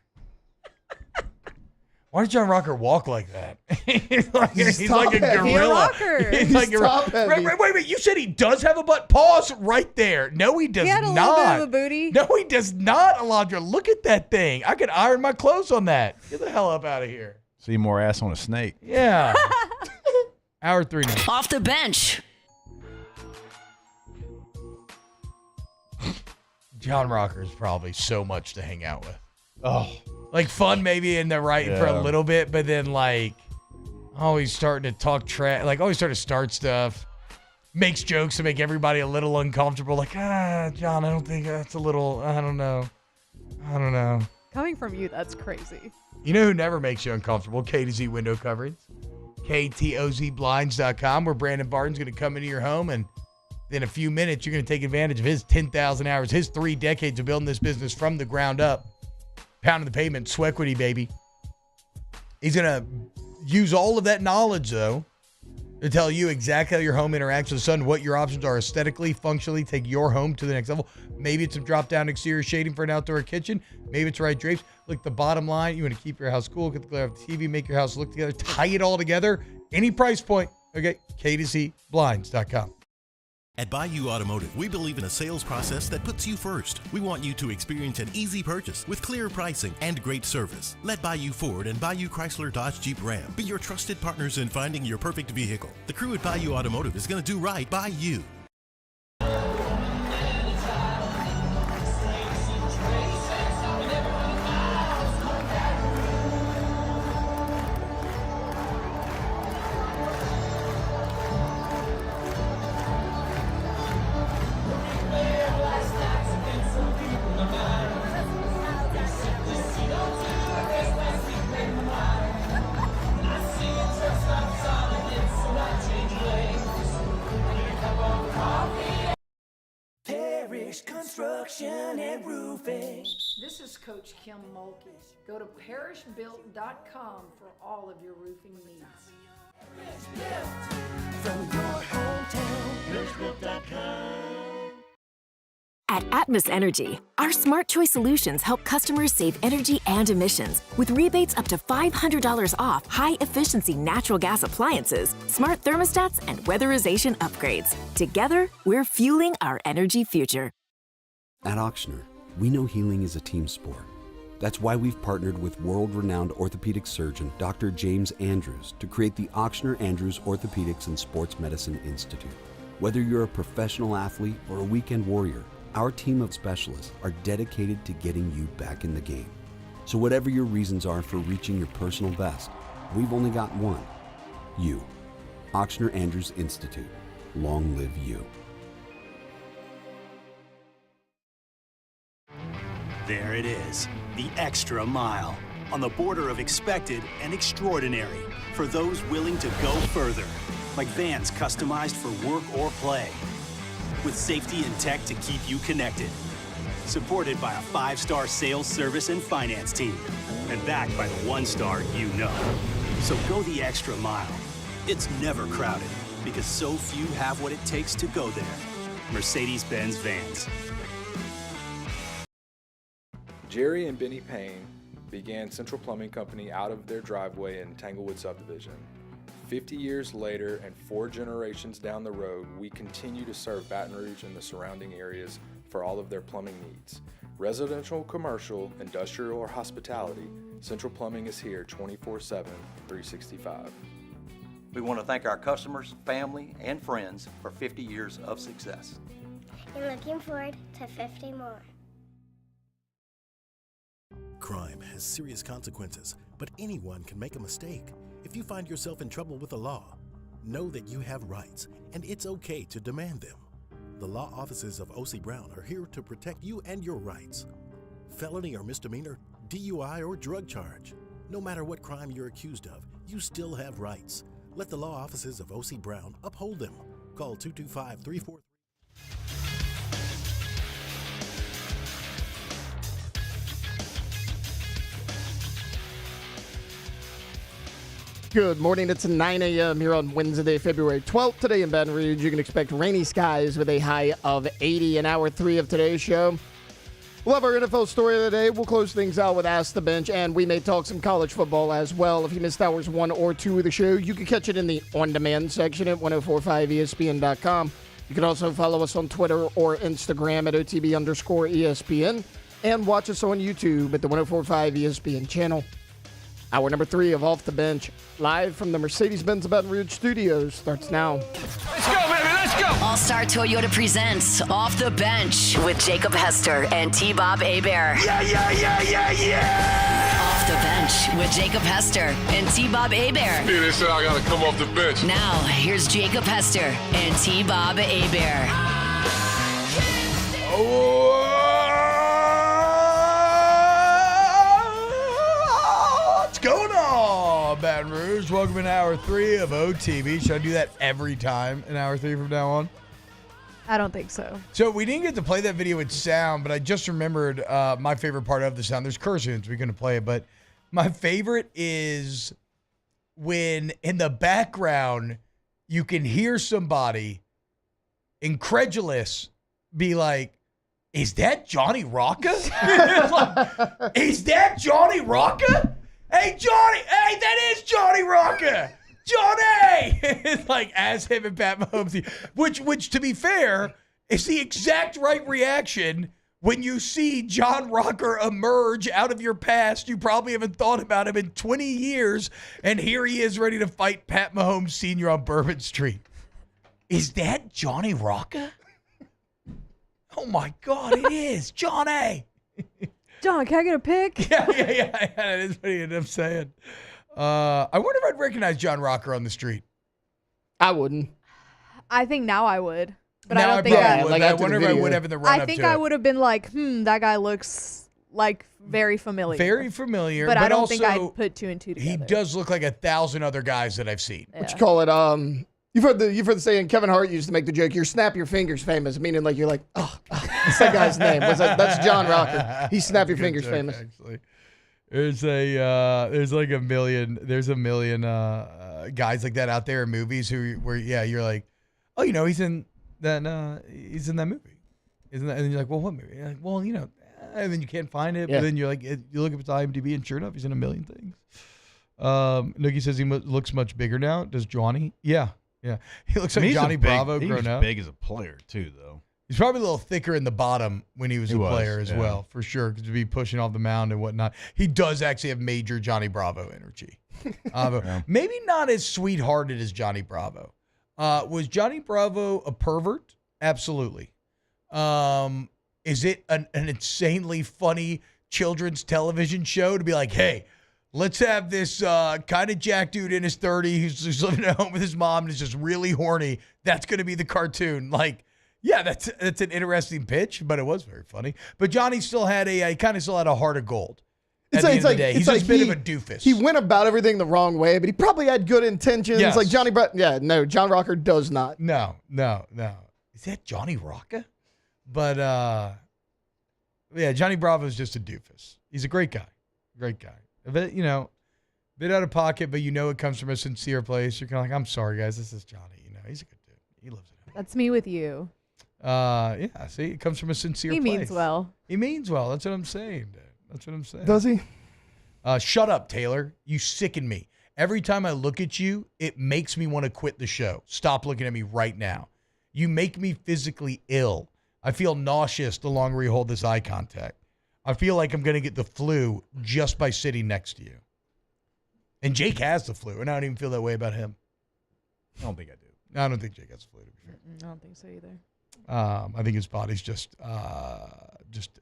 Why does John Rocker walk like that? he's like a gorilla. He's like a wait. You said he does have a butt? Pause right there. No, he does not. He had a little bit of a booty. No, he does not, Alondra. Look at that thing. I could iron my clothes on that. Get the hell up out of here. See more ass on a snake. Yeah. Hour 3 now. Off the bench. John Rocker is probably so much to hang out with. Oh. Like fun maybe in the for a little bit, but then like always starting to talk trash, like always starting to start stuff. Makes jokes to make everybody a little uncomfortable. Like, John, I don't think that's a little, I don't know. Coming from you, that's crazy. You know who never makes you uncomfortable? K2Z window coverings. KTOZblinds.com, where Brandon Barton's going to come into your home, and in a few minutes, you're going to take advantage of his 10,000 hours, his 3 decades of building this business from the ground up. Pounding the pavement, Swequity, baby. He's going to use all of that knowledge, though, to tell you exactly how your home interacts with the sun, what your options are aesthetically, functionally, take your home to the next level. Maybe it's some drop-down exterior shading for an outdoor kitchen. Maybe it's right drapes. Look, the bottom line, you want to keep your house cool, get the glare off the TV, make your house look together, tie it all together. Any price point. Okay, K2ZBlinds.com. At Bayou Automotive, we believe in a sales process that puts you first. We want you to experience an easy purchase with clear pricing and great service. Let Bayou Ford and Bayou Chrysler Dodge Jeep Ram be your trusted partners in finding your perfect vehicle. The crew at Bayou Automotive is going to do right by you. Construction and Roofing. This is Coach Kim Mulkey. Go to parishbuilt.com for all of your roofing needs. From your hometown, parishbuilt.com. At Atmos Energy, our Smart Choice solutions help customers save energy and emissions with rebates up to $500 off high-efficiency natural gas appliances, smart thermostats, and weatherization upgrades. Together, we're fueling our energy future. At Auctioner, we know healing is a team sport. That's why we've partnered with world-renowned orthopedic surgeon Dr. James Andrews to create the Auctioner Andrews Orthopedics and Sports Medicine Institute. Whether you're a professional athlete or a weekend warrior, our team of specialists are dedicated to getting you back in the game. So whatever your reasons are for reaching your personal best, we've only got one. You. Auctioner Andrews Institute. Long live you. There it is, the extra mile, on the border of expected and extraordinary, for those willing to go further, like vans customized for work or play, with safety and tech to keep you connected, supported by a 5-star sales, service, and finance team, and backed by the 1-star you know. So go the extra mile. It's never crowded because so few have what it takes to go there. Mercedes-Benz Vans. Jerry and Benny Payne began Central Plumbing Company out of their driveway in Tanglewood subdivision. 50 years later and 4 generations down the road, we continue to serve Baton Rouge and the surrounding areas for all of their plumbing needs. Residential, commercial, industrial, or hospitality, Central Plumbing is here 24/7, 365. We want to thank our customers, family, and friends for 50 years of success. And looking forward to 50 more. Crime has serious consequences, but anyone can make a mistake. If you find yourself in trouble with the law, know that you have rights, and it's okay to demand them. The law offices of O.C. Brown are here to protect you and your rights. Felony or misdemeanor, DUI or drug charge. No matter what crime you're accused of, you still have rights. Let the law offices of O.C. Brown uphold them. Call 225-34... Good morning. It's 9 a.m. here on Wednesday, February 12th. Today in Baton Rouge, you can expect rainy skies with a high of 80 in hour 3 of today's show. We'll have our NFL story of the day. We'll close things out with Ask the Bench, and we may talk some college football as well. If you missed hours 1 or 2 of the show, you can catch it in the on-demand section at 1045ESPN.com. You can also follow us on Twitter or Instagram at OTB_ESPN, and watch us on YouTube at the 1045 ESPN channel. Hour number 3 of Off the Bench, live from the Mercedes-Benz Baton Rouge studios, starts now. Let's go, baby, let's go! All-Star Toyota presents Off the Bench with Jacob Hester and T-Bob Hebert. Yeah! Off the Bench with Jacob Hester and T-Bob Hebert. Yeah, they said I gotta come off the bench. Now, here's Jacob Hester and T-Bob Hebert. What's going on, Baton Rouge? Welcome in hour 3 of OTB. Should I do that every time in hour 3 from now on? I don't think so. So we didn't get to play that video with sound, but I just remembered my favorite part of the sound. There's cursions. We're going to play it, but my favorite is when in the background you can hear somebody incredulous be like, is that Johnny Rocca? Like, is that Johnny Rocca? Hey, Johnny. Hey, that is Johnny Rocca. Johnny! It's like, as him and Pat Mahomes. Which, to be fair, is the exact right reaction when you see John Rocker emerge out of your past. You probably haven't thought about him in 20 years, and here he is ready to fight Pat Mahomes Sr. on Bourbon Street. Is that Johnny Rocca? Oh, my God, it is. Johnny! John, can I get a pic? Yeah. That is what he ended up saying. I wonder if I'd recognize John Rocker on the street. I wouldn't. I think now I would. But now I don't think I would. I wonder if I would have in the run-up I think to I it. would have been like, that guy looks like very familiar. Very familiar. But I don't think also, I'd put 2 and 2 together. He does look like 1,000 other guys that I've seen. What you call it? You've heard the saying. Kevin Hart used to make the joke. You're snap your fingers famous, meaning like you're like, what's that guy's name? That's John Rocker. He's snap your fingers joke, famous. Actually, there's a million guys like that out there in movies where you're like, oh, he's in that movie, isn't that? And you're like, well, what movie? You're like, well, and then you can't find it. Yeah. But then you're like, you look up his IMDb, and sure enough, he's in a million things. Nookie says he looks much bigger now. Does Johnny? Yeah. He looks like Johnny Bravo grown up. He's big as a player too, though. He's probably a little thicker in the bottom when he was a player as well, for sure, to be pushing off the mound and whatnot. He does actually have major Johnny Bravo energy. Maybe not as sweethearted as Johnny Bravo. Was Johnny Bravo a pervert? Absolutely. Is it an insanely funny children's television show to be like, hey, let's have this kind of jack dude in his 30s who's living at home with his mom and is just really horny. That's going to be the cartoon. Like, yeah, that's an interesting pitch, but it was very funny. But Johnny still had a heart of gold. At the end of the day, he's just a bit of a doofus. He went about everything the wrong way, but he probably had good intentions. Yes. Like John Rocker does not. No. Is that Johnny Rocca? But Johnny Bravo's just a doofus. He's a great guy. But, been bit out of pocket, but you know it comes from a sincere place. You're kind of like, I'm sorry, guys. This is Johnny. You know, he's a good dude. He loves it. That's me with you. Yeah, see, it comes from a sincere place. He means well. He means well. That's what I'm saying. That's what I'm saying. Does he? Shut up, Taylor. You sicken me. Every time I look at you, it makes me want to quit the show. Stop looking at me right now. You make me physically ill. I feel nauseous the longer we hold this eye contact. I feel like I'm going to get the flu just by sitting next to you. And Jake has the flu, and I don't even feel that way about him. I don't think I do. I don't think Jake has the flu, to be fair. I don't think so either. I think his body's just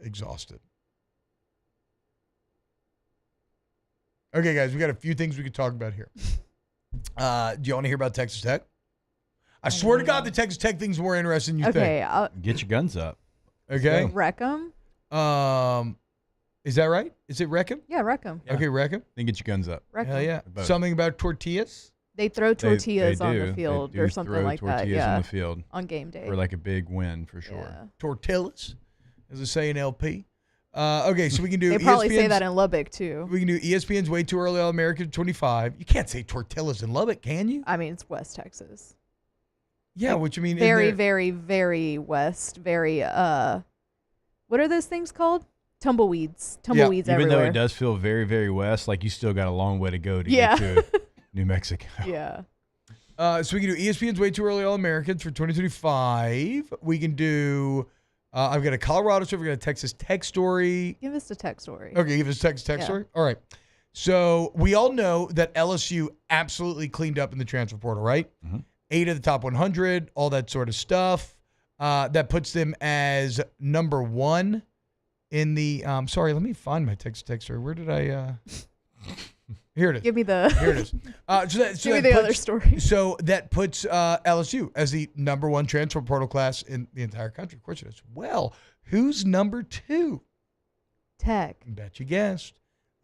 exhausted. Okay, guys, we got a few things we could talk about here. Do you want to hear about Texas Tech? I swear to God, the Texas Tech thing's more interesting than you think. Okay. Get your guns up. Okay. Wreck 'em? Is that right? Is it Wreckham? Yeah, wreck 'em. Okay, Wreckham. Then get your guns up. Wreck 'em. Hell yeah. Both. Something about tortillas? They throw tortillas they on do. the field They do or something throw like that. tortillas Yeah. on the field on game day. for like a big win for sure. Yeah. Tortillas, as they say in LP. Okay, so we can do They probably say ESPN's that in Lubbock, too. We can do ESPN's Way Too Early All-American 25. You can't say tortillas in Lubbock, can you? I mean, it's West Texas. Yeah, which you mean Very, very, very west. Very, what are those things called? Tumbleweeds. Tumbleweeds Even everywhere. though it does feel very, very west, like you still got a long way to go to Yeah. get to New Mexico. Yeah. So we can do ESPN's Way Too Early All-Americans for 2025. We can do, I've got a Colorado story. We've got a Texas Tech story. Give us the Tech story. Okay, give us a Texas Tech story. All right. So we all know that LSU absolutely cleaned up in the transfer portal, right? Mm-hmm. 8 of the top 100, all that sort of stuff. That puts them as number 1 in the, sorry, let me find my Texas Tech story. Where did I, here it is. Give me the. Here it is. Give me the other story. So that puts LSU as the number 1 transfer portal class in the entire country. Of course it is. Well, who's number 2? Tech. Bet you guessed.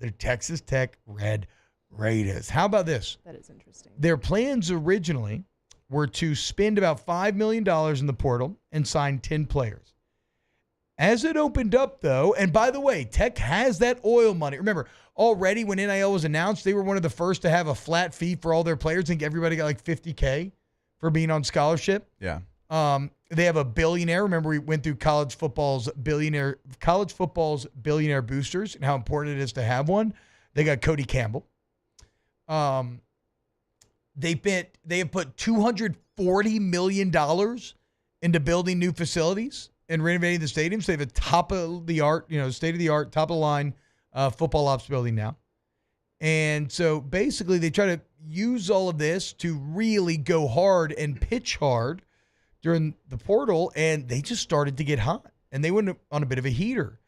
They're Texas Tech Red Raiders. How about this? That is interesting. Their plans originally were to spend about $5 million in the portal and sign 10 players. As it opened up, though, and by the way, Tech has that oil money. Remember, already when NIL was announced, they were one of the first to have a flat fee for all their players. I think everybody got like $50K for being on scholarship. Yeah. They have a billionaire. Remember, we went through college football's billionaire boosters and how important it is to have one. They got Cody Campbell. They have put $240 million into building new facilities and renovating the stadiums. They have a top of the art, state of the art, top of the line football ops building now. And so basically they try to use all of this to really go hard and pitch hard during the portal, and they just started to get hot, and they went on a bit of a heater.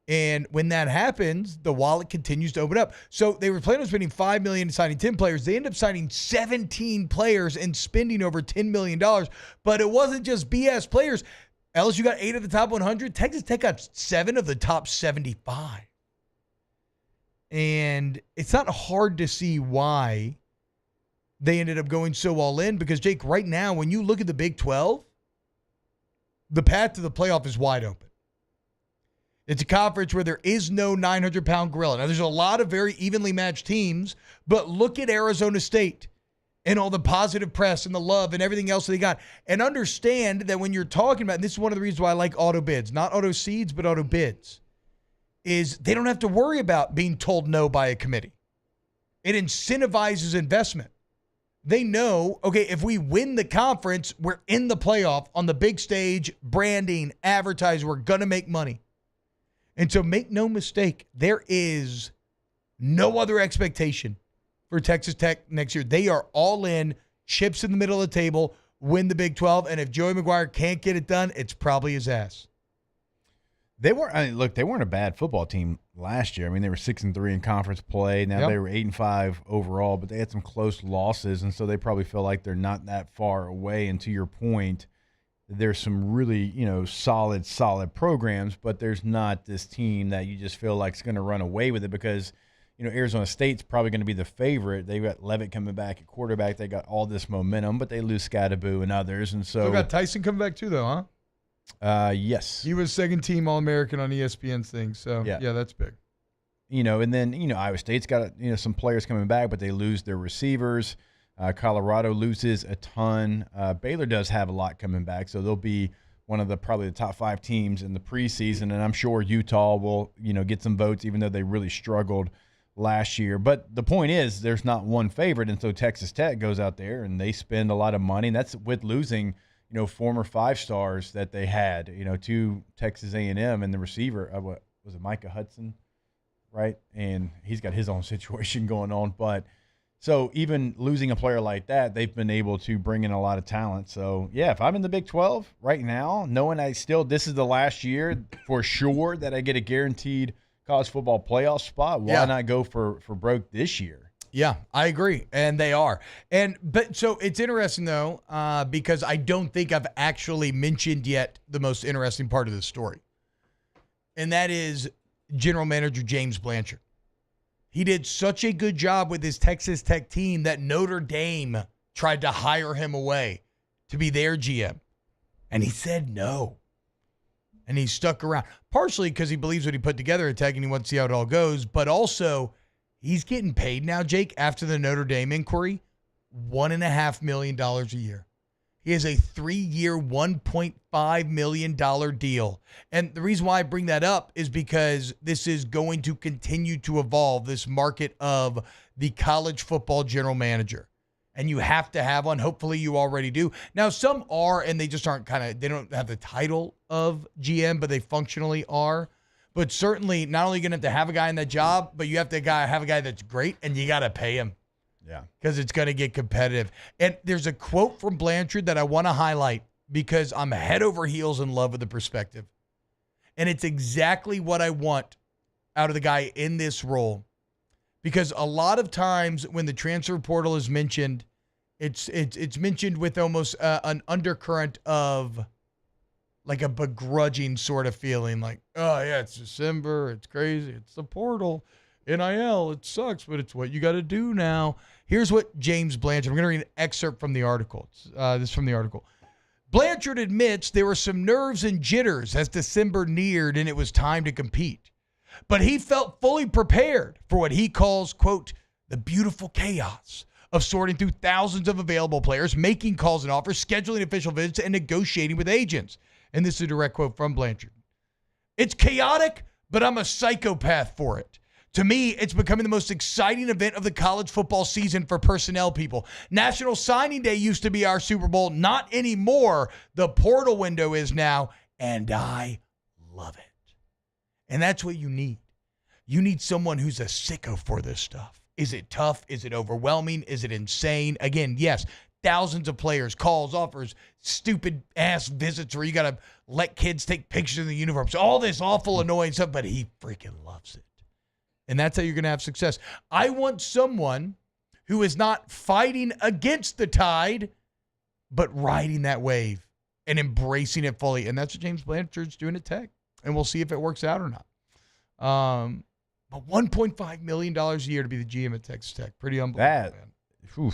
And when that happens, the wallet continues to open up. So they were planning on spending $5 million and signing 10 players. They end up signing 17 players and spending over $10 million. But it wasn't just BS players. LSU got 8 of the top 100. Texas Tech got 7 of the top 75. And it's not hard to see why they ended up going so all in, because, Jake, right now, when you look at the Big 12, the path to the playoff is wide open. It's a conference where there is no 900-pound gorilla. Now, there's a lot of very evenly matched teams, but look at Arizona State and all the positive press and the love and everything else that they got. And understand that when you're talking about, and this is one of the reasons why I like auto bids, not auto seeds, but auto bids, is they don't have to worry about being told no by a committee. It incentivizes investment. They know, okay, if we win the conference, we're in the playoff on the big stage, branding, advertising, we're going to make money. And so make no mistake, there is no other expectation for Texas Tech next year. They are all in, chips in the middle of the table, win the Big 12, and if Joey McGuire can't get it done, it's probably his ass. They weren't a bad football team last year. I mean, they were 6-3 in conference play. Now they were 8-5 overall, but they had some close losses, and so they probably feel like they're not that far away. And to your point, there's some really, solid programs, but there's not this team that you just feel like is going to run away with it because, Arizona State's probably going to be the favorite. They've got Levitt coming back at quarterback. They got all this momentum, but they lose Scadaboo and others. And so Still got Tyson coming back too, though, huh? Yes. He was second team All-American on ESPN's thing, so yeah, that's big. and then, Iowa State's got, some players coming back, but they lose their receivers. Colorado loses a ton. Baylor does have a lot coming back, so they'll be one of probably the top 5 teams in the preseason, and I'm sure Utah will, get some votes, even though they really struggled last year. But the point is, there's not one favorite, and so Texas Tech goes out there and they spend a lot of money, and that's with losing, former 5-stars that they had, to Texas A&M, and the receiver, what was it, Micah Hudson, right? And he's got his own situation going on, but so even losing a player like that, they've been able to bring in a lot of talent. So, yeah, if I'm in the Big 12 right now, knowing this is the last year for sure that I get a guaranteed college football playoff spot, why not go for broke this year? Yeah, I agree, and they are. But so it's interesting, though, because I don't think I've actually mentioned yet the most interesting part of the story, and that is General Manager James Blanchard. He did such a good job with his Texas Tech team that Notre Dame tried to hire him away to be their GM. And he said no. And he stuck around, partially because he believes what he put together at Tech and he wants to see how it all goes. But also, he's getting paid now, Jake, after the Notre Dame inquiry, $1.5 million a year. He has a 3-year, $1.5 million deal. And the reason why I bring that up is because this is going to continue to evolve, this market of the college football general manager. And you have to have one. Hopefully you already do. Now, some are, and they just aren't they don't have the title of GM, but they functionally are. But certainly not only going to have a guy in that job, but you have to have a guy that's great, and you got to pay him. Yeah. Because it's going to get competitive. And there's a quote from Blanchard that I want to highlight because I'm head over heels in love with the perspective. And it's exactly what I want out of the guy in this role. Because a lot of times when the transfer portal is mentioned, it's mentioned with almost an undercurrent of like a begrudging sort of feeling. Like, oh, yeah, it's December. It's crazy. It's the portal. NIL, it sucks, but it's what you got to do now. Here's what James Blanchard, I'm going to read an excerpt from the article. This is from the article. Blanchard admits there were some nerves and jitters as December neared and it was time to compete. But he felt fully prepared for what he calls, quote, the beautiful chaos of sorting through thousands of available players, making calls and offers, scheduling official visits, and negotiating with agents. And this is a direct quote from Blanchard. It's chaotic, but I'm a psychopath for it. To me, it's becoming the most exciting event of the college football season for personnel people. National Signing Day used to be our Super Bowl. Not anymore. The portal window is now, and I love it. And that's what you need. You need someone who's a sicko for this stuff. Is it tough? Is it overwhelming? Is it insane? Again, yes, thousands of players, calls, offers, stupid-ass visits where you got to let kids take pictures of the uniforms. All this awful, annoying stuff, but he freaking loves it. And that's how you're going to have success. I want someone who is not fighting against the tide, but riding that wave and embracing it fully. And that's what James Blanchard's doing at Tech. And we'll see if it works out or not. But $1.5 million a year to be the GM at Texas Tech. Pretty unbelievable, man.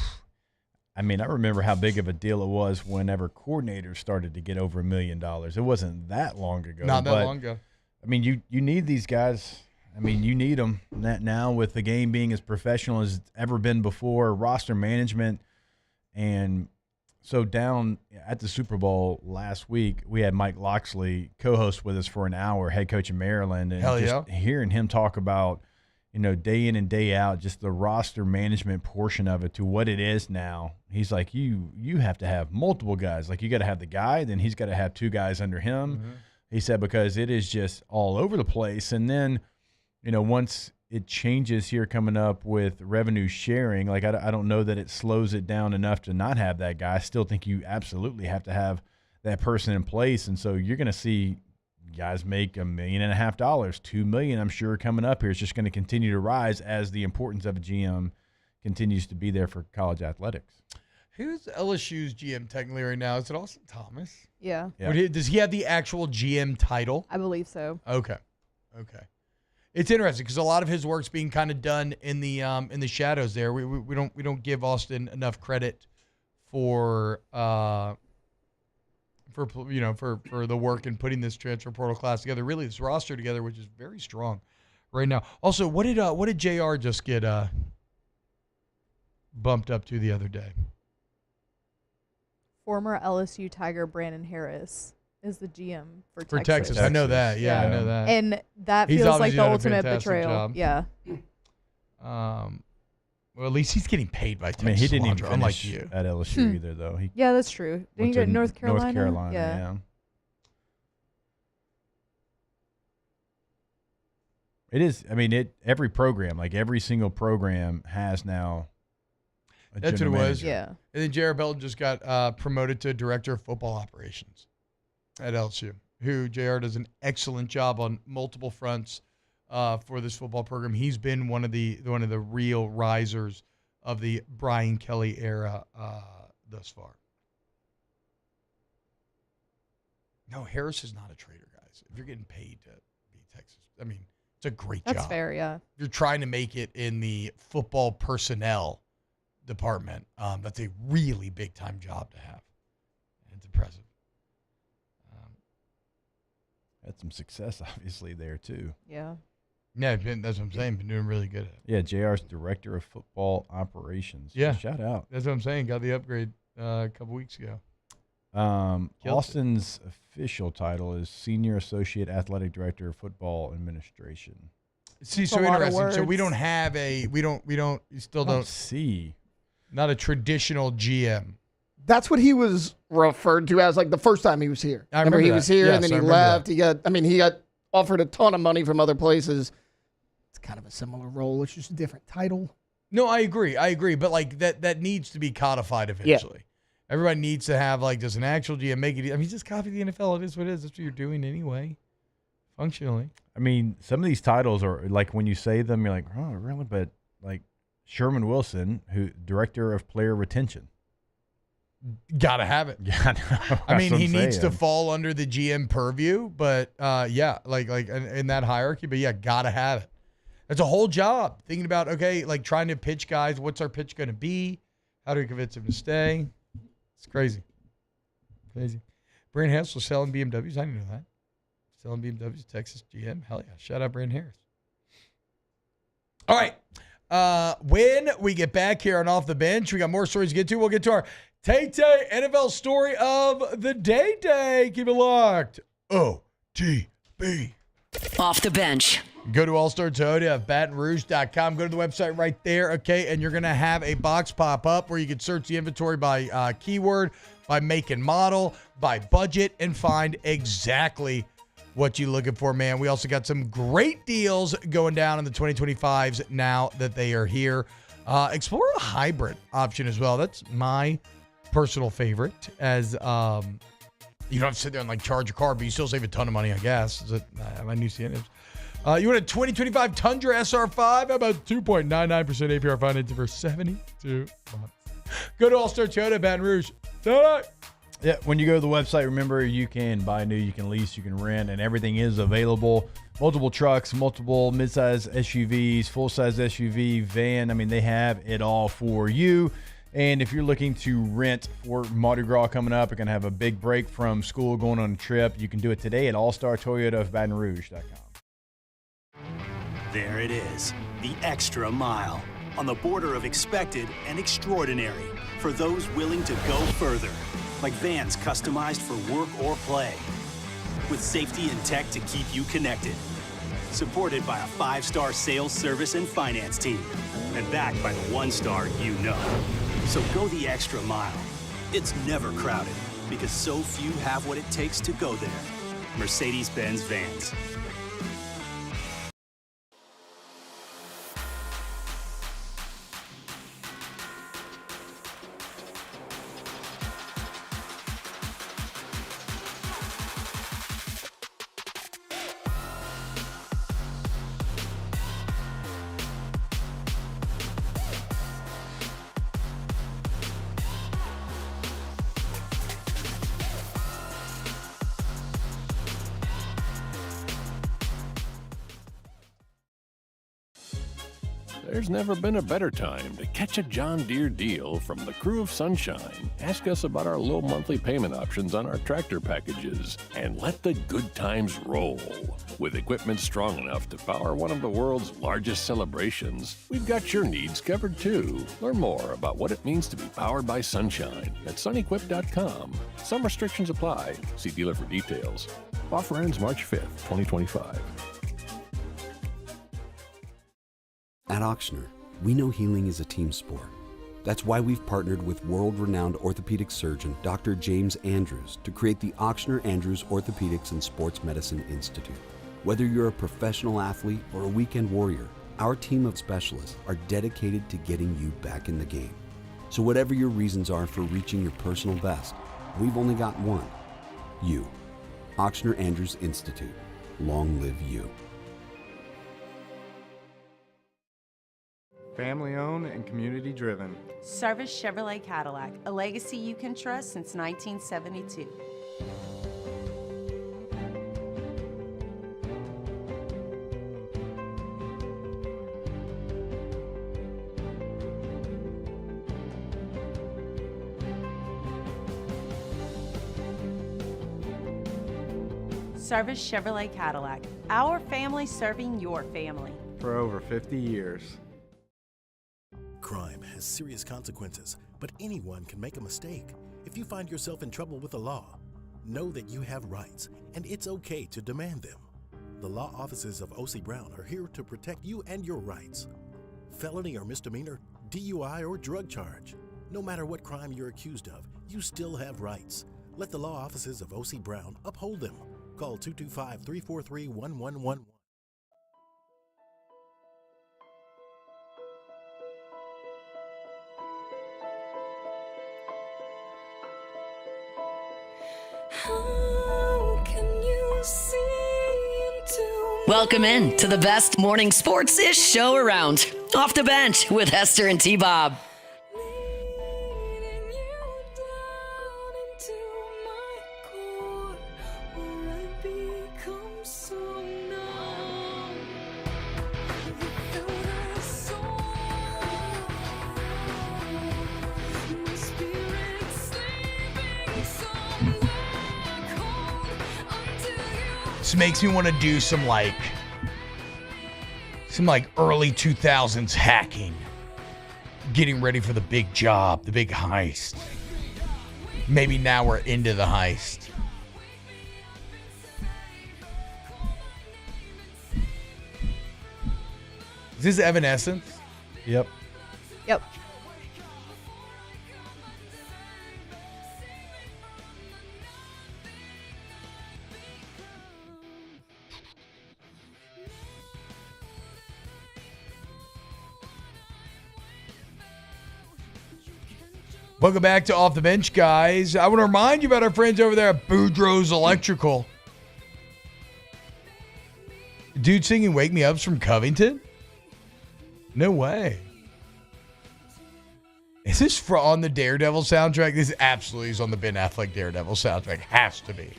I mean, I remember how big of a deal it was whenever coordinators started to get over $1 million. It wasn't that long ago. Not that long ago. I mean, you need these guys. I mean, you need them now with the game being as professional as it's ever been before, roster management. And so down at the Super Bowl last week, we had Mike Loxley co-host with us for an hour, head coach in Maryland. And just hearing him talk about, day in and day out, just the roster management portion of it to what it is now. He's like, you have to have multiple guys. Like, you got to have the guy, then he's got to have 2 guys under him. Mm-hmm. He said, because it is just all over the place. And then, once it changes here coming up with revenue sharing, like I don't know that it slows it down enough to not have that guy. I still think you absolutely have to have that person in place. And so you're going to see guys make $1.5 million, $2 million, I'm sure, coming up here. It's just going to continue to rise as the importance of a GM continues to be there for college athletics. Who's LSU's GM technically right now? Is it Austin Thomas? Yeah. Does he have the actual GM title? I believe so. Okay. It's interesting because a lot of his work's being kind of done in the shadows there. We don't give Austin enough credit for the work in putting this transfer portal class together. Really, this roster together, which is very strong right now. Also, what did JR just get bumped up to the other day? Former LSU Tiger Brandon Harris is the GM for Texas. Texas. I know that. Yeah, I know that. And that He's feels like obviously the done a ultimate fantastic betrayal. job. Yeah. Well, at least he's getting paid by Texas. I mean, he didn't even Alondra, finish unlike you. at LSU either, though. He Yeah, that's true. Didn't went he go to to North Carolina? North Carolina, Yeah. yeah. It is. I mean, every program, like every single program, has now. That's what it general was. manager. Yeah. And then J.R. Belton just got promoted to director of football operations at LSU, who J.R. does an excellent job on multiple fronts for this football program. He's been one of the real risers of the Brian Kelly era thus far. No, Harris is not a traitor, guys. If you're getting paid to be Texas, I mean, it's a great job. That's fair, yeah. If you're trying to make it in the football personnel department, that's a really big time job to have. It's impressive. Had some success, obviously, there too. Yeah. Yeah, that's what I'm saying. Been doing really good at it. Yeah, JR's director of football operations. Yeah. Shout out. That's what I'm saying. Got the upgrade a couple weeks ago. Austin's official title is Senior Associate Athletic Director of Football Administration. See, so interesting. So we don't have see. Not a traditional GM. That's what he was referred to as, like, the first time he was here. I remember he that. was here, Yes, and then I he remember left. that. He got offered a ton of money from other places. It's kind of a similar role. It's just a different title. No, I agree. But like that needs to be codified eventually. Yeah. Everybody needs to have, like, does an actual GM make it? I mean, just copy the NFL. It is what it is. That's what you're doing anyway, functionally. I mean, some of these titles are, like, when you say them, you're like, oh, really? But, like, Sherman Wilson, who director of player retention. Gotta have it. Yeah, I mean, he needs to fall under the GM purview, but yeah, like in that hierarchy. But yeah, gotta have it. It's a whole job thinking about, okay, like trying to pitch guys. What's our pitch going to be? How do we convince him to stay? It's crazy. Brandon Harris was selling BMWs. I didn't know that. Selling BMWs, Texas GM. Hell yeah. Shout out Brandon Harris. All right. When we get back here on Off the Bench, we got more stories to get to. We'll get to our Tay-Tay NFL story of the day. Keep it locked. OTB. Off the Bench. Go to All-Star Toyota at BatonRouge.com. Go to the website right there, okay? And you're going to have a box pop up where you can search the inventory by keyword, by make and model, by budget, and find exactly what you're looking for, man. We also got some great deals going down in the 2025s now that they are here. Explore a hybrid option as well. That's my personal favorite, as you don't have to sit there and like charge your car, but you still save a ton of money on gas. My new CNFs. You want a 2025 Tundra SR5? How about 2.99% APR financing for 72 months? Go to All-Star Toyota, Baton Rouge. Today. Yeah, when you go to the website, remember you can buy new, you can lease, you can rent, and everything is available. Multiple trucks, multiple midsize SUVs, full-size SUV, van. I mean, they have it all for you. And if you're looking to rent for Mardi Gras coming up, you're going to have a big break from school, going on a trip, you can do it today at All-Star Toyota of BatonRouge.com. There it is, the extra mile, on the border of expected and extraordinary, for those willing to go further, like vans customized for work or play, with safety and tech to keep you connected, supported by a 5-star sales, service, and finance team, and backed by the 1-star you know. So go the extra mile. It's never crowded, because so few have what it takes to go there. Mercedes-Benz Vans. There's never been a better time to catch a John Deere deal from the crew of Sunshine. Ask us about our low monthly payment options on our tractor packages and let the good times roll. With equipment strong enough to power one of the world's largest celebrations, we've got your needs covered too. Learn more about what it means to be powered by Sunshine at sunequip.com. Some restrictions apply. See dealer for details. Offer ends March 5th, 2025. At Auctioner, we know healing is a team sport. That's why we've partnered with world-renowned orthopedic surgeon Dr. James Andrews to create the Auctioner Andrews Orthopedics and Sports Medicine Institute. Whether you're a professional athlete or a weekend warrior, our team of specialists are dedicated to getting you back in the game. So whatever your reasons are for reaching your personal best, we've only got one: you. Auctioner Andrews Institute. Long live you. Family owned and community driven. Service Chevrolet Cadillac, a legacy you can trust since 1972. Service Chevrolet Cadillac, our family serving your family. For over 50 years. Crime has serious consequences, but anyone can make a mistake. If you find yourself in trouble with the law, know that you have rights, and it's okay to demand them. The law offices of O.C. Brown are here to protect you and your rights. Felony or misdemeanor, DUI or drug charge. No matter what crime you're accused of, you still have rights. Let the law offices of O.C. Brown uphold them. Call 225-343-1111. How can you see into Welcome in to the best morning sports-ish show around. Off the Bench with Hester and T-Bob. This makes me want to do some early 2000s hacking. Getting ready for the big job, the big heist. Maybe now we're into the heist. Is this Evanescence? Yep. Yep. Welcome back to Off the Bench, guys. I want to remind you about our friends over there at Boudreaux's Electrical. Dude singing Wake Me Up's from Covington? No way. Is this on the Daredevil soundtrack? This absolutely is on the Ben Affleck Daredevil soundtrack. Has to be.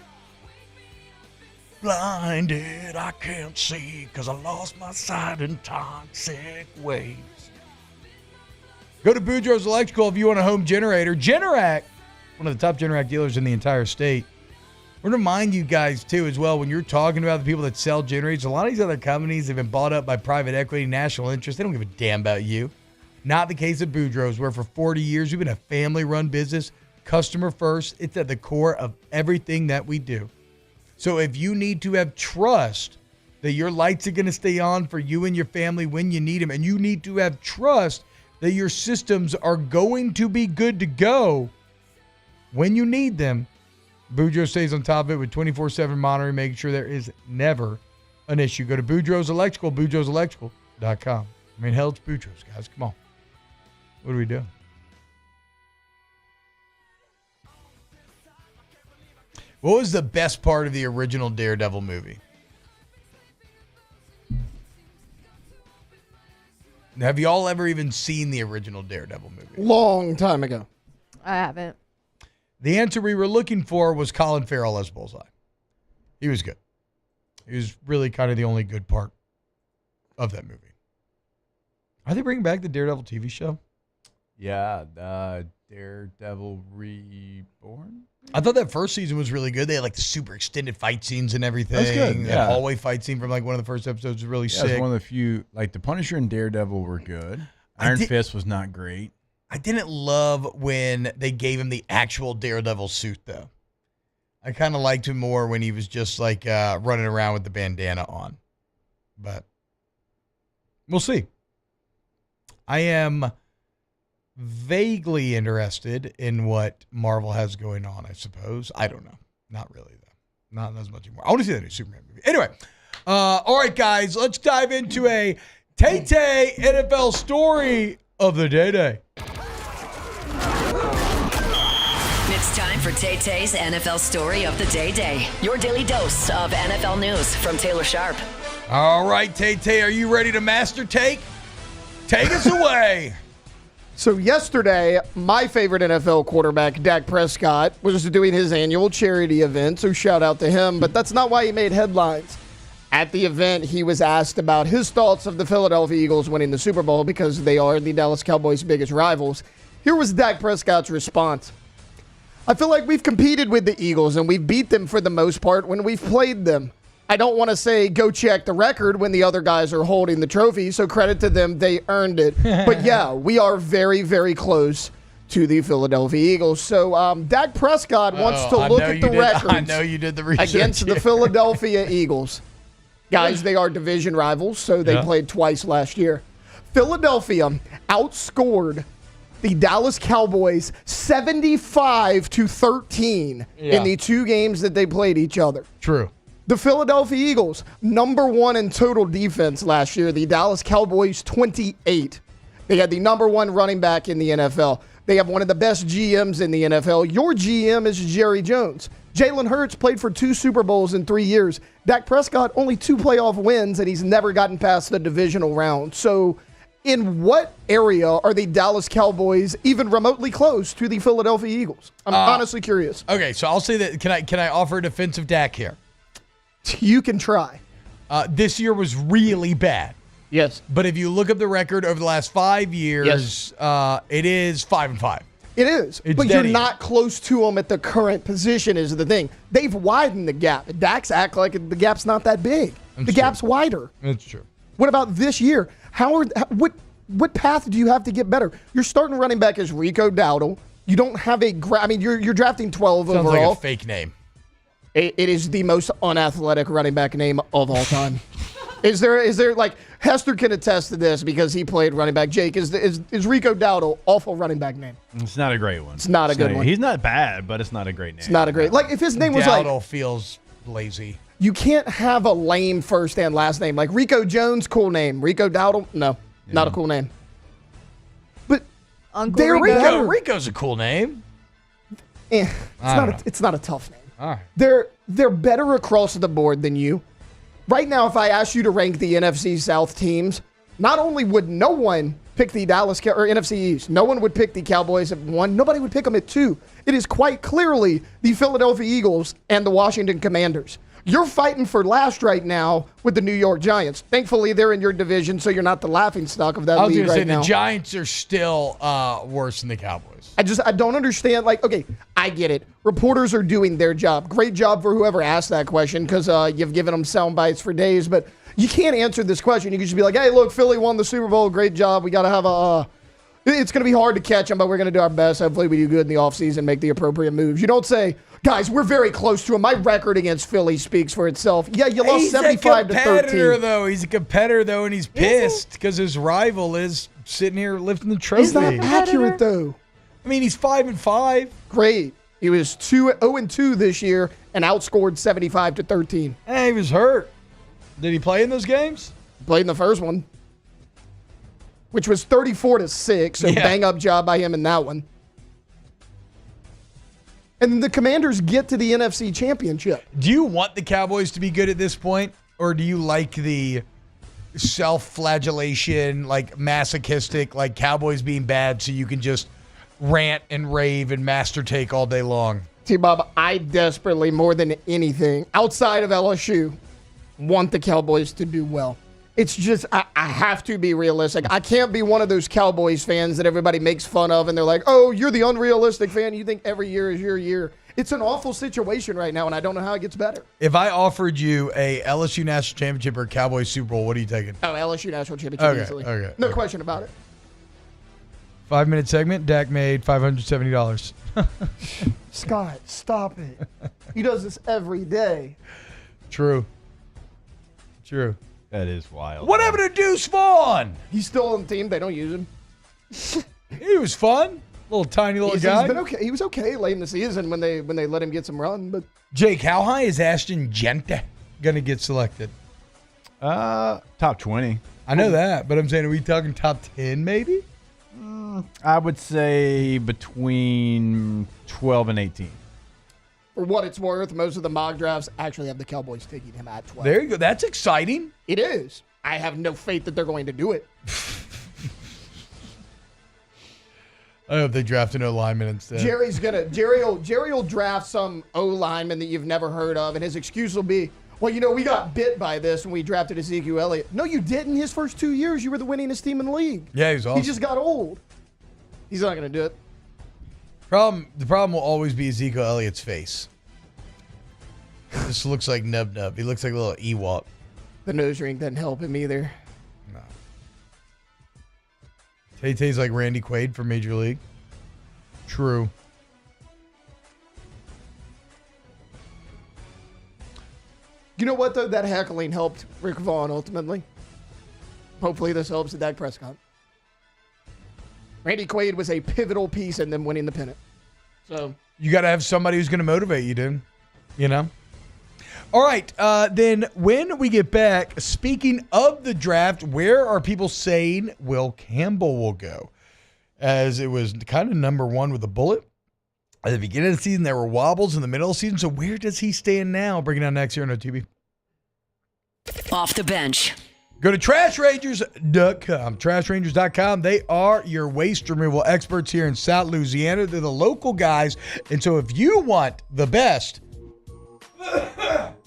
Blinded, I can't see because I lost my sight in toxic ways. Go to Boudreaux's Electrical if you want a home generator. Generac, one of the top Generac dealers in the entire state. We're going to remind you guys, too, as well, when you're talking about the people that sell generators, a lot of these other companies have been bought up by private equity, national interest. They don't give a damn about you. Not the case of Boudreaux's, where for 40 years we've been a family-run business, customer first. It's at the core of everything that we do. So if you need to have trust that your lights are going to stay on for you and your family when you need them, and you need to have trust that your systems are going to be good to go when you need them, Boudreaux stays on top of it with 24/7 monitoring, making sure there is never an issue. Go to Boudreaux's Electrical, boudreauxelectrical.com. I mean, hell, it's Boudreaux's, guys. Come on. What are we doing? What was the best part of the original Daredevil movie? Have you all ever even seen the original Daredevil movie? Long time ago. I haven't. The answer we were looking for was Colin Farrell as Bullseye. He was good. He was really kind of the only good part of that movie. Are they bringing back the Daredevil TV show? Yeah, Daredevil Reborn. I thought that first season was really good. They had like the super extended fight scenes and everything. That's good. That hallway fight scene from like one of the first episodes was really sick. It's one of the few, like the Punisher and Daredevil were good. Iron Fist was not great. I didn't love when they gave him the actual Daredevil suit though. I kind of liked him more when he was just like running around with the bandana on. But we'll see. I am vaguely interested in what Marvel has going on, I suppose. I don't know. Not really, though. Not as much anymore. I want to see that new Superman movie. Anyway, all right, guys, let's dive into a Tay-Tay NFL story of the day. It's time for Tay-Tay's NFL story of the day. Your daily dose of NFL news from Taylor Sharp. All right, Tay-Tay, are you ready to master take? Take us away. So yesterday, my favorite NFL quarterback, Dak Prescott, was doing his annual charity event, so shout out to him, but that's not why he made headlines. At the event, he was asked about his thoughts of the Philadelphia Eagles winning the Super Bowl because they are the Dallas Cowboys' biggest rivals. Here was Dak Prescott's response. I feel like we've competed with the Eagles and we've beat them for the most part when we've played them. I don't want to say go check the record when the other guys are holding the trophy, so credit to them, they earned it. But yeah, we are very, very close to the Philadelphia Eagles. So Dak Prescott wants to look at the records I know you did the research against the Philadelphia Eagles. Guys, they are division rivals, so they played twice last year. Philadelphia outscored the Dallas Cowboys 75-13 in the two games that they played each other. True. The Philadelphia Eagles, number one in total defense last year. The Dallas Cowboys, 28. They had the number one running back in the NFL. They have one of the best GMs in the NFL. Your GM is Jerry Jones. Jalen Hurts played for 2 Super Bowls in 3 years. Dak Prescott, only 2 playoff wins, and he's never gotten past the divisional round. So in what area are the Dallas Cowboys even remotely close to the Philadelphia Eagles? I'm honestly curious. Okay, so I'll say that. Can I offer a defensive Dak here? You can try. This year was really bad. Yes. But if you look up the record over the last 5 years, it is 5-5. It is. But you're not close to them at the current position is the thing. They've widened the gap. Dax act like the gap's not that big. The gap's wider. That's true. What about this year? What path do you have to get better? Your starting running back is Rico Dowdle. You don't have you're drafting 12 Sounds overall. like a fake name. It is the most unathletic running back name of all time. Is there like Hester can attest to this because he played running back. Jake, is Rico Dowdle awful running back name? It's not a great one. It's not a good one. He's not bad, but it's not a great name. It's not a great. Like if his name was Dowdle like feels lazy. You can't have a lame first and last name. Like Rico Jones, cool name. Rico Dowdle, no, not a cool name. But Uncle Rico. Rico's a cool name. It's not a tough name. All right. They're better across the board than you. Right now, if I asked you to rank the NFC South teams, not only would no one pick the NFC East, no one would pick the Cowboys at 1. Nobody would pick them at 2. It is quite clearly the Philadelphia Eagles and the Washington Commanders. You're fighting for last right now with the New York Giants. Thankfully, they're in your division, so you're not the laughingstock of that league right now. The Giants are still worse than the Cowboys. I don't understand. Like, okay, I get it. Reporters are doing their job. Great job for whoever asked that question because you've given them sound bites for days. But you can't answer this question. You can just be like, hey, look, Philly won the Super Bowl. Great job. We got to have it's going to be hard to catch them, but we're going to do our best. Hopefully we do good in the offseason, make the appropriate moves. You don't say, guys, we're very close to him. My record against Philly speaks for itself. Yeah, you lost 75-13. He's a competitor, though, and he's pissed because his rival is sitting here lifting the trophy. He's not accurate, though. I mean, he's 5-5. Great. He was 0-2 this year and outscored 75-13. Hey, he was hurt. Did he play in those games? Played in the first one, which was 34-6. So bang-up job by him in that one. And the Commanders get to the NFC Championship. Do you want the Cowboys to be good at this point, or do you like the self-flagellation, like masochistic, like Cowboys being bad so you can just rant and rave and master take all day long? T-Bob, I desperately, more than anything, outside of LSU, want the Cowboys to do well. It's just, I have to be realistic. I can't be one of those Cowboys fans that everybody makes fun of, and they're like, oh, you're the unrealistic fan. You think every year is your year. It's an awful situation right now, and I don't know how it gets better. If I offered you a LSU National Championship or Cowboys Super Bowl, what are you taking? Oh, LSU National Championship easily. Okay. No question about it. 5-minute segment, Dak made $570. Scott, stop it. He does this every day. True. That is wild. What happened to Deuce Vaughn? He's still on the team. They don't use him. He was fun. Little tiny little guy. He's been okay. He was okay late in the season when they let him get some run. But Jake, how high is Ashton Gente going to get selected? Top 20. I know that, but I'm saying, are we talking top 10 maybe? I would say between 12 and 18. For what it's worth, most of the mock drafts actually have the Cowboys taking him at 12. There you go. That's exciting. It is. I have no faith that they're going to do it. I hope they draft an O-lineman instead. Jerry will draft some O-lineman that you've never heard of, and his excuse will be, well, we got bit by this when we drafted Ezekiel Elliott. No, you didn't. His first 2 years, you were the winningest team in the league. Yeah, he was awesome. He just got old. He's not going to do it. The problem will always be Ezekiel Elliott's face. This looks like Nub Nub. He looks like a little Ewok. The nose ring doesn't help him either. No. Tay-Tay's like Randy Quaid from Major League. True. You know what, though? That heckling helped Rick Vaughn ultimately. Hopefully this helps Dak Prescott. Randy Quaid was a pivotal piece in them winning the pennant. So you got to have somebody who's going to motivate you, dude. All right. Then when we get back, speaking of the draft, where are people saying Will Campbell will go? As it was kind of number one with a bullet. At the beginning of the season, there were wobbles in the middle of the season. So where does he stand now? Bringing down next year on OTB. Off the bench. Go to TrashRangers.com. TrashRangers.com. They are your waste removal experts here in South Louisiana. They're the local guys. And so if you want the best,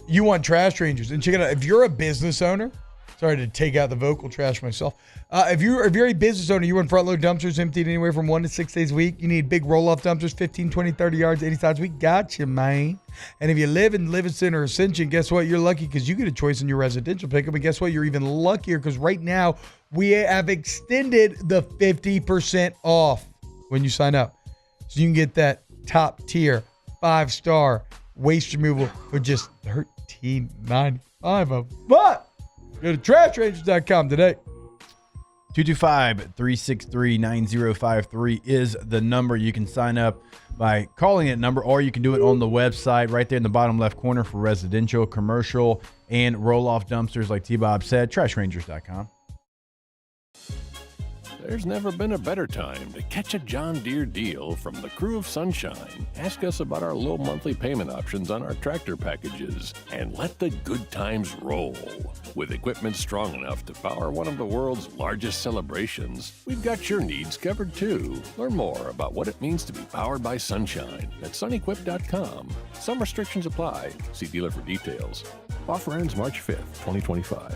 you want Trash Rangers. And check it out. If you're a business owner, sorry to take out the vocal trash myself. If you're a business owner, you want front load dumpsters emptied anywhere from 1 to 6 days a week. You need big roll-off dumpsters, 15, 20, 30 yards, 80 sides a week. Gotcha, man. And if you live in Livingston or Ascension, guess what? You're lucky because you get a choice in your residential pickup. And guess what? You're even luckier because right now we have extended the 50% off when you sign up. So you can get that top tier 5-star waste removal for just $13.95 a month. Go to TrashRangers.com today. 225-363-9053 is the number. You can sign up by calling that number, or you can do it on the website right there in the bottom left corner for residential, commercial, and roll-off dumpsters like T-Bob said. TrashRangers.com. There's never been a better time to catch a John Deere deal from the crew of Sunshine. Ask us about our low monthly payment options on our tractor packages and let the good times roll. With equipment strong enough to power one of the world's largest celebrations, we've got your needs covered too. Learn more about what it means to be powered by Sunshine at sunequip.com. Some restrictions apply. See dealer for details. Offer ends March 5th, 2025.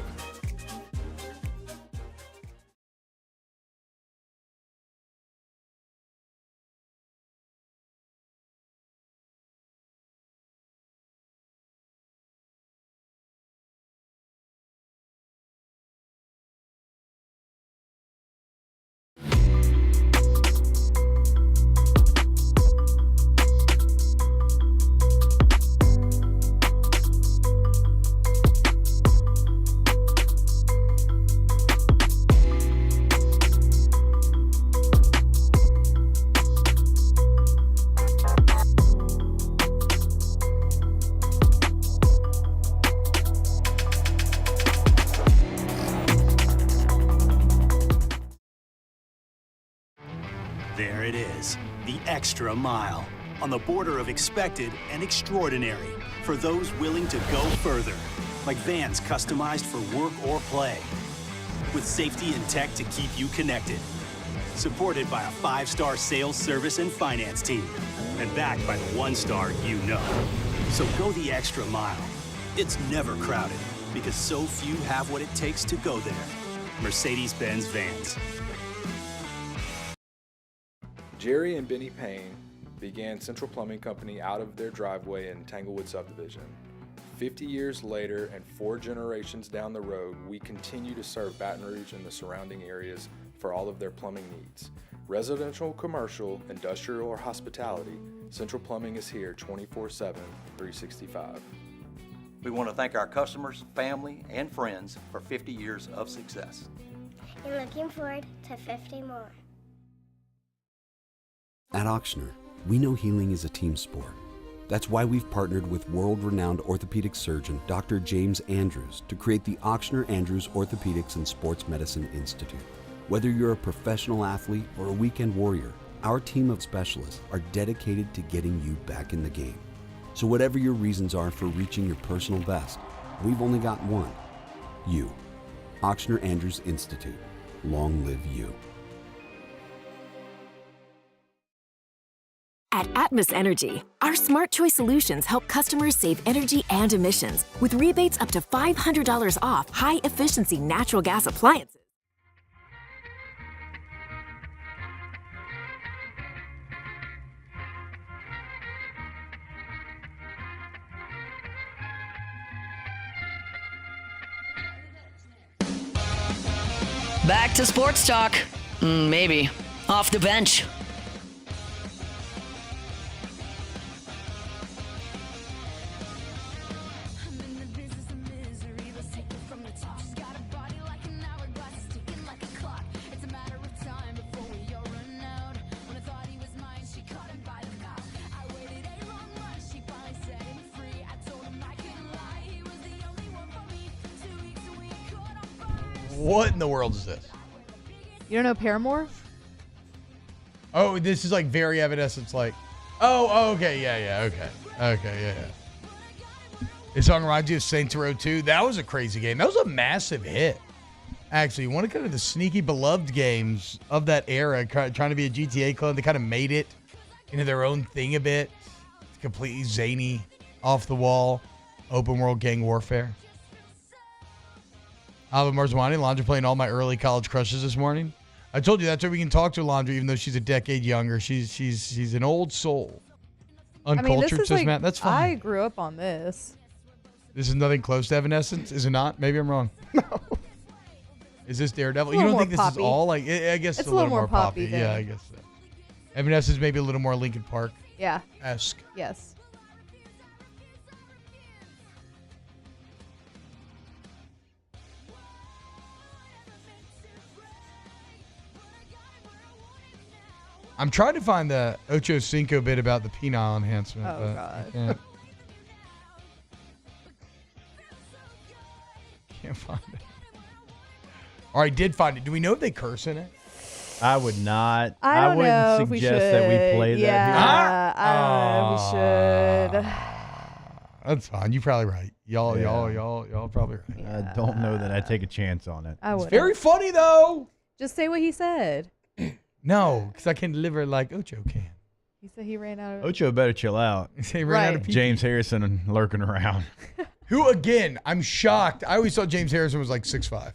There it is, the extra mile, on the border of expected and extraordinary for those willing to go further, like vans customized for work or play, with safety and tech to keep you connected, supported by a 5-star sales, service, and finance team, and backed by the 1-star you know. So go the extra mile. It's never crowded, because so few have what it takes to go there. Mercedes-Benz Vans. Jerry and Benny Payne began Central Plumbing Company out of their driveway in Tanglewood subdivision. 50 years later and 4 generations down the road, we continue to serve Baton Rouge and the surrounding areas for all of their plumbing needs. Residential, commercial, industrial, or hospitality, Central Plumbing is here 24/7, 365. We want to thank our customers, family, and friends for 50 years of success. And looking forward to 50 more. At Auctioner, we know healing is a team sport. That's why we've partnered with world-renowned orthopedic surgeon Dr. James Andrews to create the Auctioner Andrews Orthopedics and Sports Medicine Institute. Whether you're a professional athlete or a weekend warrior, our team of specialists are dedicated to getting you back in the game. So whatever your reasons are for reaching your personal best, we've only got one: you. Auctioner Andrews Institute. Long live you. At Atmos Energy, our smart choice solutions help customers save energy and emissions with rebates up to $500 off high-efficiency natural gas appliances. Back to sports talk. Maybe. Off the bench. What in the world is this? You don't know Paramore? Oh, this is like very Evanescence, like, okay, yeah. This song reminds you of Saints Row 2. That was a crazy game. That was a massive hit. Actually, one of kind of the sneaky beloved games of that era, trying to be a GTA clone. They kind of made it into their own thing a bit. It's completely zany, off the wall, open world gang warfare. Alvin Marzwani, Alondra playing all my early college crushes this morning. I told you that's why we can talk to Alondra, even though she's a decade younger. She's an old soul. Uncultured, says Matt. That's fine. I grew up on this. This is nothing close to Evanescence, is it not? Maybe I'm wrong. No. Is this Daredevil? You don't think this is all like? I guess it's a little more poppy. Yeah, I guess so. Evanescence maybe a little more Linkin Park. Yeah. Esque. Yes. I'm trying to find the Ocho Cinco bit about the penile enhancement. Oh, God. Can't find it. Or I did find it. Do we know if they curse in it? I would not. I don't know wouldn't if we suggest should. that we play that Yeah, we should. That's fine. You're probably right. Y'all probably right. I don't know that I take a chance on it. I It's would. very funny though. Just say what he said. No, because I can deliver like Ocho can. He said he ran out of. Ocho better chill out. He ran out of Right. pee-pee. James Harrison lurking around. Who again? I'm shocked. I always thought James Harrison was like 6'5".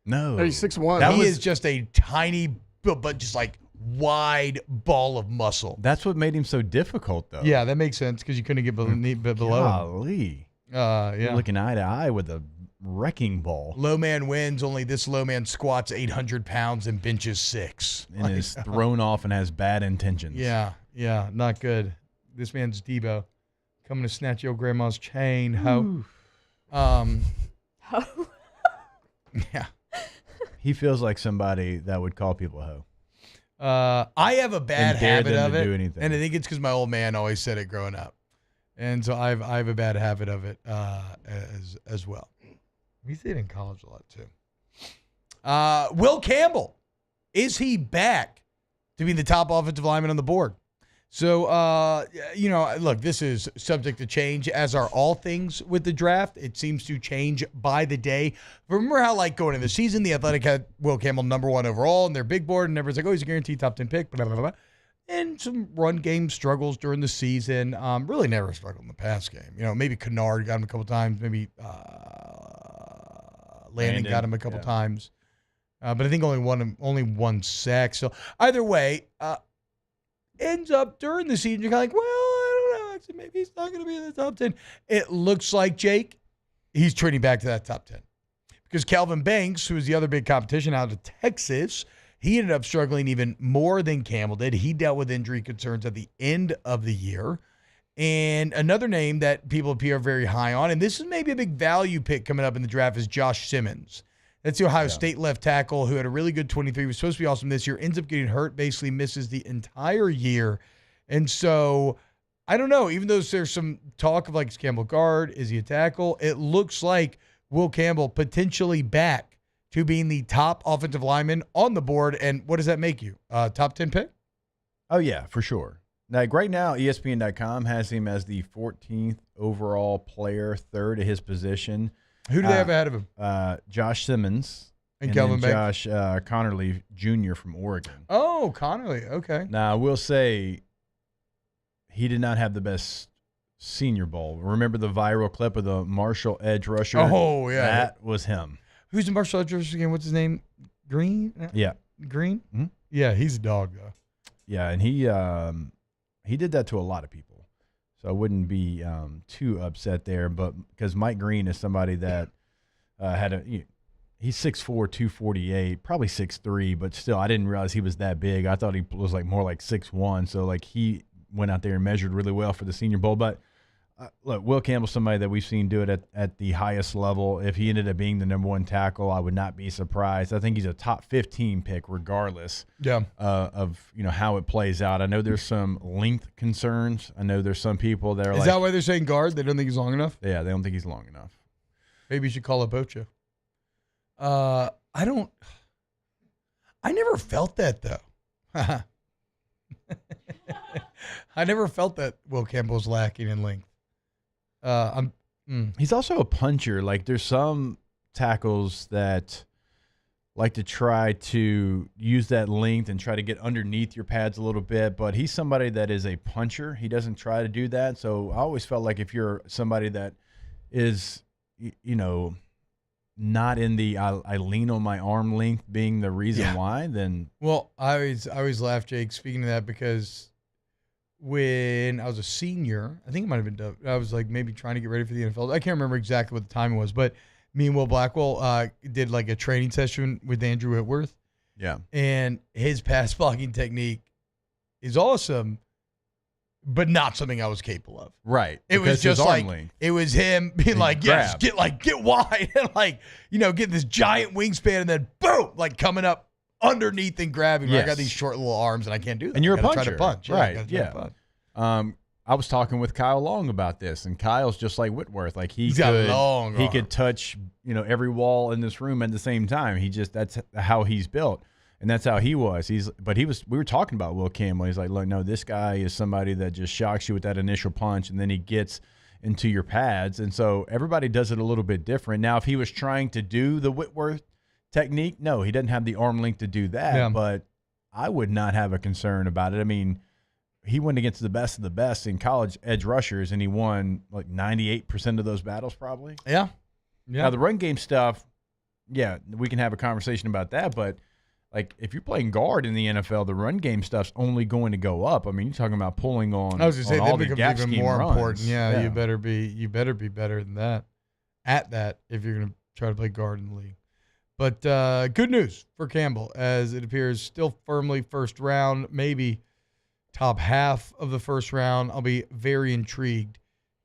No, He's 6'1". He is just a tiny, but just like wide ball of muscle. That's what made him so difficult, though. Yeah, that makes sense because you couldn't get below him. Golly. Yeah. You're looking eye to eye with a wrecking ball. Low man wins, only this low man squats 800 pounds and benches 6. And is thrown off and has bad intentions. Yeah, not good. This man's Debo. Coming to snatch your grandma's chain, ho. Ho. Yeah. He feels like somebody that would call people ho. I have a bad And dare habit them of to it, do anything. and I think it's because my old man always said it growing up, and so I have a bad habit of it as well. We see it in college a lot too. Will Campbell, is he back to be the top offensive lineman on the board? So, look, this is subject to change, as are all things with the draft. It seems to change by the day. Remember how, like, going into the season, the Athletic had Will Campbell #1 overall in their big board, and everyone's like, oh, he's a guaranteed top 10 pick, blah, blah, blah. And some run game struggles during the season. Really never struggled in the pass game. Maybe Kennard got him a couple times. Maybe Landon got him a couple times. But I think only one sack. So either way, ends up during the season, you're kind of like, well, I don't know. Actually, maybe he's not going to be in the top 10. It looks like, Jake, he's trending back to that top 10. Because Calvin Banks, who was the other big competition out of Texas, he ended up struggling even more than Campbell did. He dealt with injury concerns at the end of the year. And another name that people appear very high on, and this is maybe a big value pick coming up in the draft, is Josh Simmons. That's the Ohio State left tackle who had a really good 23, was supposed to be awesome this year, ends up getting hurt, basically misses the entire year. And so, I don't know, even though there's some talk of like, is Campbell guard? Is he a tackle? It looks like Will Campbell potentially back to being the top offensive lineman on the board. And what does that make you? Top 10 pick? Oh, yeah, for sure. Like right now, ESPN.com has him as the 14th overall player, third at his position. Who do they have ahead of him? Josh Simmons and Kelvin Banks. Josh Connerly Jr. from Oregon. Oh, Connerly. Okay. Now, I will say he did not have the best Senior Bowl. Remember the viral clip of the Marshall edge rusher? Oh, yeah. That was him. Who's the Marshall edge rusher again? What's his name? Green? Yeah. Green? Mm-hmm. Yeah, he's a dog, though. Yeah, and he did that to a lot of people. So I wouldn't be too upset there, but because Mike Green is somebody that he's 6'4", 248, probably 6'3", but still, I didn't realize he was that big. I thought he was like more like 6'1", so like he went out there and measured really well for the Senior Bowl. But look, Will Campbell's somebody that we've seen do it at the highest level. If he ended up being the number one tackle, I would not be surprised. I think he's a top 15 pick regardless of how it plays out. I know there's some length concerns. I know there's some people that are Is that why they're saying guard? They don't think he's long enough? Yeah, they don't think he's long enough. Maybe you should call up Ocho. I never felt that, though. I never felt that Will Campbell's lacking in length. He's also a puncher. Like there's some tackles that like to try to use that length and try to get underneath your pads a little bit, but he's somebody that is a puncher. He doesn't try to do that. So I always felt like if you're somebody that is, not in the I lean on my arm length being the reason why, then. Well, I always laugh, Jake, speaking of that, because when I was a senior, I think it might have been, I was like maybe trying to get ready for the NFL. I can't remember exactly what the time was, but me and Will Blackwell did like a training session with Andrew Whitworth. Yeah. And his pass blocking technique is awesome, but not something I was capable of. Right. It was just like, it was him being like, yes, get wide and get this giant wingspan and then boom, like coming up underneath and grabbing. Yes. I got these short little arms and I can't do that. And you're a puncher. Try to punch. Right. Yeah. I was talking with Kyle Long about this, and Kyle's just like Whitworth. Like he could touch, every wall in this room at the same time. That's how he's built. And that's how he was. We were talking about Will Campbell. He's like, look, no, this guy is somebody that just shocks you with that initial punch, and then he gets into your pads. And so everybody does it a little bit different. Now, if he was trying to do the Whitworth technique, no, he doesn't have the arm length to do that. Yeah. But I would not have a concern about it. I mean, he went against the best of the best in college edge rushers, and he won like 98% of those battles probably. Yeah. Now, the run game stuff, yeah, we can have a conversation about that, but like if you're playing guard in the NFL, the run game stuff's only going to go up. I mean, you're talking about pulling on. I was going to say all that the becomes even more runs. important. Yeah, you better be better than that at that if you're going to try to play guard in the league. But good news for Campbell, as it appears still firmly first round, maybe top half of the first round. I'll be very intrigued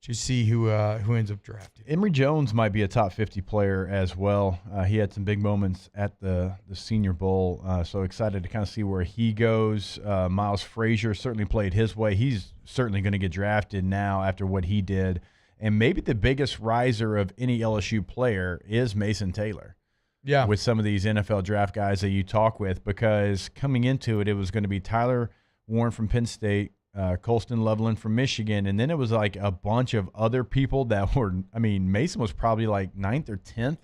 to see who ends up drafted. Emory Jones might be a top 50 player as well. He had some big moments at the Senior Bowl, so excited to kind of see where he goes. Miles Frazier certainly played his way. He's certainly going to get drafted now after what he did. And maybe the biggest riser of any LSU player is Mason Taylor. Yeah. With some of these NFL draft guys that you talk with, because coming into it, it was going to be Tyler Warren from Penn State, Colston Loveland from Michigan, and then it was like a bunch of other people that were, I mean, Mason was probably like 9th or 10th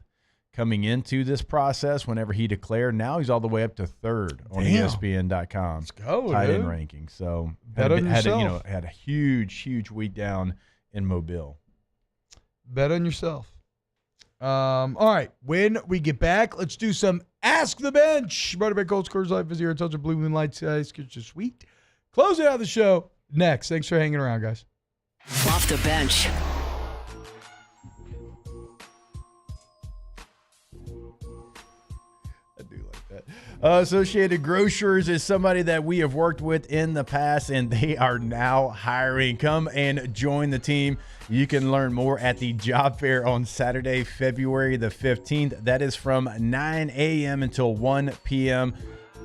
coming into this process whenever he declared. Now he's all the way up to 3rd on ESPN.com. Let's go, tight end ranking. So bet on yourself. Had a huge week down in Mobile. Bet on yourself. All right. When we get back, let's do some Ask the Bench. Brought to you by Cold Scores Life is here. Touch of Blue Moonlight Skies. It's just sweet. Closing out the show next. Thanks for hanging around, guys. Off the bench. Associated Grocers is somebody that we have worked with in the past, and they are now hiring. Come and join the team. You can learn more at the job fair on Saturday, February the 15th. That is from 9 a.m. until 1 p.m.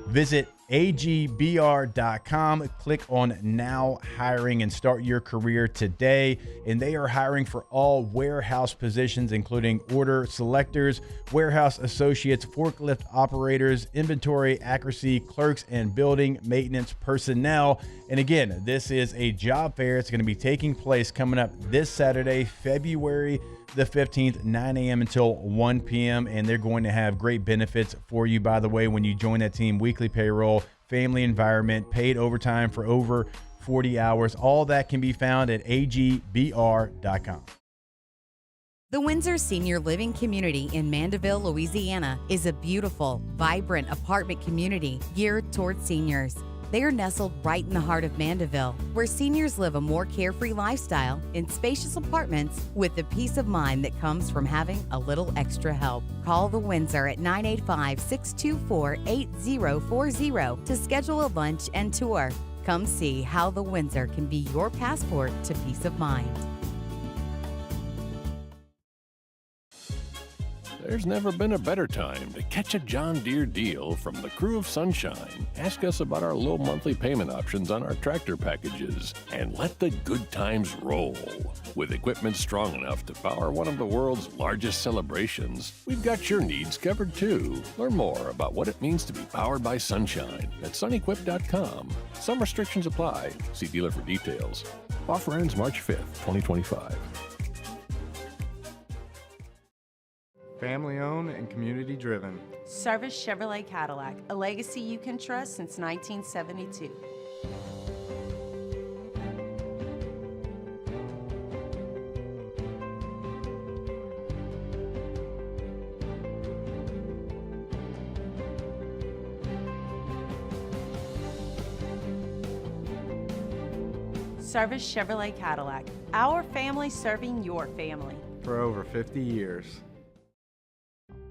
Visit agbr.com, click on Now Hiring, and start your career today. And they are hiring for all warehouse positions, including order selectors, warehouse associates, forklift operators, inventory accuracy clerks, and building maintenance personnel. And again, this is a job fair. It's going to be taking place coming up this Saturday, February the 15th, 9 a.m. until 1 p.m. And they're going to have great benefits for you, by the way, when you join that team. Weekly payroll, family environment, paid overtime for over 40 hours. All that can be found at agbr.com. The Windsor Senior Living Community in Mandeville, Louisiana is a beautiful, vibrant apartment community geared towards seniors. They are nestled right in the heart of Mandeville, where seniors live a more carefree lifestyle in spacious apartments with the peace of mind that comes from having a little extra help. Call the Windsor at 985-624-8040 to schedule a lunch and tour. Come see how the Windsor can be your passport to peace of mind. There's never been a better time to catch a John Deere deal from the crew of Sunshine. Ask us about our low monthly payment options on our tractor packages and let the good times roll. With equipment strong enough to power one of the world's largest celebrations, we've got your needs covered too. Learn more about what it means to be powered by Sunshine at sunequip.com. Some restrictions apply. See dealer for details. Offer ends March 5th, 2025. Family owned and community driven. Service Chevrolet Cadillac, a legacy you can trust since 1972. Service Chevrolet Cadillac, our family serving your family. For over 50 years.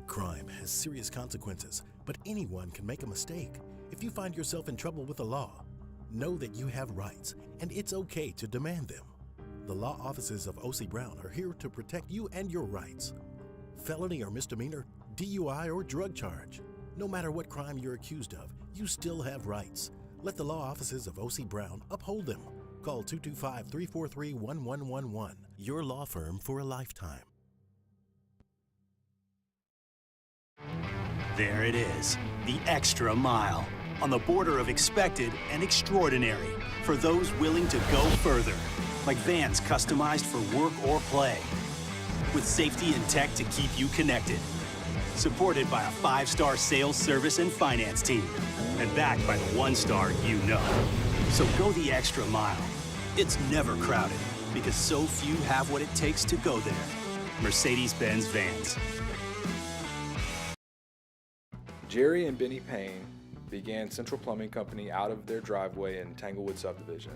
Crime has serious consequences, but anyone can make a mistake. If you find yourself in trouble with the law, know that you have rights, and it's okay to demand them. The law offices of O.C. Brown are here to protect you and your rights. Felony or misdemeanor, DUI or drug charge. No matter what crime you're accused of, you still have rights. Let the law offices of O.C. Brown uphold them. Call 225-343-1111. Your law firm for a lifetime. There it is, the extra mile, on the border of expected and extraordinary, for those willing to go further, like vans customized for work or play, with safety and tech to keep you connected, supported by a 5-star sales, service, and finance team, and backed by the 1-star you know. So go the extra mile. It's never crowded, because so few have what it takes to go there. Mercedes-Benz Vans. Jerry and Benny Payne began Central Plumbing Company out of their driveway in Tanglewood subdivision.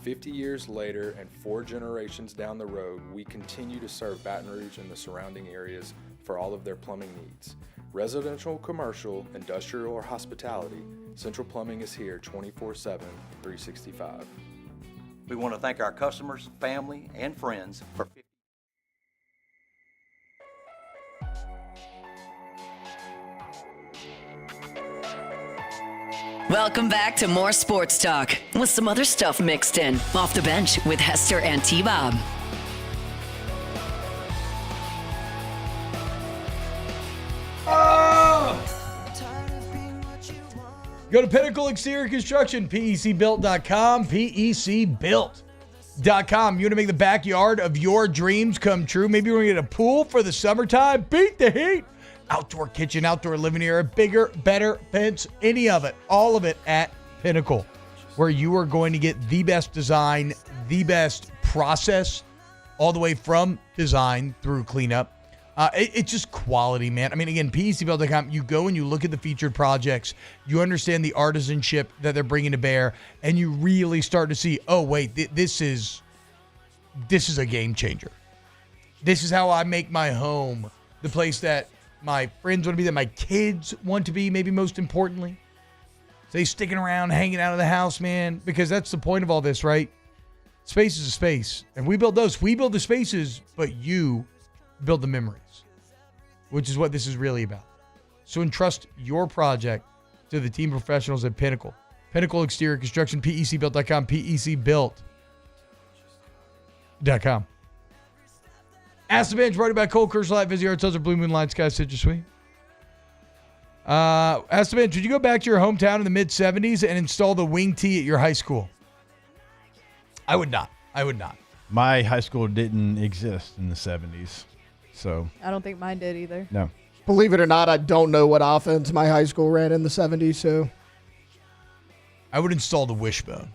50 years later and 4 generations down the road, we continue to serve Baton Rouge and the surrounding areas for all of their plumbing needs. Residential, commercial, industrial, or hospitality, Central Plumbing is here 24/7, 365. We want to thank our customers, family, and friends for Welcome back to more sports talk with some other stuff mixed in. Off the Bench with Hester and T-Bob. Go to Pinnacle Exterior Construction, PECbuilt.com, PECbuilt.com. You want to make the backyard of your dreams come true? Maybe you want to get a pool for the summertime? Beat the heat. Outdoor kitchen, outdoor living area, bigger, better fence, any of it, all of it at Pinnacle, where you are going to get the best design, the best process, all the way from design through cleanup. It's just quality, man. I mean, again, PECBuild.com, you go and you look at the featured projects, you understand the artisanship that they're bringing to bear, and you really start to see, oh, wait, this is a game changer. This is how I make my home the place that my friends want to be, that my kids want to be, maybe most importantly. So they sticking around, hanging out of the house, man, because that's the point of all this, right? Space is a space, and we build those. We build the spaces, but you build the memories, which is what this is really about. So entrust your project to the team professionals at Pinnacle. Pinnacle Exterior Construction, PECBuilt.com, PECBuilt.com. Ask the Bench, brought to you by Cole Kirsch Light, Vizzy Arts, Blue Moon Light Sky, Citrus Sweet. Ask the Bench, would you go back to your hometown in the mid-'70s and install the wing tee at your high school? I would not. My high school didn't exist in the 70s. So I don't think mine did either. no. Believe it or not, I don't know what offense my high school ran in the 70s, so. I would install the wishbone.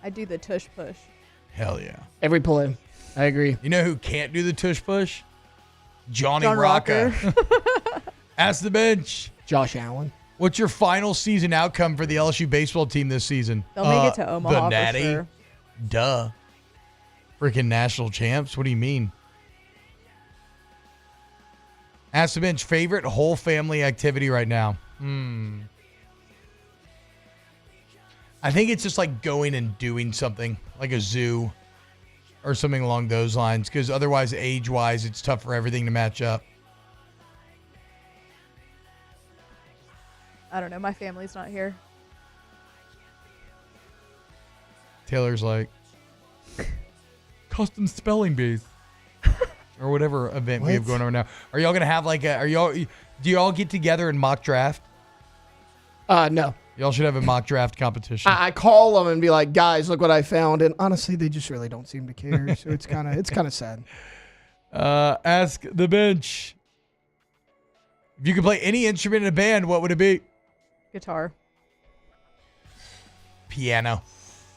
I'd do the tush push. Hell yeah. Every play. I agree. You know who can't do the tush push? Johnny John Rocca. Ask the Bench. Josh Allen. What's your final season outcome for the LSU baseball team this season? They'll make it to Omaha the Natty. for sure. Duh. Freaking national champs. What do you mean? Ask the Bench, favorite whole family activity right now? I think it's just like going and doing something, like a zoo or something along those lines, because otherwise, age-wise, it's tough for everything to match up. I don't know. My family's not here. Taylor's like, custom spelling bees. Or whatever event we have going on now. Are y'all going to have do y'all get together and mock draft? No. Y'all should have a mock draft competition. I call them and be like, guys, look what I found. And honestly, they just really don't seem to care. So it's kind of sad. Ask the Bench. If you could play any instrument in a band, what would it be? Guitar. Piano.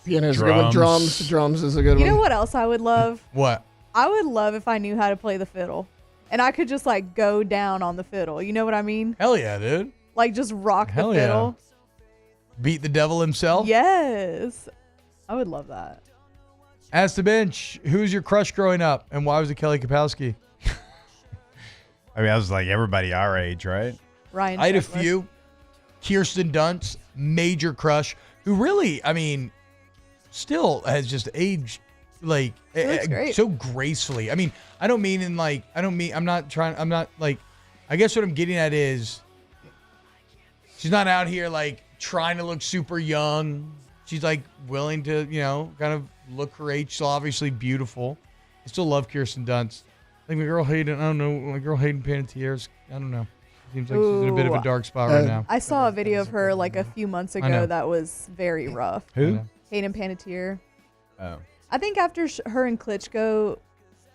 Piano is a good one. Drums is a good one. You know what else I would love? What? I would love if I knew how to play the fiddle. And I could just like go down on the fiddle. You know what I mean? Hell yeah, dude. Like just rock Hell the fiddle. Yeah. Beat the devil himself? Yes. I would love that. Ask the Bench, who's your crush growing up and why was it Kelly Kapowski? I mean, I was like everybody our age, right? Ryan I had a Sheckler. few. Kirsten Dunst, major crush, who really, I mean, still has just aged like so gracefully. I mean, I guess what I'm getting at is she's not out here like trying to look super young. She's like willing to, kind of look her age. She's obviously beautiful. I still love Kirsten Dunst. Like my girl Hayden Panettiere's, I don't know. Seems like she's in a bit of a dark spot right now. I saw a video of her like a few months ago that was very rough. Who? Hayden Panettiere. Oh. I think after her and Klitschko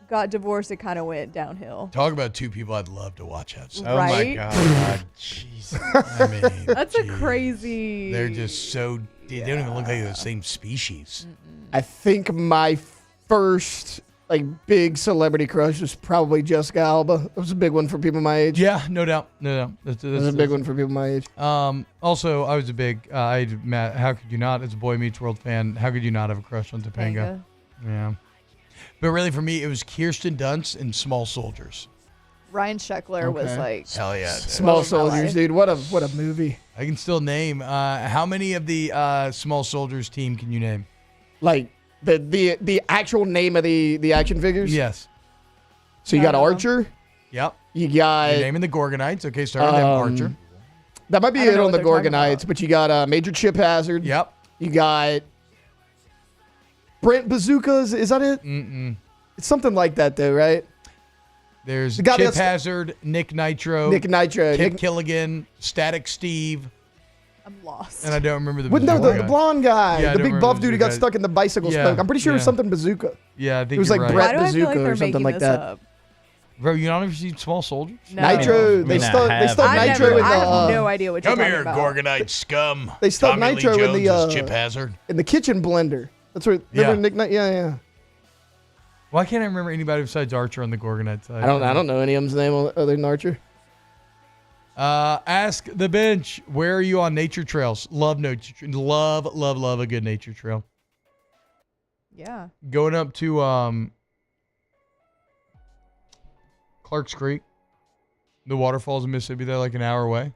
got divorced, it kind of went downhill. Talk about two people I'd love to watch have sex. Oh my God. Jesus. I mean, that's a crazy. They're just so. They don't even look like the same species. I think my first big celebrity crush was probably Jessica Alba. It was a big one for people my age. Yeah, no doubt. That's a big one for people my age. Also, I was a big. Matt, how could you not, as a Boy Meets World fan, how could you not have a crush on Topanga? Yeah. But really, for me, it was Kirsten Dunst and Small Soldiers. Ryan Sheckler was like, hell yeah, dude. Small Soldiers, dude. What a movie. I can still name. How many of the Small Soldiers team can you name? Like the actual name of the action figures? Yes. So you got Archer. Yep. You got. You're naming the Gorgonites. Okay, start with them, Archer. That might be it on the Gorgonites, but you got Major Chip Hazard. Yep. You got Brent Bazookas. Is that it? Mm-mm. It's something like that, though, right? There's Chip Hazard, Nick Nitro, Kip Killigan, Static Steve. I'm lost. And I don't remember the the blonde guy, Yeah, the big buff dude who got stuck in the bicycle spoke. I'm pretty sure it was something Bazooka. Yeah, I think it was you're like right. Brett Bazooka or something like that. Bro, you don't ever seen Small Soldiers? No. Nitro. They stuck Nitro in the. I have no idea what you're Come talking here, about. Gorgonite scum. They stuck Tommy Nitro Lee in Jones the. is Chip Hazard. In the kitchen blender. That's where. Remember Nick? Yeah. Yeah. Why can't I remember anybody besides Archer on the Gorgonite side? I don't know any of them's name other than Archer. Ask the bench. Where are you on nature trails? Love a good nature trail. Yeah. Going up to Clark's Creek, the waterfalls in Mississippi. They're like an hour away.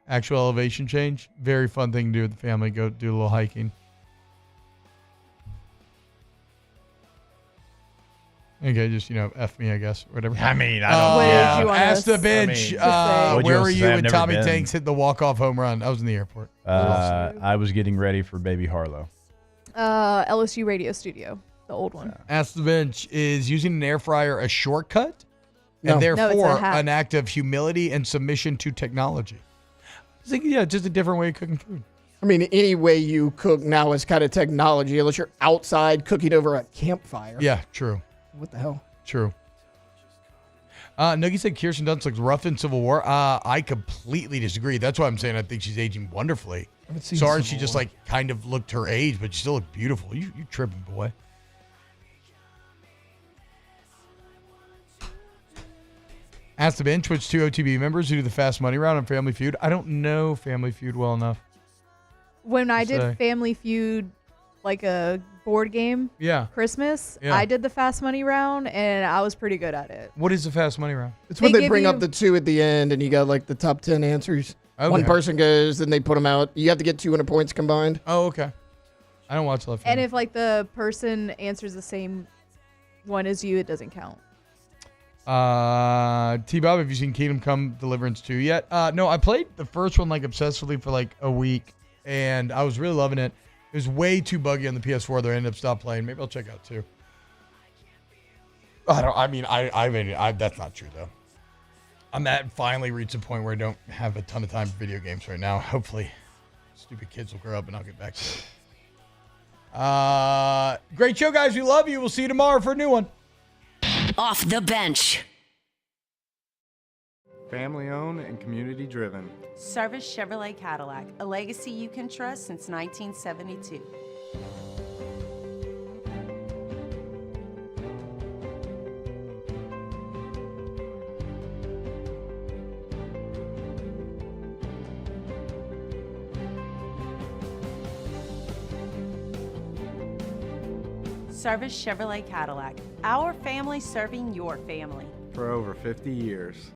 Actual elevation change. Very fun thing to do with the family. Go do a little hiking. Okay, just, F me, I guess, whatever. I mean, I don't know. Ask the bench. Where were you when Tommy Tanks hit the walk-off home run? I was in the airport. I was getting ready for baby Harlow. LSU radio studio, the old one. Ask the bench. Is using an air fryer a shortcut? No. And No, therefore it's a hack. an act of humility and submission to technology. It's like, just a different way of cooking food. I mean, any way you cook now is kind of technology, unless you're outside cooking over a campfire. Yeah, true. What the hell? True. Nuggie said Kirsten Dunst looks rough in Civil War. I completely disagree. That's why I'm saying I think she's aging wonderfully. Sorry, she just kind of looked her age, but she still looked beautiful. You tripping, boy. Ask the bench, which 2 OTB members who do the Fast Money round on Family Feud. I don't know Family Feud well enough. When I did Family Feud, like a board game, Christmas, I did the Fast Money round, and I was pretty good at it. What is the Fast Money round? It's when they bring up the 2 at the end, and you got like the top 10 answers. Okay. One person goes, then they put them out. You have to get 200 points combined. Oh, okay. I don't watch Left. And if like the person answers the same one as you, it doesn't count. T-Bob, have you seen Kingdom Come Deliverance 2 yet? No, I played the first one like obsessively for like a week, and I was really loving it. It was way too buggy on the PS4, though I ended up stopping playing. Maybe I'll check out 2. That's not true, though. I'm finally reached a point where I don't have a ton of time for video games right now. Hopefully, stupid kids will grow up and I'll get back to it. Great show, guys. We love you. We'll see you tomorrow for a new one. Off the bench. Family owned and community driven. Service Chevrolet Cadillac, a legacy you can trust since 1972. Service Chevrolet Cadillac, our family serving your family. For over 50 years.